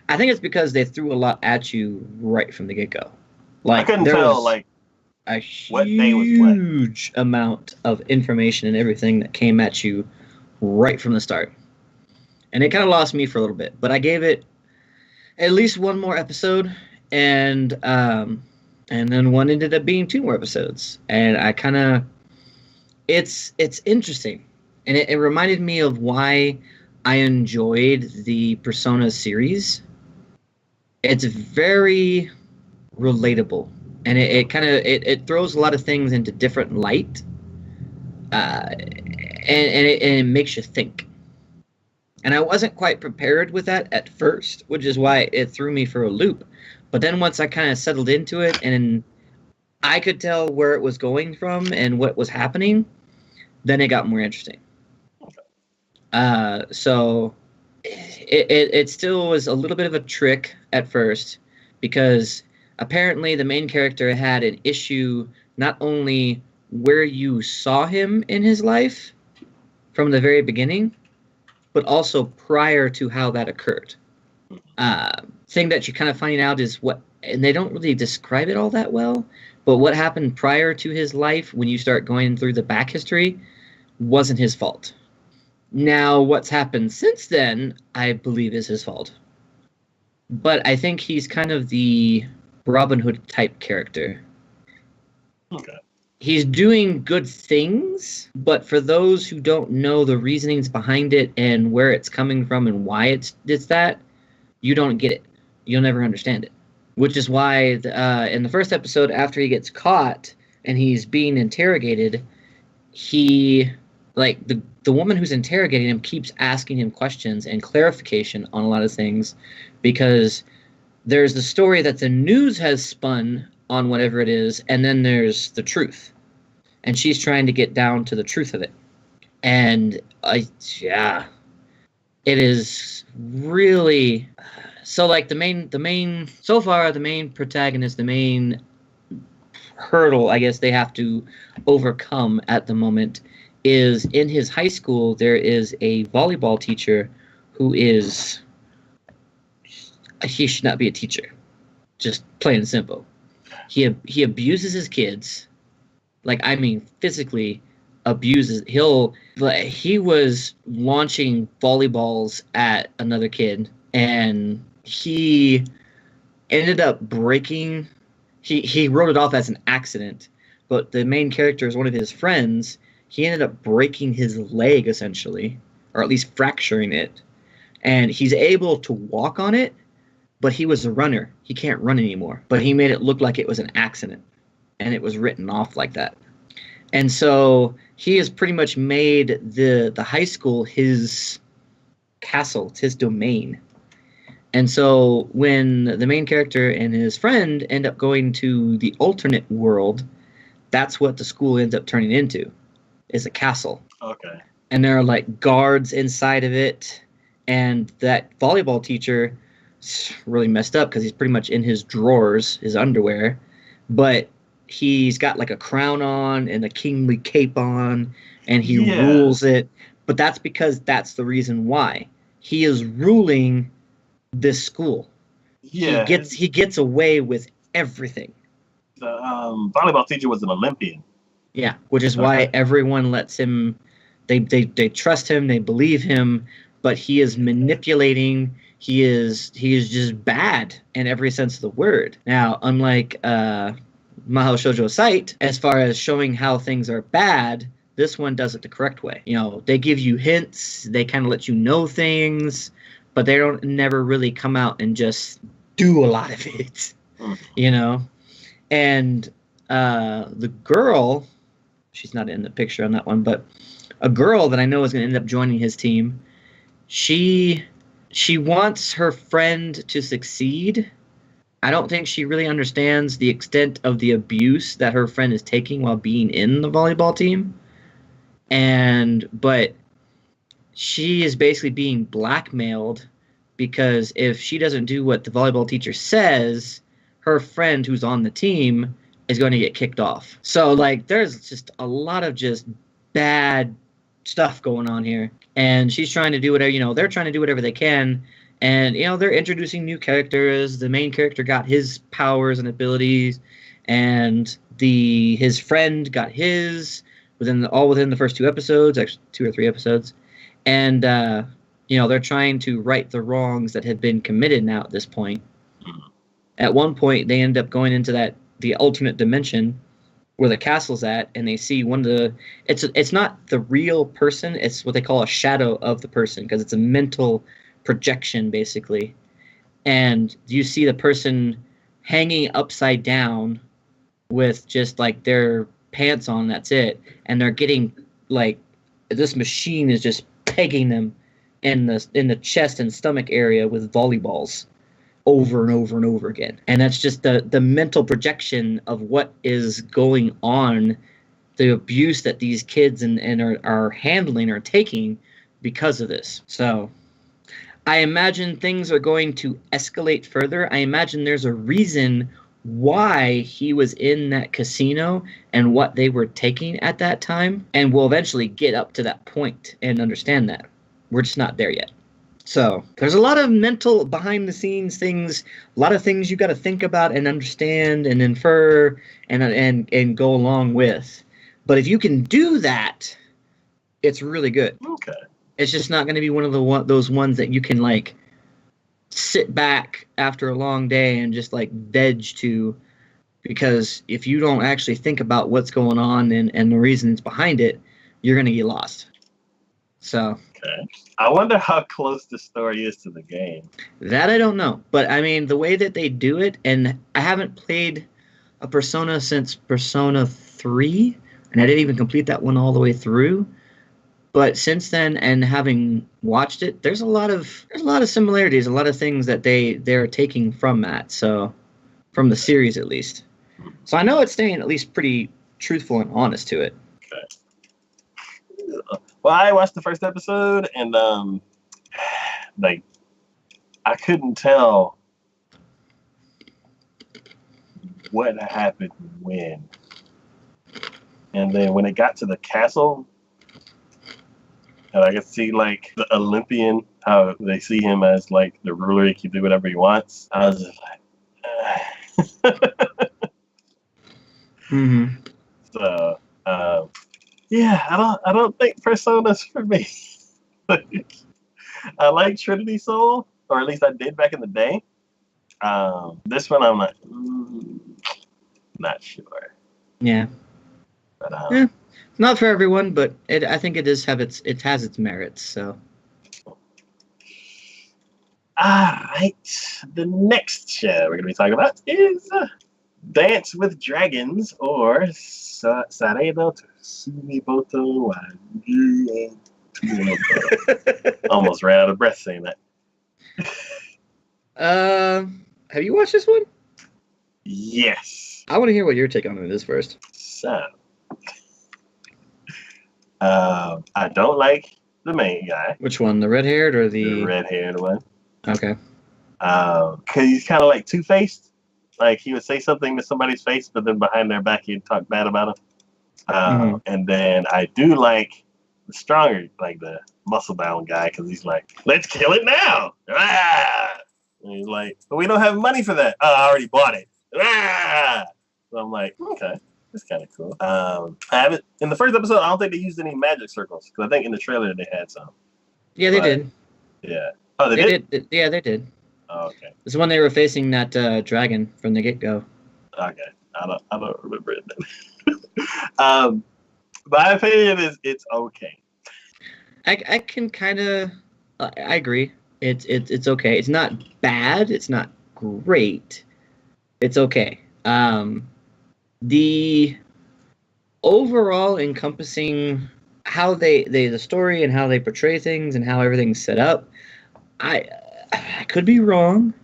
I think it's because they threw a lot at you right from the get-go. Like, I couldn't tell, like, a what day was what. huge amount of information and everything that came at you right from the start. And it kind of lost me for a little bit. But I gave it at least one more episode, and then one ended up being 2 more episodes. And I kind of... It's interesting. And it reminded me of why I enjoyed the Persona series. It's very relatable. And it throws a lot of things into different light. And it makes you think. And I wasn't quite prepared with that at first, which is why it threw me for a loop. But then once I kind of settled into it and I could tell where it was going from and what was happening, then it got more interesting. So it still was a little bit of a trick at first because apparently the main character had an issue not only where you saw him in his life from the very beginning, but also prior to how that occurred. Thing that you kind of find out is what, and they don't really describe it all that well, but what happened prior to his life when you start going through the back history wasn't his fault. Now, what's happened since then, I believe, is his fault. But I think he's kind of the Robin Hood type character. Okay. He's doing good things, but for those who don't know the reasonings behind it and where it's coming from and why it's that, you don't get it. You'll never understand it. Which is why in the first episode, after he gets caught and he's being interrogated, he like the woman who's interrogating him keeps asking him questions and clarification on a lot of things, because there's the story that the news has spun on whatever it is, and then there's the truth, and she's trying to get down to the truth of it. And yeah, it is really so. Like the main so far, the main protagonist, the main hurdle, I guess they have to overcome at the moment is in his high school. There is a volleyball teacher who is he should not be a teacher, just plain and simple. He abuses his kids, like I mean physically abuses. He was launching volleyballs at another kid, and he ended up breaking. He wrote it off as an accident, but the main character is one of his friends. He ended up breaking his leg essentially, or at least fracturing it, and he's able to walk on it. But he was a runner. He can't run anymore. But he made it look like it was an accident, and it was written off like that. And so he has pretty much made the high school his castle, it's his domain. And so when the main character and his friend end up going to the alternate world, that's what the school ends up turning into, is a castle. Okay. And there are like guards inside of it, and that volleyball teacher really messed up because he's pretty much in his drawers, his underwear, but he's got like a crown on and a kingly cape on, and he rules it. But that's because that's the reason why he is ruling this school. Yeah, he gets away with everything. The volleyball teacher was an Olympian. Yeah, which is why everyone lets him. They trust him. They believe him, but he is manipulating. He is just bad in every sense of the word. Now, unlike Mahou Shoujo Site, as far as showing how things are bad, this one does it the correct way. You know, they give you hints, they kind of let you know things, but they don't never really come out and just do a lot of it. You know? And the girl, she's not in the picture on that one, but a girl that I know is going to end up joining his team, she wants her friend to succeed. I don't think she really understands the extent of the abuse that her friend is taking while being in the volleyball team. But she is basically being blackmailed because if she doesn't do what the volleyball teacher says, her friend who's on the team is going to get kicked off. So, like, there's just a lot of just bad stuff going on here. And she's trying to do whatever, you know, they're trying to do whatever they can. And, you know, they're introducing new characters. The main character got his powers and abilities, and his friend got his within the first 2 episodes, actually 2 or 3 episodes. And, you know, they're trying to right the wrongs that have been committed now at this point. At one point, they end up going into the alternate dimension where the castle's at, and they see one of the it's not the real person, it's what they call a shadow of the person, because it's a mental projection basically. And you see the person hanging upside down with just like their pants on, that's it, and they're getting like this machine is just pegging them in the chest and stomach area with volleyballs over and over and over again. And that's just the mental projection of what is going on, the abuse that these kids are handling or taking because of this. So I imagine things are going to escalate further. I imagine there's a reason why he was in that casino and what they were taking at that time, and we'll eventually get up to that point and understand that. We're just not there yet. So there's a lot of mental behind-the-scenes things, a lot of things you got to think about and understand and infer and go along with. But if you can do that, it's really good. Okay. It's just not going to be one of those ones that you can like sit back after a long day and just like veg to because if you don't actually think about what's going on and the reasons behind it, you're going to get lost. So Okay. I wonder how close the story is to the game. that I don't know. But I mean, the way that they do it, and I haven't played a Persona since Persona 3, and I didn't even complete that one all the way through. But since then, and having watched it, there's a lot of similarities, a lot of things that they're taking from that. So from the series at least. So I know it's staying at least pretty truthful and honest to it. Okay. Well, I watched the first episode, and like I couldn't tell what happened when. And then when it got to the castle, and I could see like the Olympian, how they see him as like the ruler, he can do whatever he wants. I was just like, Mm-hmm. So, yeah, I don't think Persona's for me. I like Trinity Soul, or at least I did back in the day. This one I'm like, not sure. Yeah. But It's not for everyone, but I think it has its merits. So. All right, the next show we're gonna be talking about is Dance with Dragons, or Saredo Tsumiboto wa Tsumiboto. Almost ran out of breath saying that. Have you watched this one? Yes. I want to hear what your take on it is first. So, I don't like the main guy. Which one, the red-haired or The red-haired one. Okay. Because he's kind of like two-faced. Like, he would say something to somebody's face, but then behind their back, he'd talk bad about them. And then I do like the stronger, like the muscle-bound guy, because he's like, let's kill it now! Ah! And he's like, but we don't have money for that. Oh, I already bought it. Ah! So I'm like, okay, that's kind of cool. I haven't, in the first episode, I don't think they used any magic circles, because I think in the trailer they had some. Yeah, they did. Yeah. Oh, they did? Yeah, they did. Oh, okay. This is when they were facing that dragon from the get-go. Okay. I don't remember it then. My opinion is it's okay. I can kind of I agree. It's okay. It's not bad. It's not great. It's okay. The overall encompassing how the story and how they portray things and how everything's set up, I could be wrong,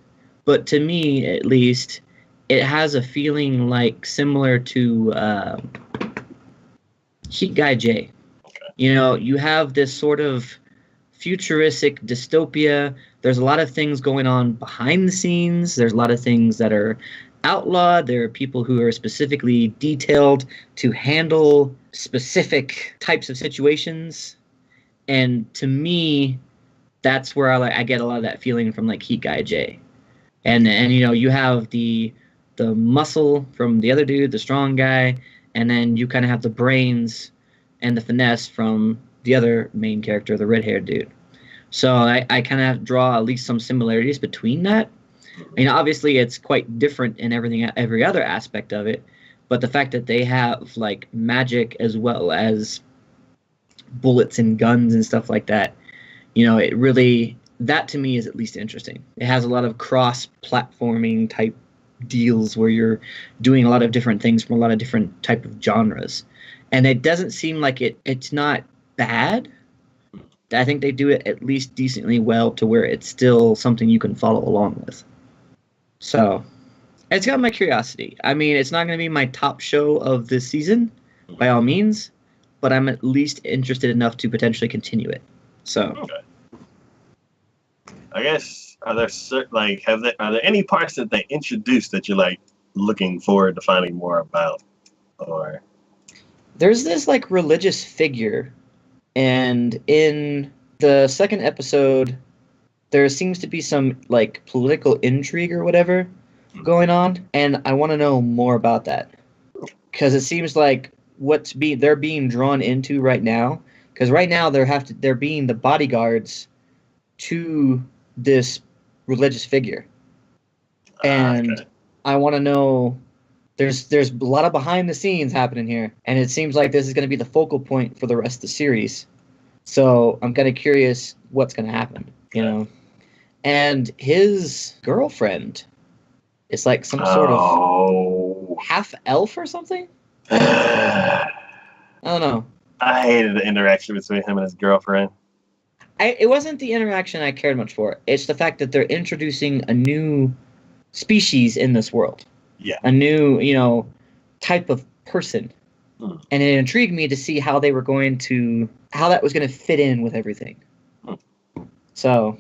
but to me at least, it has a feeling like similar to Heat Guy J. Okay. You know, you have this sort of futuristic dystopia. There's a lot of things going on behind the scenes. There's a lot of things that are outlawed. There are people who are specifically detailed to handle specific types of situations. And to me, that's where I get a lot of that feeling from like Heat Guy J. And you know, you have the muscle from the other dude, the strong guy, and then you kind of have the brains and the finesse from the other main character, the red-haired dude. So I kind of draw at least some similarities between that. I mean, obviously it's quite different in every other aspect of it, but the fact that they have like magic as well as bullets and guns and stuff like that, you know, it really, that to me is at least interesting. It has a lot of cross-platforming type deals where you're doing a lot of different things from a lot of different type of genres. And it doesn't seem like it's not bad. I think they do it at least decently well to where it's still something you can follow along with. So, it's got my curiosity. I mean, it's not going to be my top show of this season, by all means, but I'm at least interested enough to potentially continue it. So, okay. I guess are there any parts that they introduced that you're like looking forward to finding more about, or there's this like religious figure, and in the second episode, there seems to be some like political intrigue or whatever going on, and I want to know more about that because it seems like they're being drawn into right now. Because right now they're being the bodyguards to this religious figure, and okay. I want to know there's a lot of behind the scenes happening here, and it seems like this is going to be the focal point for the rest of the series. So I'm kind of curious what's going to happen, you know. And his girlfriend is like some sort of half elf or something. I don't know. I hated the interaction between him and his girlfriend. It wasn't the interaction I cared much for. It's the fact that they're introducing a new species in this world. Yeah. A new, you know, type of person. Hmm. And it intrigued me to see how that was going to fit in with everything. Hmm. So,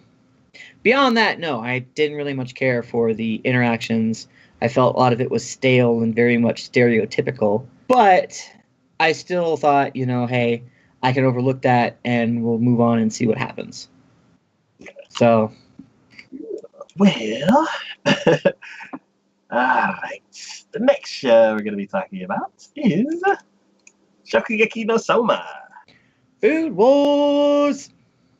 beyond that, no, I didn't really much care for the interactions. I felt a lot of it was stale and very much stereotypical. But I still thought, you know, hey, I can overlook that and we'll move on and see what happens. So. Well, alright. The next show we're going to be talking about is Shokugeki no Soma. Food Wars!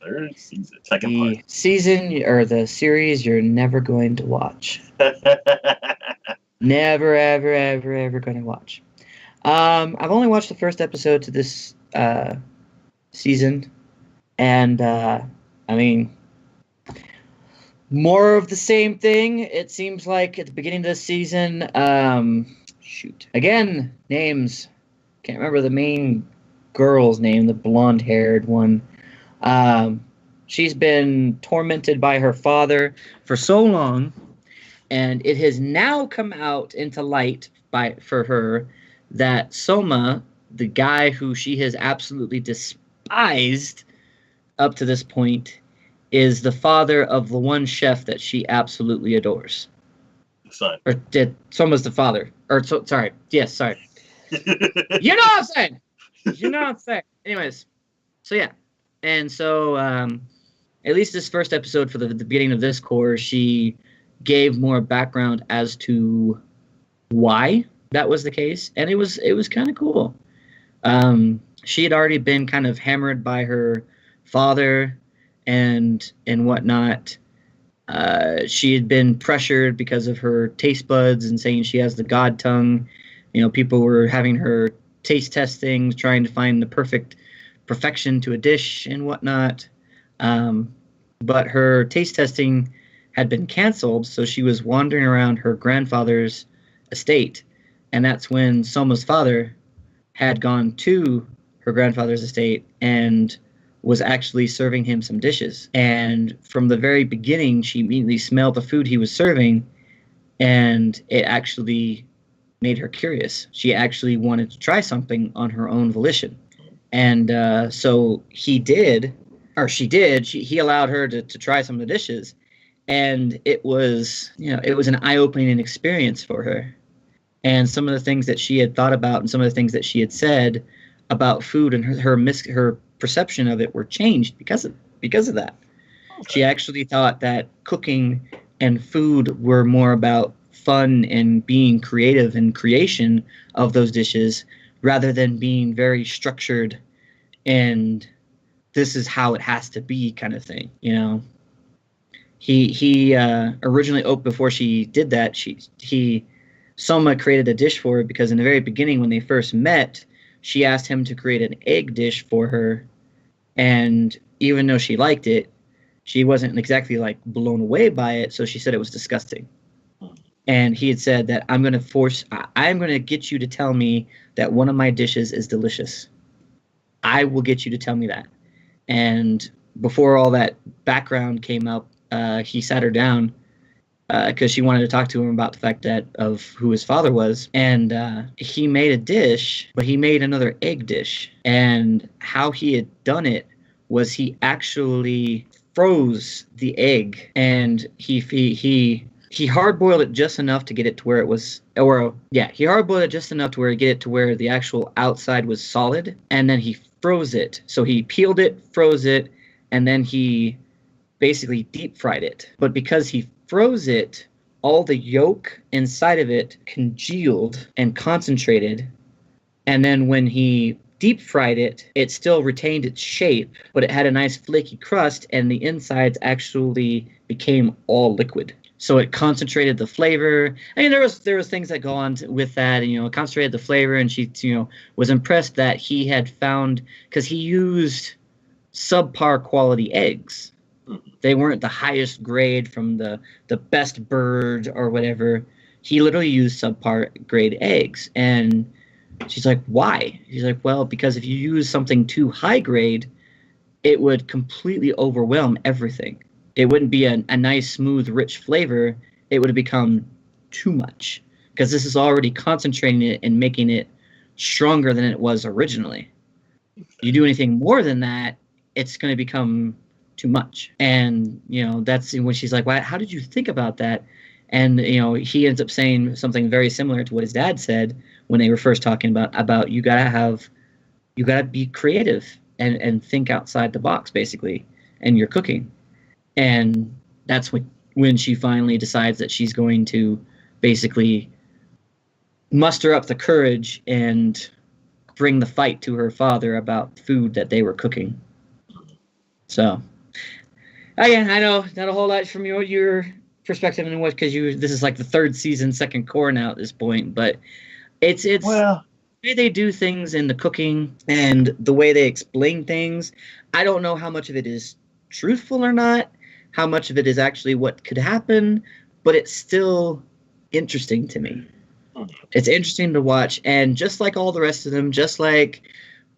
Third season, second part. The season, or the series you're never going to watch. Never, ever, ever, ever going to watch. I've only watched the first episode to this season, and I mean, more of the same thing. It seems like at the beginning of this season, again, names. Can't remember the main girl's name, the blonde-haired one. She's been tormented by her father for so long, and it has now come out into light for her that Soma, the guy who she has absolutely despised up to this point, is the father of the one chef that she absolutely adores. Son. Or Soma's the father. Sorry. Yes, sorry. You know what I'm saying. You know what I'm saying. Anyways, so yeah. And so at least this first episode for the beginning of this course, she gave more background as to why that was the case. And it was kind of cool. She had already been kind of hammered by her father and whatnot. She had been pressured because of her taste buds and saying she has the god tongue. You know, people were having her taste test things, trying to find the perfection to a dish and whatnot. But her taste testing had been canceled, so she was wandering around her grandfather's estate. And that's when Soma's father had gone to her grandfather's estate and was actually serving him some dishes. And from the very beginning, she immediately smelled the food he was serving, and it actually made her curious. She actually wanted to try something on her own volition. And so he did, or she did, he allowed her to try some of the dishes. And it was an eye-opening experience for her. And some of the things that she had thought about and some of the things that she had said about food and her perception of it were changed because of that. Okay. She actually thought that cooking and food were more about fun and being creative and creation of those dishes rather than being very structured and this is how it has to be kind of thing, you know. He originally, before she did that, Soma created a dish for her because in the very beginning when they first met, she asked him to create an egg dish for her, and even though she liked it, she wasn't exactly like blown away by it, so she said it was disgusting. And he had said that I'm going to get you to tell me that one of my dishes is delicious. I will get you to tell me that. And before all that background came up, he sat her down because she wanted to talk to him about the fact of who his father was. And he made a dish, but he made another egg dish. And how he had done it was he actually froze the egg, and he hard-boiled it just enough to get it to where it was, he hard-boiled it just enough to where get it to where the actual outside was solid, and then he froze it. So he peeled it, froze it, and then he basically deep fried it. But because he froze it, all the yolk inside of it congealed and concentrated, and then when he deep fried it, it still retained its shape, but it had a nice flaky crust, and the insides actually became all liquid. So it concentrated the flavor. I mean, there was things that go on with that, and it concentrated the flavor. And she was impressed that he had found, because he used subpar quality eggs. They weren't the highest grade from the best bird or whatever. He literally used subpar grade eggs. And she's like, why? She's like, well, because if you use something too high grade, it would completely overwhelm everything. It wouldn't be a nice, smooth, rich flavor. It would have become too much, because this is already concentrating it and making it stronger than it was originally. You do anything more than that, it's going to become too much. And, that's when she's like, "Why? How did you think about that?" And, he ends up saying something very similar to what his dad said when they were first talking about you gotta be creative and think outside the box, basically, and you're cooking. And that's when she finally decides that she's going to basically muster up the courage and bring the fight to her father about food that they were cooking. So, again, I know not a whole lot from your perspective, and what, because this is like the third season, second core now at this point, but it's well, the way they do things in the cooking and the way they explain things. I don't know how much of it is truthful or not, how much of it is actually what could happen, but it's still interesting to me. It's interesting to watch, and just like all the rest of them, just like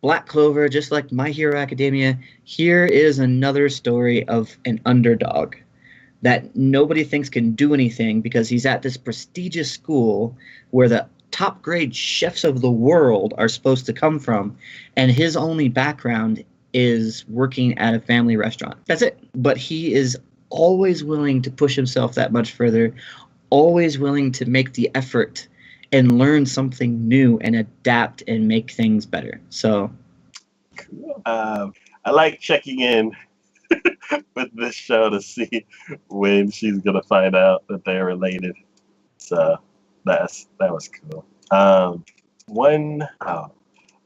Black Clover, just like My Hero Academia, here is another story of an underdog that nobody thinks can do anything because he's at this prestigious school where the top grade chefs of the world are supposed to come from, and his only background is working at a family restaurant. That's it. But he is always willing to push himself that much further, always willing to make the effort and learn something new and adapt and make things better. So, I like checking in with this show to see when she's gonna find out that they're related. So that was cool.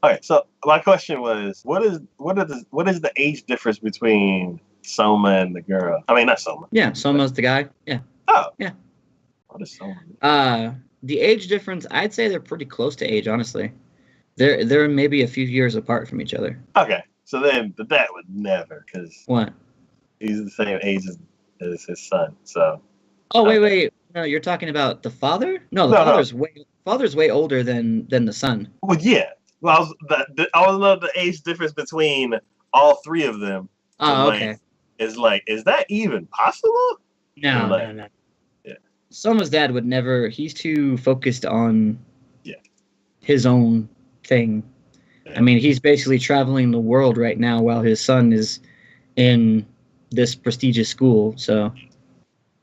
Okay, so my question was, what is the age difference between Soma and the girl? I mean, not Soma. Yeah, Soma's the guy. Yeah. Oh. Yeah. What is Soma? The age difference, I'd say they're pretty close to age, honestly. They're maybe a few years apart from each other. Okay, so then the dad would never, because What? He's the same age as his son. So. Oh, wait. No, you're talking about the father? No, father's way older than the son. Well, yeah. Well, I was know the age difference between all three of them. Oh, okay. Is that even possible? No. Yeah. Soma's dad would never. He's too focused on his own thing. Yeah. I mean, he's basically traveling the world right now while his son is in this prestigious school. So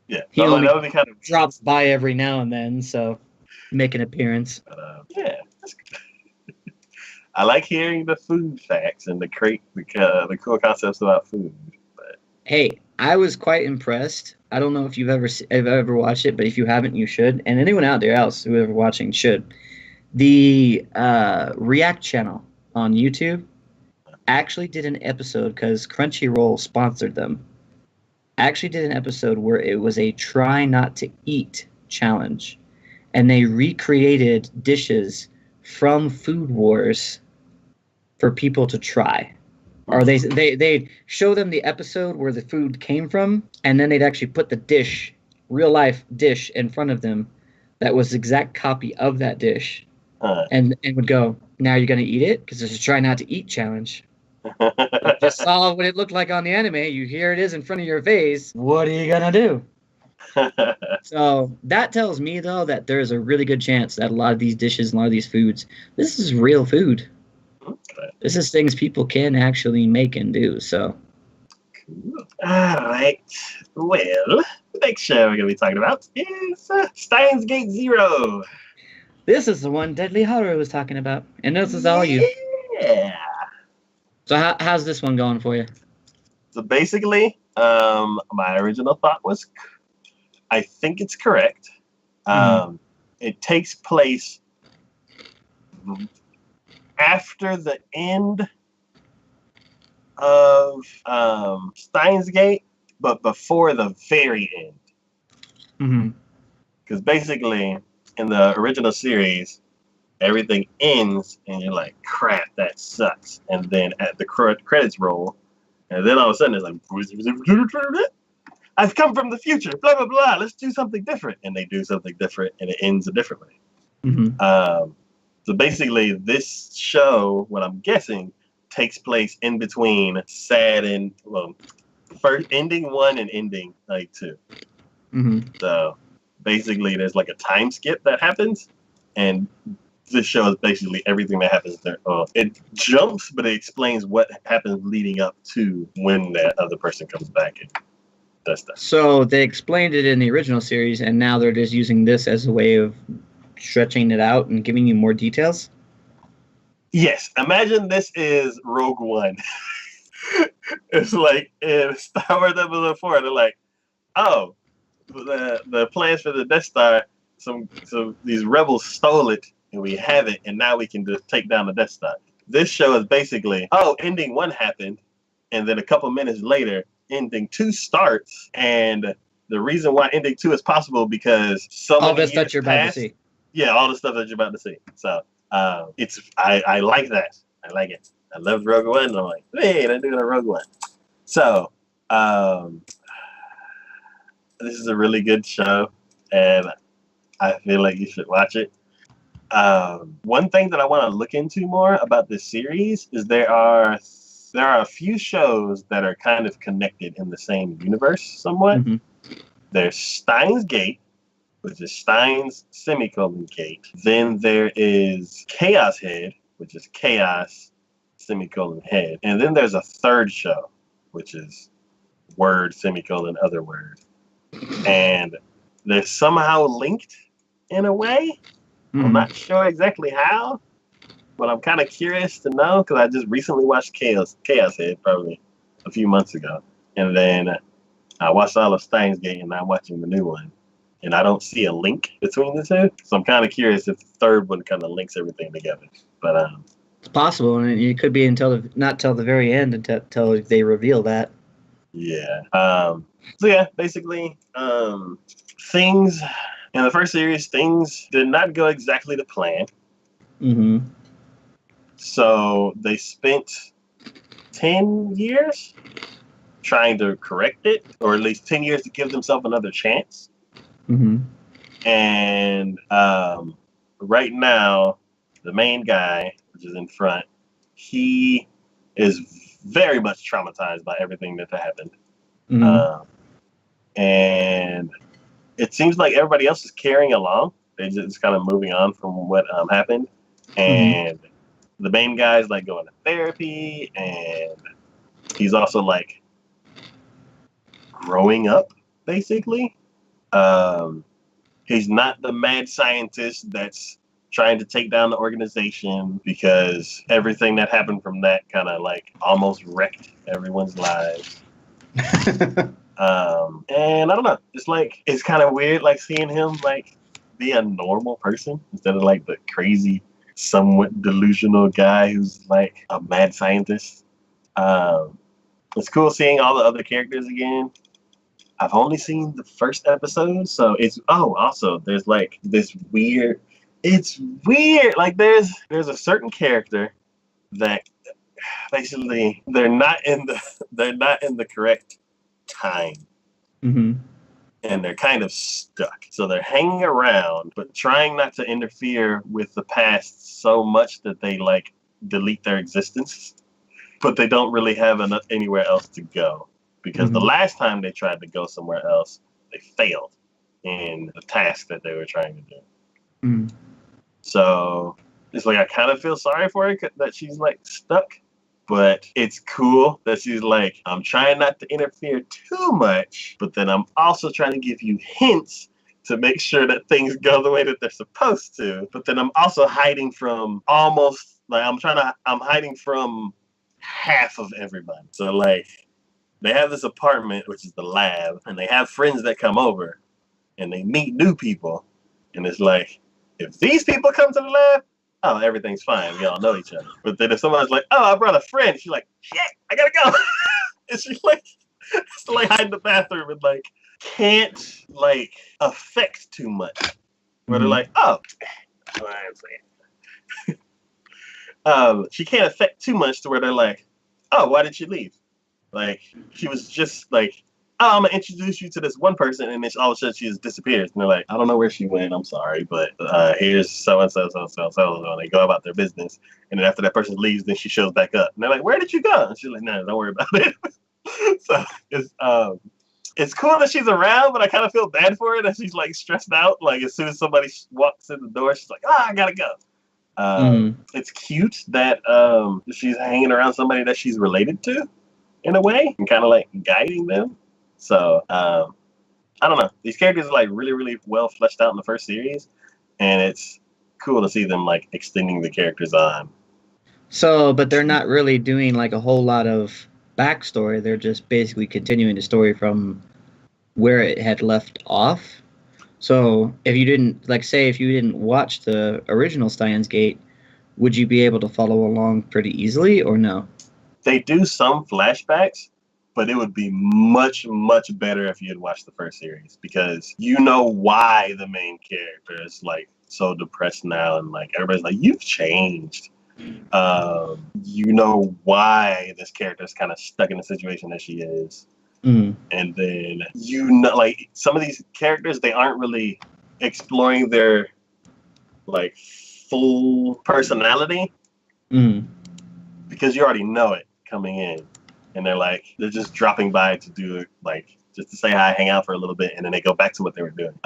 yeah, he only kind of drops by every now and then, so make an appearance. But, yeah, that's good. I like hearing the food facts and the cool concepts about food. But hey, I was quite impressed. I don't know if you've ever watched it, but if you haven't, you should. And anyone out there else who ever watching should. The React channel on YouTube actually did an episode, because Crunchyroll sponsored them. Actually did an episode where it was a try not to eat challenge, and they recreated dishes from Food Wars for people to try. Or they show them the episode where the food came from, and then they'd actually put the real life dish in front of them that was the exact copy of that dish, and would go, now you're gonna eat it because it's a try not to eat challenge. You just saw what it looked like on the anime. Here it is in front of your face. What are you gonna do? So that tells me, though, that there is a really good chance that a lot of these dishes and a lot of these foods, this is real food. Okay. This is things people can actually make and do. So. Cool. All right. Well, the next show we're gonna be talking about is Steins Gate Zero. This is the one Deadly Horror was talking about, and this is all you. Yeah. So how's this one going for you? So basically, my original thought was, I think it's correct. It takes place after the end of Steins Gate, but before the very end. Mm-hmm. Because basically, in the original series, everything ends and you're like, crap, that sucks. And then at the credits roll, and then all of a sudden it's like, I've come from the future, blah, blah, blah. Let's do something different. And they do something different and it ends a different way. Mm-hmm. So basically, this show, what I'm guessing, takes place in between sad and, well, first ending 1 and ending like 2. Mm-hmm. So basically, there's like a time skip that happens. And this show is basically everything that happens there. It jumps, but it explains what happens leading up to when that other person comes back and does stuff. So they explained it in the original series, and now they're just using this as a way of stretching it out and giving you more details? Yes, imagine this is Rogue One. It's like in Star Wars Episode 4, they're like, oh, the plans for the Death Star, some these rebels stole it, and we have it, and now we can just take down the Death Star. This show is basically, oh, ending 1 happened, and then a couple minutes later, ending 2 starts, and the reason why ending 2 is possible because all the stuff you're about to see. Yeah, all the stuff that you're about to see. So I like that. I like it. I love Rogue One. And I'm like, hey, they're doing a Rogue One. So this is a really good show, and I feel like you should watch it. One thing that I want to look into more about this series is there are a few shows that are kind of connected in the same universe somewhat. Mm-hmm. There's Steins Gate, which is Steins semicolon Gate. Then there is Chaos Head, which is Chaos semicolon Head. And then there's a third show, which is Word semicolon Other Word. And they're somehow linked in a way. Mm-hmm. I'm not sure exactly how, but I'm kind of curious to know because I just recently watched Chaos Head probably a few months ago. And then I watched all of Steins Gate, and I'm watching the new one. And I don't see a link between the two. So I'm kind of curious if the third one kind of links everything together. But it's possible, and it could be not till the very end until they reveal that. Yeah. So yeah, basically, things in the first series, things did not go exactly to plan. Mm-hmm. So they spent 10 years trying to correct it, or at least 10 years to give themselves another chance. Mm-hmm. And right now, the main guy, which is in front, he is very much traumatized by everything that happened. Mm-hmm. And it seems like everybody else is carrying along. They're just kind of moving on from what happened. And the main guy is like going to therapy, and he's also like growing up, basically. He's not the mad scientist that's trying to take down the organization because everything that happened from that kind of like almost wrecked everyone's lives. And I don't know, it's kind of weird like seeing him like be a normal person instead of like the crazy, somewhat delusional guy who's like a mad scientist. It's cool seeing all the other characters again. I've only seen the first episode, so also there's like this weird. It's weird. Like there's a certain character that basically they're not in the correct time, Mm-hmm. and they're kind of stuck. So they're hanging around, but trying not to interfere with the past so much that they like delete their existence, but they don't really have anywhere else to go. Because the last time they tried to go somewhere else, they failed in the task that they were trying to do. Mm-hmm. So it's like I kind of feel sorry for her that she's like stuck, but it's cool that she's like, I'm trying not to interfere too much, but then I'm also trying to give you hints to make sure that things go the way that they're supposed to. But then I'm also hiding from I'm hiding from half of everybody. So like, they have this apartment, which is the lab, and they have friends that come over, and they meet new people. And it's like, if these people come to the lab, oh, everything's fine. We all know each other. But then if someone's like, oh, I brought a friend, she's like, shit, I gotta go. And she's like hide in the bathroom and like can't like affect too much. Where they're like, oh, she can't affect too much to where they're like, oh, why did she leave? Like, she was just like, oh, I'm gonna introduce you to this one person, and then all of a sudden she just disappears. And they're like, I don't know where she went. I'm sorry, but here's so and so, so and so, so and so. And they go about their business, and then after that person leaves, then she shows back up, and they're like, where did you go? And she's like, no, don't worry about it. So it's cool that she's around, but I kind of feel bad for her that she's like stressed out. Like as soon as somebody walks in the door, she's like, I gotta go. It's cute that she's hanging around somebody that she's related to in a way and kind of like guiding them. So I don't know. These characters are like really, really well fleshed out in the first series, and it's cool to see them like extending the characters on. So, but they're not really doing like a whole lot of backstory. They're just basically continuing the story from where it had left off. So, if you didn't, like, say, if you didn't watch the original Steins Gate, would you be able to follow along pretty easily, or no? They do some flashbacks, but it would be much, much better if you had watched the first series, because you know why the main character is like so depressed now, and like everybody's like, you've changed. You know why this character is kind of stuck in the situation that she is. And then you know, like some of these characters, they aren't really exploring their like full personality because you already know it coming in, and they're just dropping by to do it, like just to say hi, hang out for a little bit, and then they go back to what they were doing.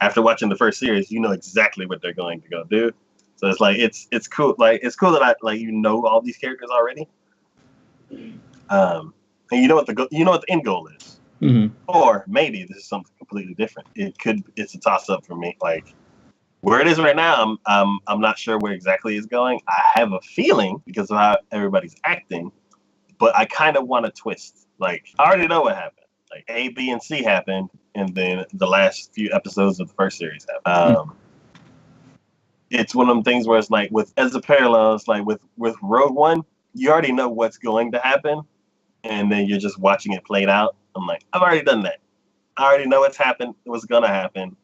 After watching the first series, you know exactly what they're going to go do. So it's like it's cool. Like it's cool that you know all these characters already. And you know what the end goal is, or maybe this is something completely different. It's a toss up for me. Like where it is right now, I'm not sure where exactly it's going. I have a feeling because of how everybody's acting, but I kind of want a twist. Like I already know what happened. Like A, B, and C happened, and then the last few episodes of the first series happened. It's one of them things where it's like as a parallel, it's like with Rogue One, you already know what's going to happen, and then you're just watching it played out. I'm like, I've already done that. I already know what's gonna happen.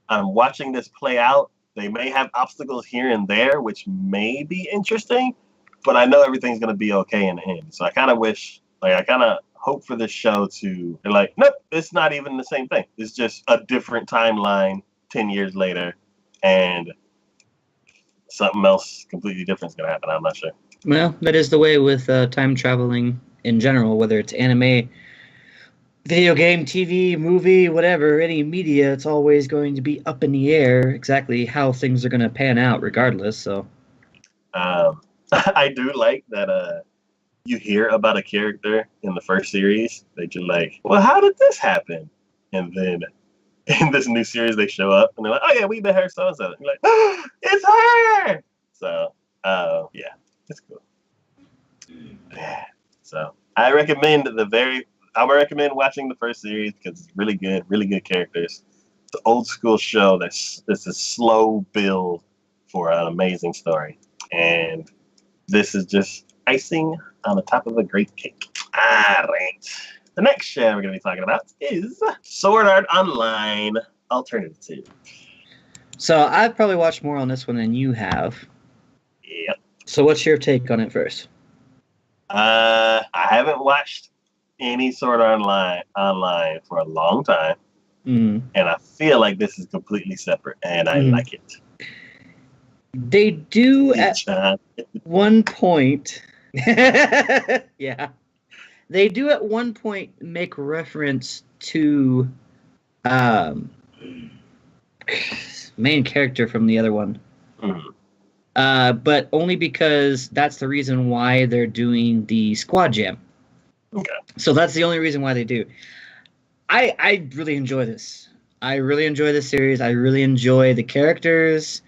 I'm watching this play out. They may have obstacles here and there, which may be interesting, but I know everything's gonna be okay in the end. So I kind of hope for this show to, they're like, nope, it's not even the same thing. It's just a different timeline 10 years later, and something else completely different is going to happen. I'm not sure. Well, that is the way with time traveling in general, whether it's anime, video game, TV, movie, whatever, any media, it's always going to be up in the air exactly how things are going to pan out regardless. So I do like that you hear about a character in the first series that you're like, well, how did this happen? And then in this new series, they show up and they're like, oh yeah, we met her so-and-so. You're like, oh, it's her! So, yeah, it's cool. Yeah. So, I recommend watching the first series because it's really good characters. It's an old school show that's a slow build for an amazing story. And this is just icing on the top of a great cake. All right. The next show we're going to be talking about is Sword Art Online Alternative. So I've probably watched more on this one than you have. Yep. So what's your take on it first? I haven't watched any Sword Art Online for a long time. And I feel like this is completely separate, and I like it. They do at one point... yeah. They do at one point make reference to main character from the other one. But only because that's the reason why they're doing the squad jam. Okay. So that's the only reason why they do. I really enjoy this. I really enjoy this series. I really enjoy the characters.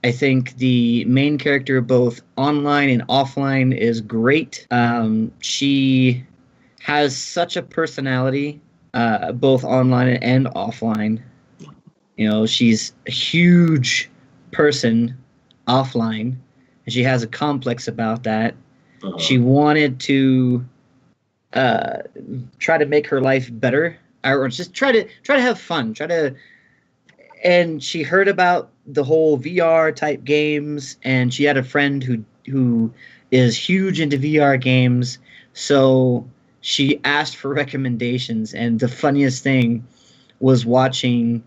I think the main character, both online and offline, is great. She has such a personality, both online and offline. You know, she's a huge person offline, and she has a complex about that. She wanted to try to make her life better or just try to have fun. And she heard about the whole VR type games, and she had a friend who is huge into VR games, so she asked for recommendations. And the funniest thing was watching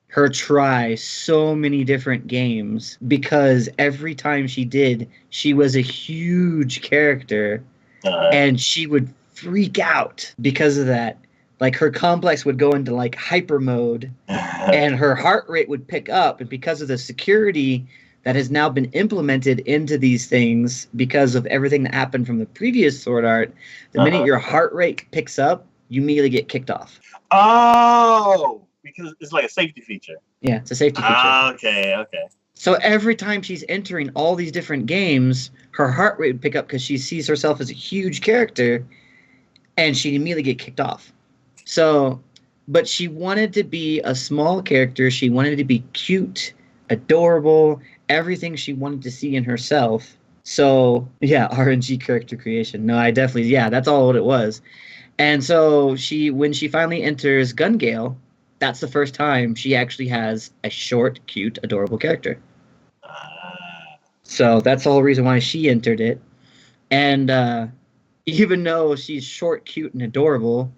her try so many different games, because every time she did, she was a huge character, and she would freak out because of that. Like, her complex would go into like hyper mode, and her heart rate would pick up. And because of the security that has now been implemented into these things, because of everything that happened from the previous Sword Art, the minute your heart rate picks up, you immediately get kicked off. Oh, because it's like a safety feature. Yeah, it's a safety feature. Okay. So every time she's entering all these different games, her heart rate would pick up because she sees herself as a huge character, and she'd immediately get kicked off. So, but she wanted to be a small character. She wanted to be cute, adorable, everything she wanted to see in herself. So, yeah, RNG character creation. No, I definitely, yeah, that's all what it was. And so when she finally enters Gun Gale, that's the first time she actually has a short, cute, adorable character. So that's the whole reason why she entered it. And even though she's short, cute, and adorable,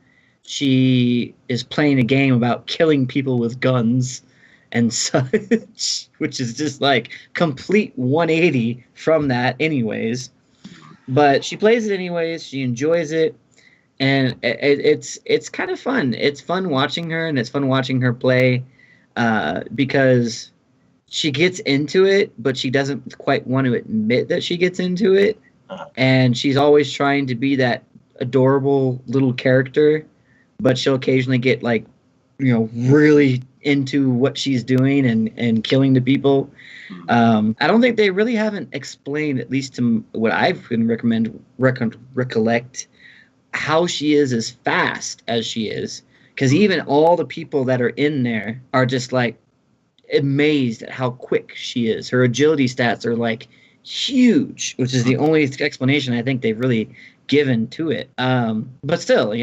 she is playing a game about killing people with guns and such, which is just like complete 180 from that anyways. But she plays it anyways. She enjoys it. And it's kind of fun. It's fun watching her, and it's fun watching her play, because she gets into it, but she doesn't quite want to admit that she gets into it. And she's always trying to be that adorable little character, but she'll occasionally get like, really into what she's doing and killing the people. I don't think they really haven't explained, at least to what I can recollect, how she is as fast as she is, because even all the people that are in there are just like amazed at how quick she is. Her agility stats are like huge, which is the only explanation I think they've really given to it. But still,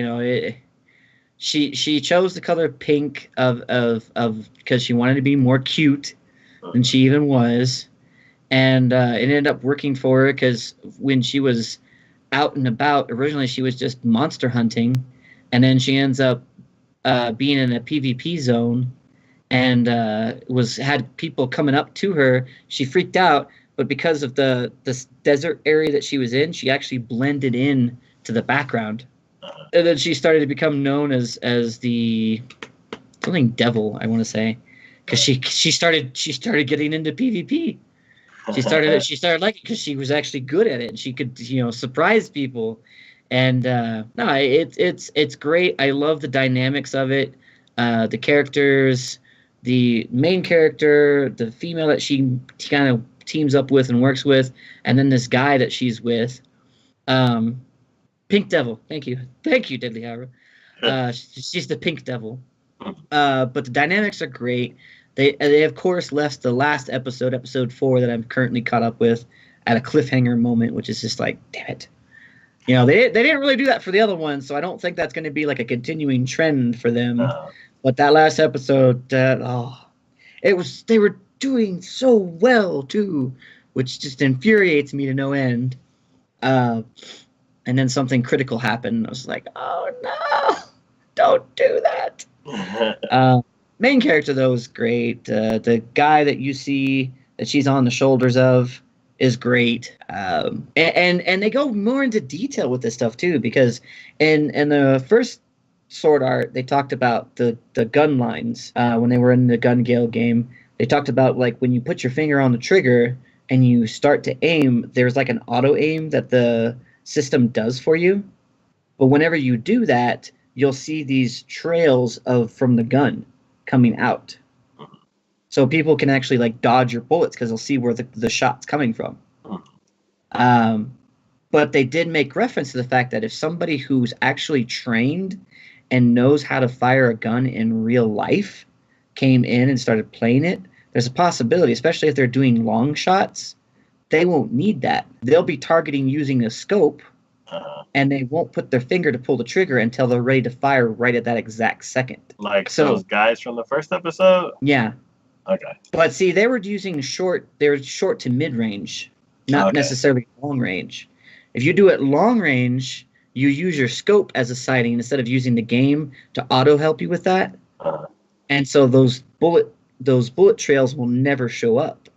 she chose the color pink of because she wanted to be more cute than she even was, and it ended up working for her, because when she was out and about, originally she was just monster hunting, and then she ends up being in a PvP zone, and had people coming up to her. She freaked out, but because of the desert area that she was in, she actually blended in to the background, and then she started to become known as the something devil, I want to say, because she started getting into PvP. She started liking it because she was actually good at it, and she could surprise people. And no, it's great. I love the dynamics of it, the characters, the main character, the female that she kind of teams up with and works with, and then this guy that she's with, Pink Devil. Thank you, Deadly Hara. She's the Pink Devil. But the dynamics are great. They of course left the last episode 4 that I'm currently caught up with, at a cliffhanger moment, which is just like, damn it. They didn't really do that for the other ones, so I don't think that's going to be like a continuing trend for them. But that last episode, they were doing so well too, which just infuriates me to no end. And then something critical happened. I was like, oh no, don't do that. Main character, though, is great. The guy that you see that she's on the shoulders of is great. And they go more into detail with this stuff, too, because in the first Sword Art, they talked about the gun lines when they were in the Gun Gale game. They talked about, like, when you put your finger on the trigger and you start to aim, there's, like, an auto-aim that the system does for you. But whenever you do that, you'll see these trails from the gun coming out, so people can actually like dodge your bullets because they'll see where the shot's coming from. But they did make reference to the fact that if somebody who's actually trained and knows how to fire a gun in real life came in and started playing it, there's a possibility, especially if they're doing long shots, they won't need that. They'll be targeting using a scope and they won't put their finger to pull the trigger until they're ready to fire right at that exact second. Like those guys from the first episode? Yeah. Okay. But see, they were using short to mid-range, not necessarily long range. If you do it long range, you use your scope as a sighting instead of using the game to auto help you with that. And so those bullet trails will never show up.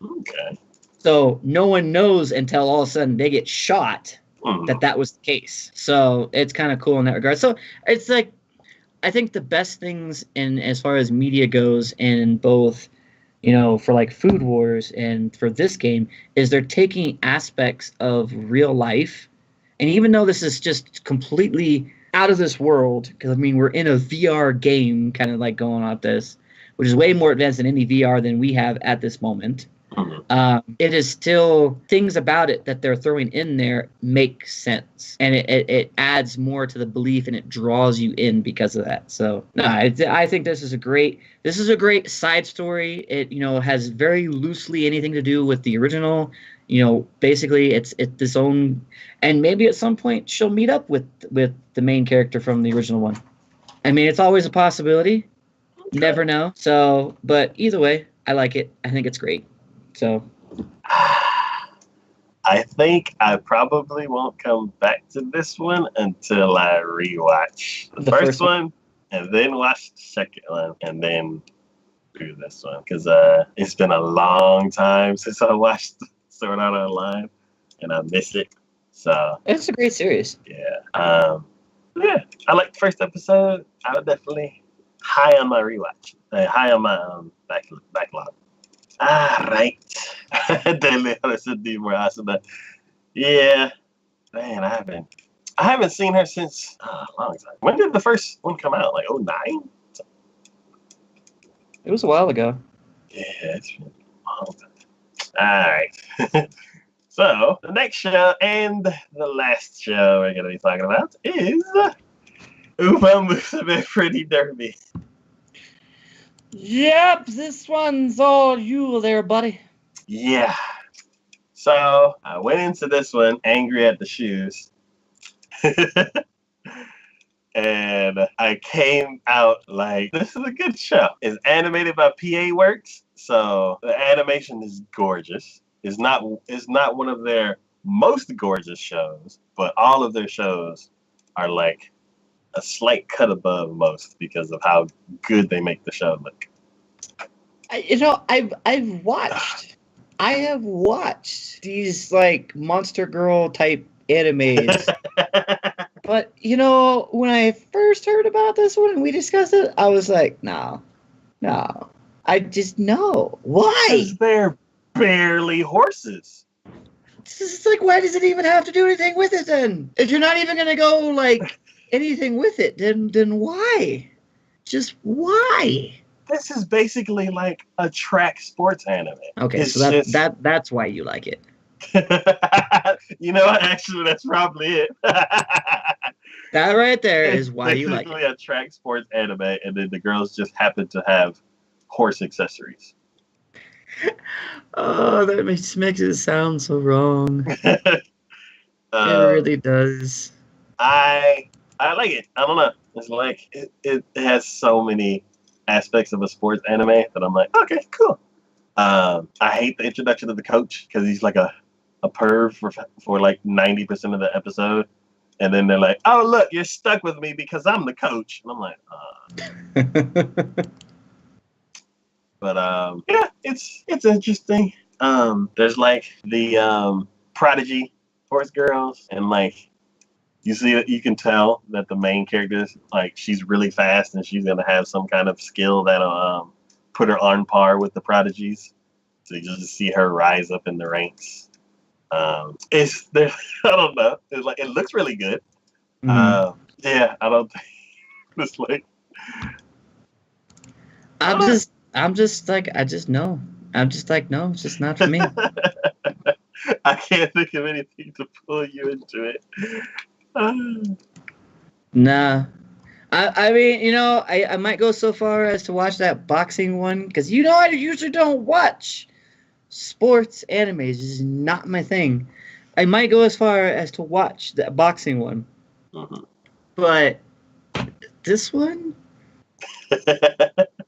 Okay. So no one knows until all of a sudden they get shot that was the case. So it's kind of cool in that regard. So it's like, I think the best things in as far as media goes in both, for like Food Wars and for this game is they're taking aspects of real life. And even though this is just completely out of this world, because I mean, we're in a VR game kind of like going on with this, which is way more advanced than any VR than we have at this moment. It is still things about it that they're throwing in there make sense, and it adds more to the belief and it draws you in because of that. So no, I think this is a great side story. It has very loosely anything to do with the original. Basically it's its own, and maybe at some point she'll meet up with the main character from the original one. I mean, it's always a possibility. Never know. So, but either way, I like it. I think it's great. So I think I probably won't come back to this one until I rewatch the first one and then watch the second one and then do this one, because it's been a long time since I watched Sword Art Online and I miss it. So it's a great series. Yeah. I like the first episode. I would definitely high on my rewatch. High on my backlog. Right. Dele sentí more awesome. Yeah. Man, I haven't seen her since a long time. When did the first one come out? Like 2009? It was a while ago. Yeah, it's been a long time. Alright. So the next show and the last show we're gonna be talking about is Uma Musume Pretty Derby. Yep, this one's all you there, buddy. Yeah. So I went into this one angry at the shoes. And I came out like, this is a good show. It's animated by PA Works, so the animation is gorgeous. It's not one of their most gorgeous shows, but all of their shows are like a slight cut above most because of how good they make the show look. I have watched these like Monster Girl type animes. But when I first heard about this one and we discussed it, I was like, no. I just know. Why? Because they're barely horses. It's like, why does it even have to do anything with it then? If you're not even gonna go like anything with it, then why? Just why? This is basically like a track sports anime. Okay, it's so just... that's why you like it. You know what? Actually, that's probably it. That right there is why you like it. Basically a track sports anime, and then the girls just happen to have horse accessories. Oh, that makes it sound so wrong. It really does. I like it. I don't know. It's like it has so many aspects of a sports anime that I'm like, okay, cool. I hate the introduction of the coach because he's like a perv for like 90% of the episode, and then they're like, oh look, you're stuck with me because I'm the coach, and I'm like, But yeah, it's interesting. There's like the prodigy horse girls, and like you can tell that the main character, like, she's really fast and she's gonna have some kind of skill that'll put her on par with the prodigies. So you just see her rise up in the ranks. It's there. I don't know. It's like, it looks really good. Mm-hmm. Yeah, I don't think it's like. I'm just like, no. I'm just like, no, it's just not for me. I can't think of anything to pull you into it. Nah. I mean, I might go so far as to watch that boxing one, because I usually don't watch sports animes. This is not my thing. I might go as far as to watch the boxing one, but this one,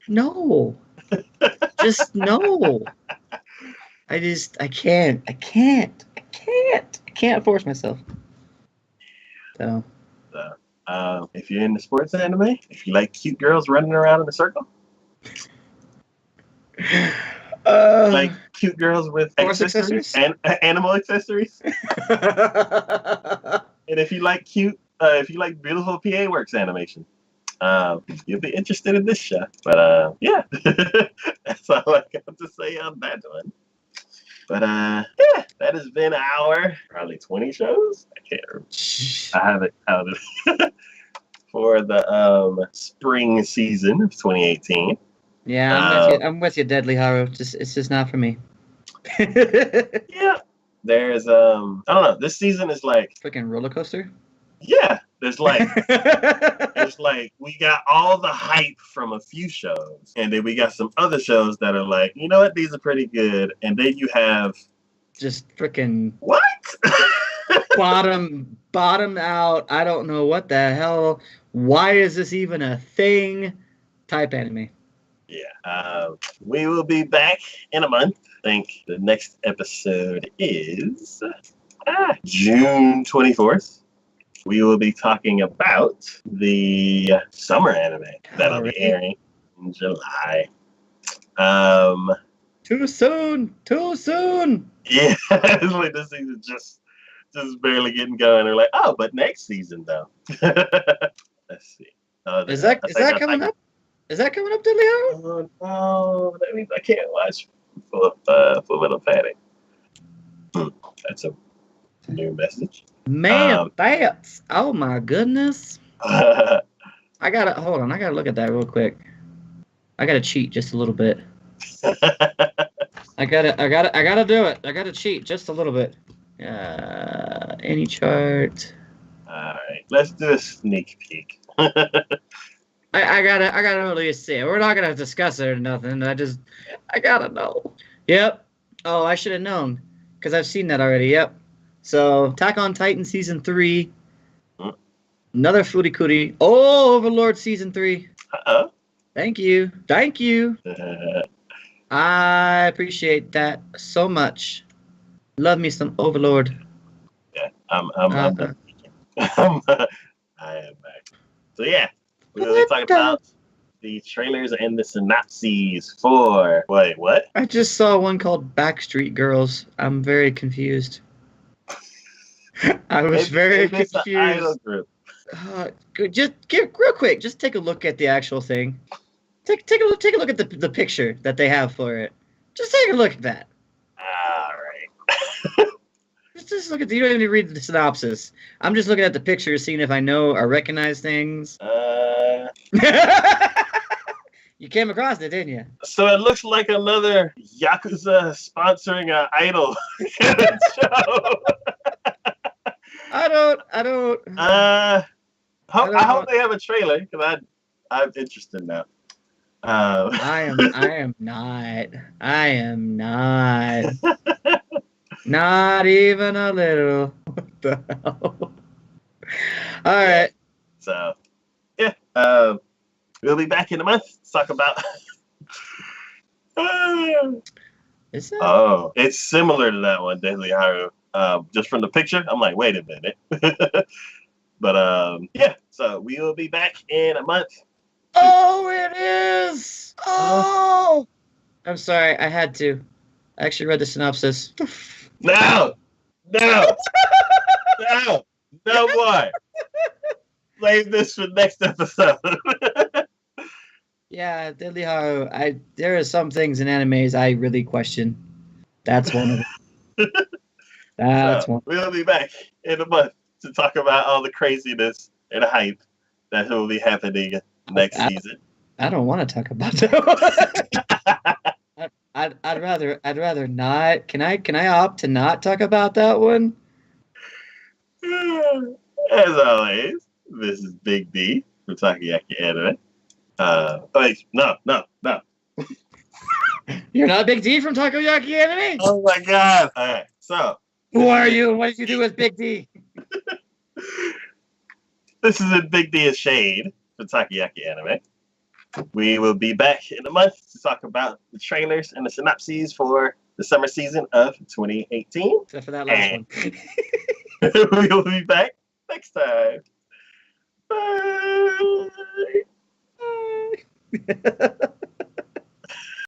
no, just no. I can't force myself. So, if you're into sports anime, if you like cute girls running around in a circle, like cute girls with accessories and animal accessories, and if you like beautiful PA Works animation, you'll be interested in this show. But yeah, that's all I got to say on that one. But yeah, that has been our probably 20 shows. I can't remember. I haven't counted for the spring season of 2018. Yeah, I'm with you, Deadly Haru. It's just not for me. Yeah, there's I don't know. This season is like freaking roller coaster. Yeah, there's like we got all the hype from a few shows, and then we got some other shows that are like, you know what, these are pretty good, and then you have just freaking what bottom out. I don't know what the hell. Why is this even a thing? Type anime. Yeah, we will be back in a month. I think the next episode is June 24th. We will be talking about the summer anime that'll be airing in July. Too soon. Yeah, it's like this season just barely getting going. They're like, oh, but next season though. Let's see. Is that coming up? Is that coming up, Deadly Haru? Oh no, that means I can't watch Full Metal Panic. That's a new message. Man, that's oh my goodness. I gotta look at that real quick. I gotta cheat just a little bit. I gotta do it. I gotta cheat just a little bit. Any chart. Alright, let's do a sneak peek. I gotta really see it. We're not gonna discuss it or nothing. I gotta know. Yep. Oh, I should have known because I've seen that already. Yep. So, Attack on Titan Season 3. Another Furikuri. Oh, Overlord Season 3. Uh-oh. Thank you. I appreciate that so much. Love me some Overlord. Yeah, I'm done. I am back. So, yeah, we're going to talk about the trailers and the synopses for... Wait, what? I just saw one called Backstreet Girls. I'm very confused. I was very confused. It's an idol group. Just real quick. Just take a look at the actual thing. Take a look at the picture that they have for it. Just take a look at that. All right. just look at. You don't even read the synopsis. I'm just looking at the picture, seeing if I know or recognize things. You came across it, didn't you? So it looks like another Yakuza sponsoring an idol show. I don't. I hope they have a trailer because I'm interested now. I am not. Not even a little. What the hell? All right. So, yeah. We'll be back in a month to talk about. Is that? Oh, it's similar to that one, Deadly Haru. Just from the picture, I'm like, wait a minute. But yeah. So we will be back in a month. Oh, it is. Oh. I'm sorry. I had to. I actually read the synopsis. No more. Save this for next episode. Yeah, Deadly Haru. There are some things in animes I really question. That's one of them. That's one. We'll be back in a month to talk about all the craziness and hype that will be happening next season. I don't want to talk about that one. I'd rather not. Can I opt to not talk about that one? As always, this is Big D from Takoyaki Anime. Wait, no. You're not Big D from Takoyaki Anime? Oh my god. Alright, so Who are you? What did you do with Big D? This is a Big D is Shade for Takoyaki Anime. We will be back in a month to talk about the trailers and the synopses for the summer season of 2018. Except for that last And one. we will be back next time. Bye. Bye.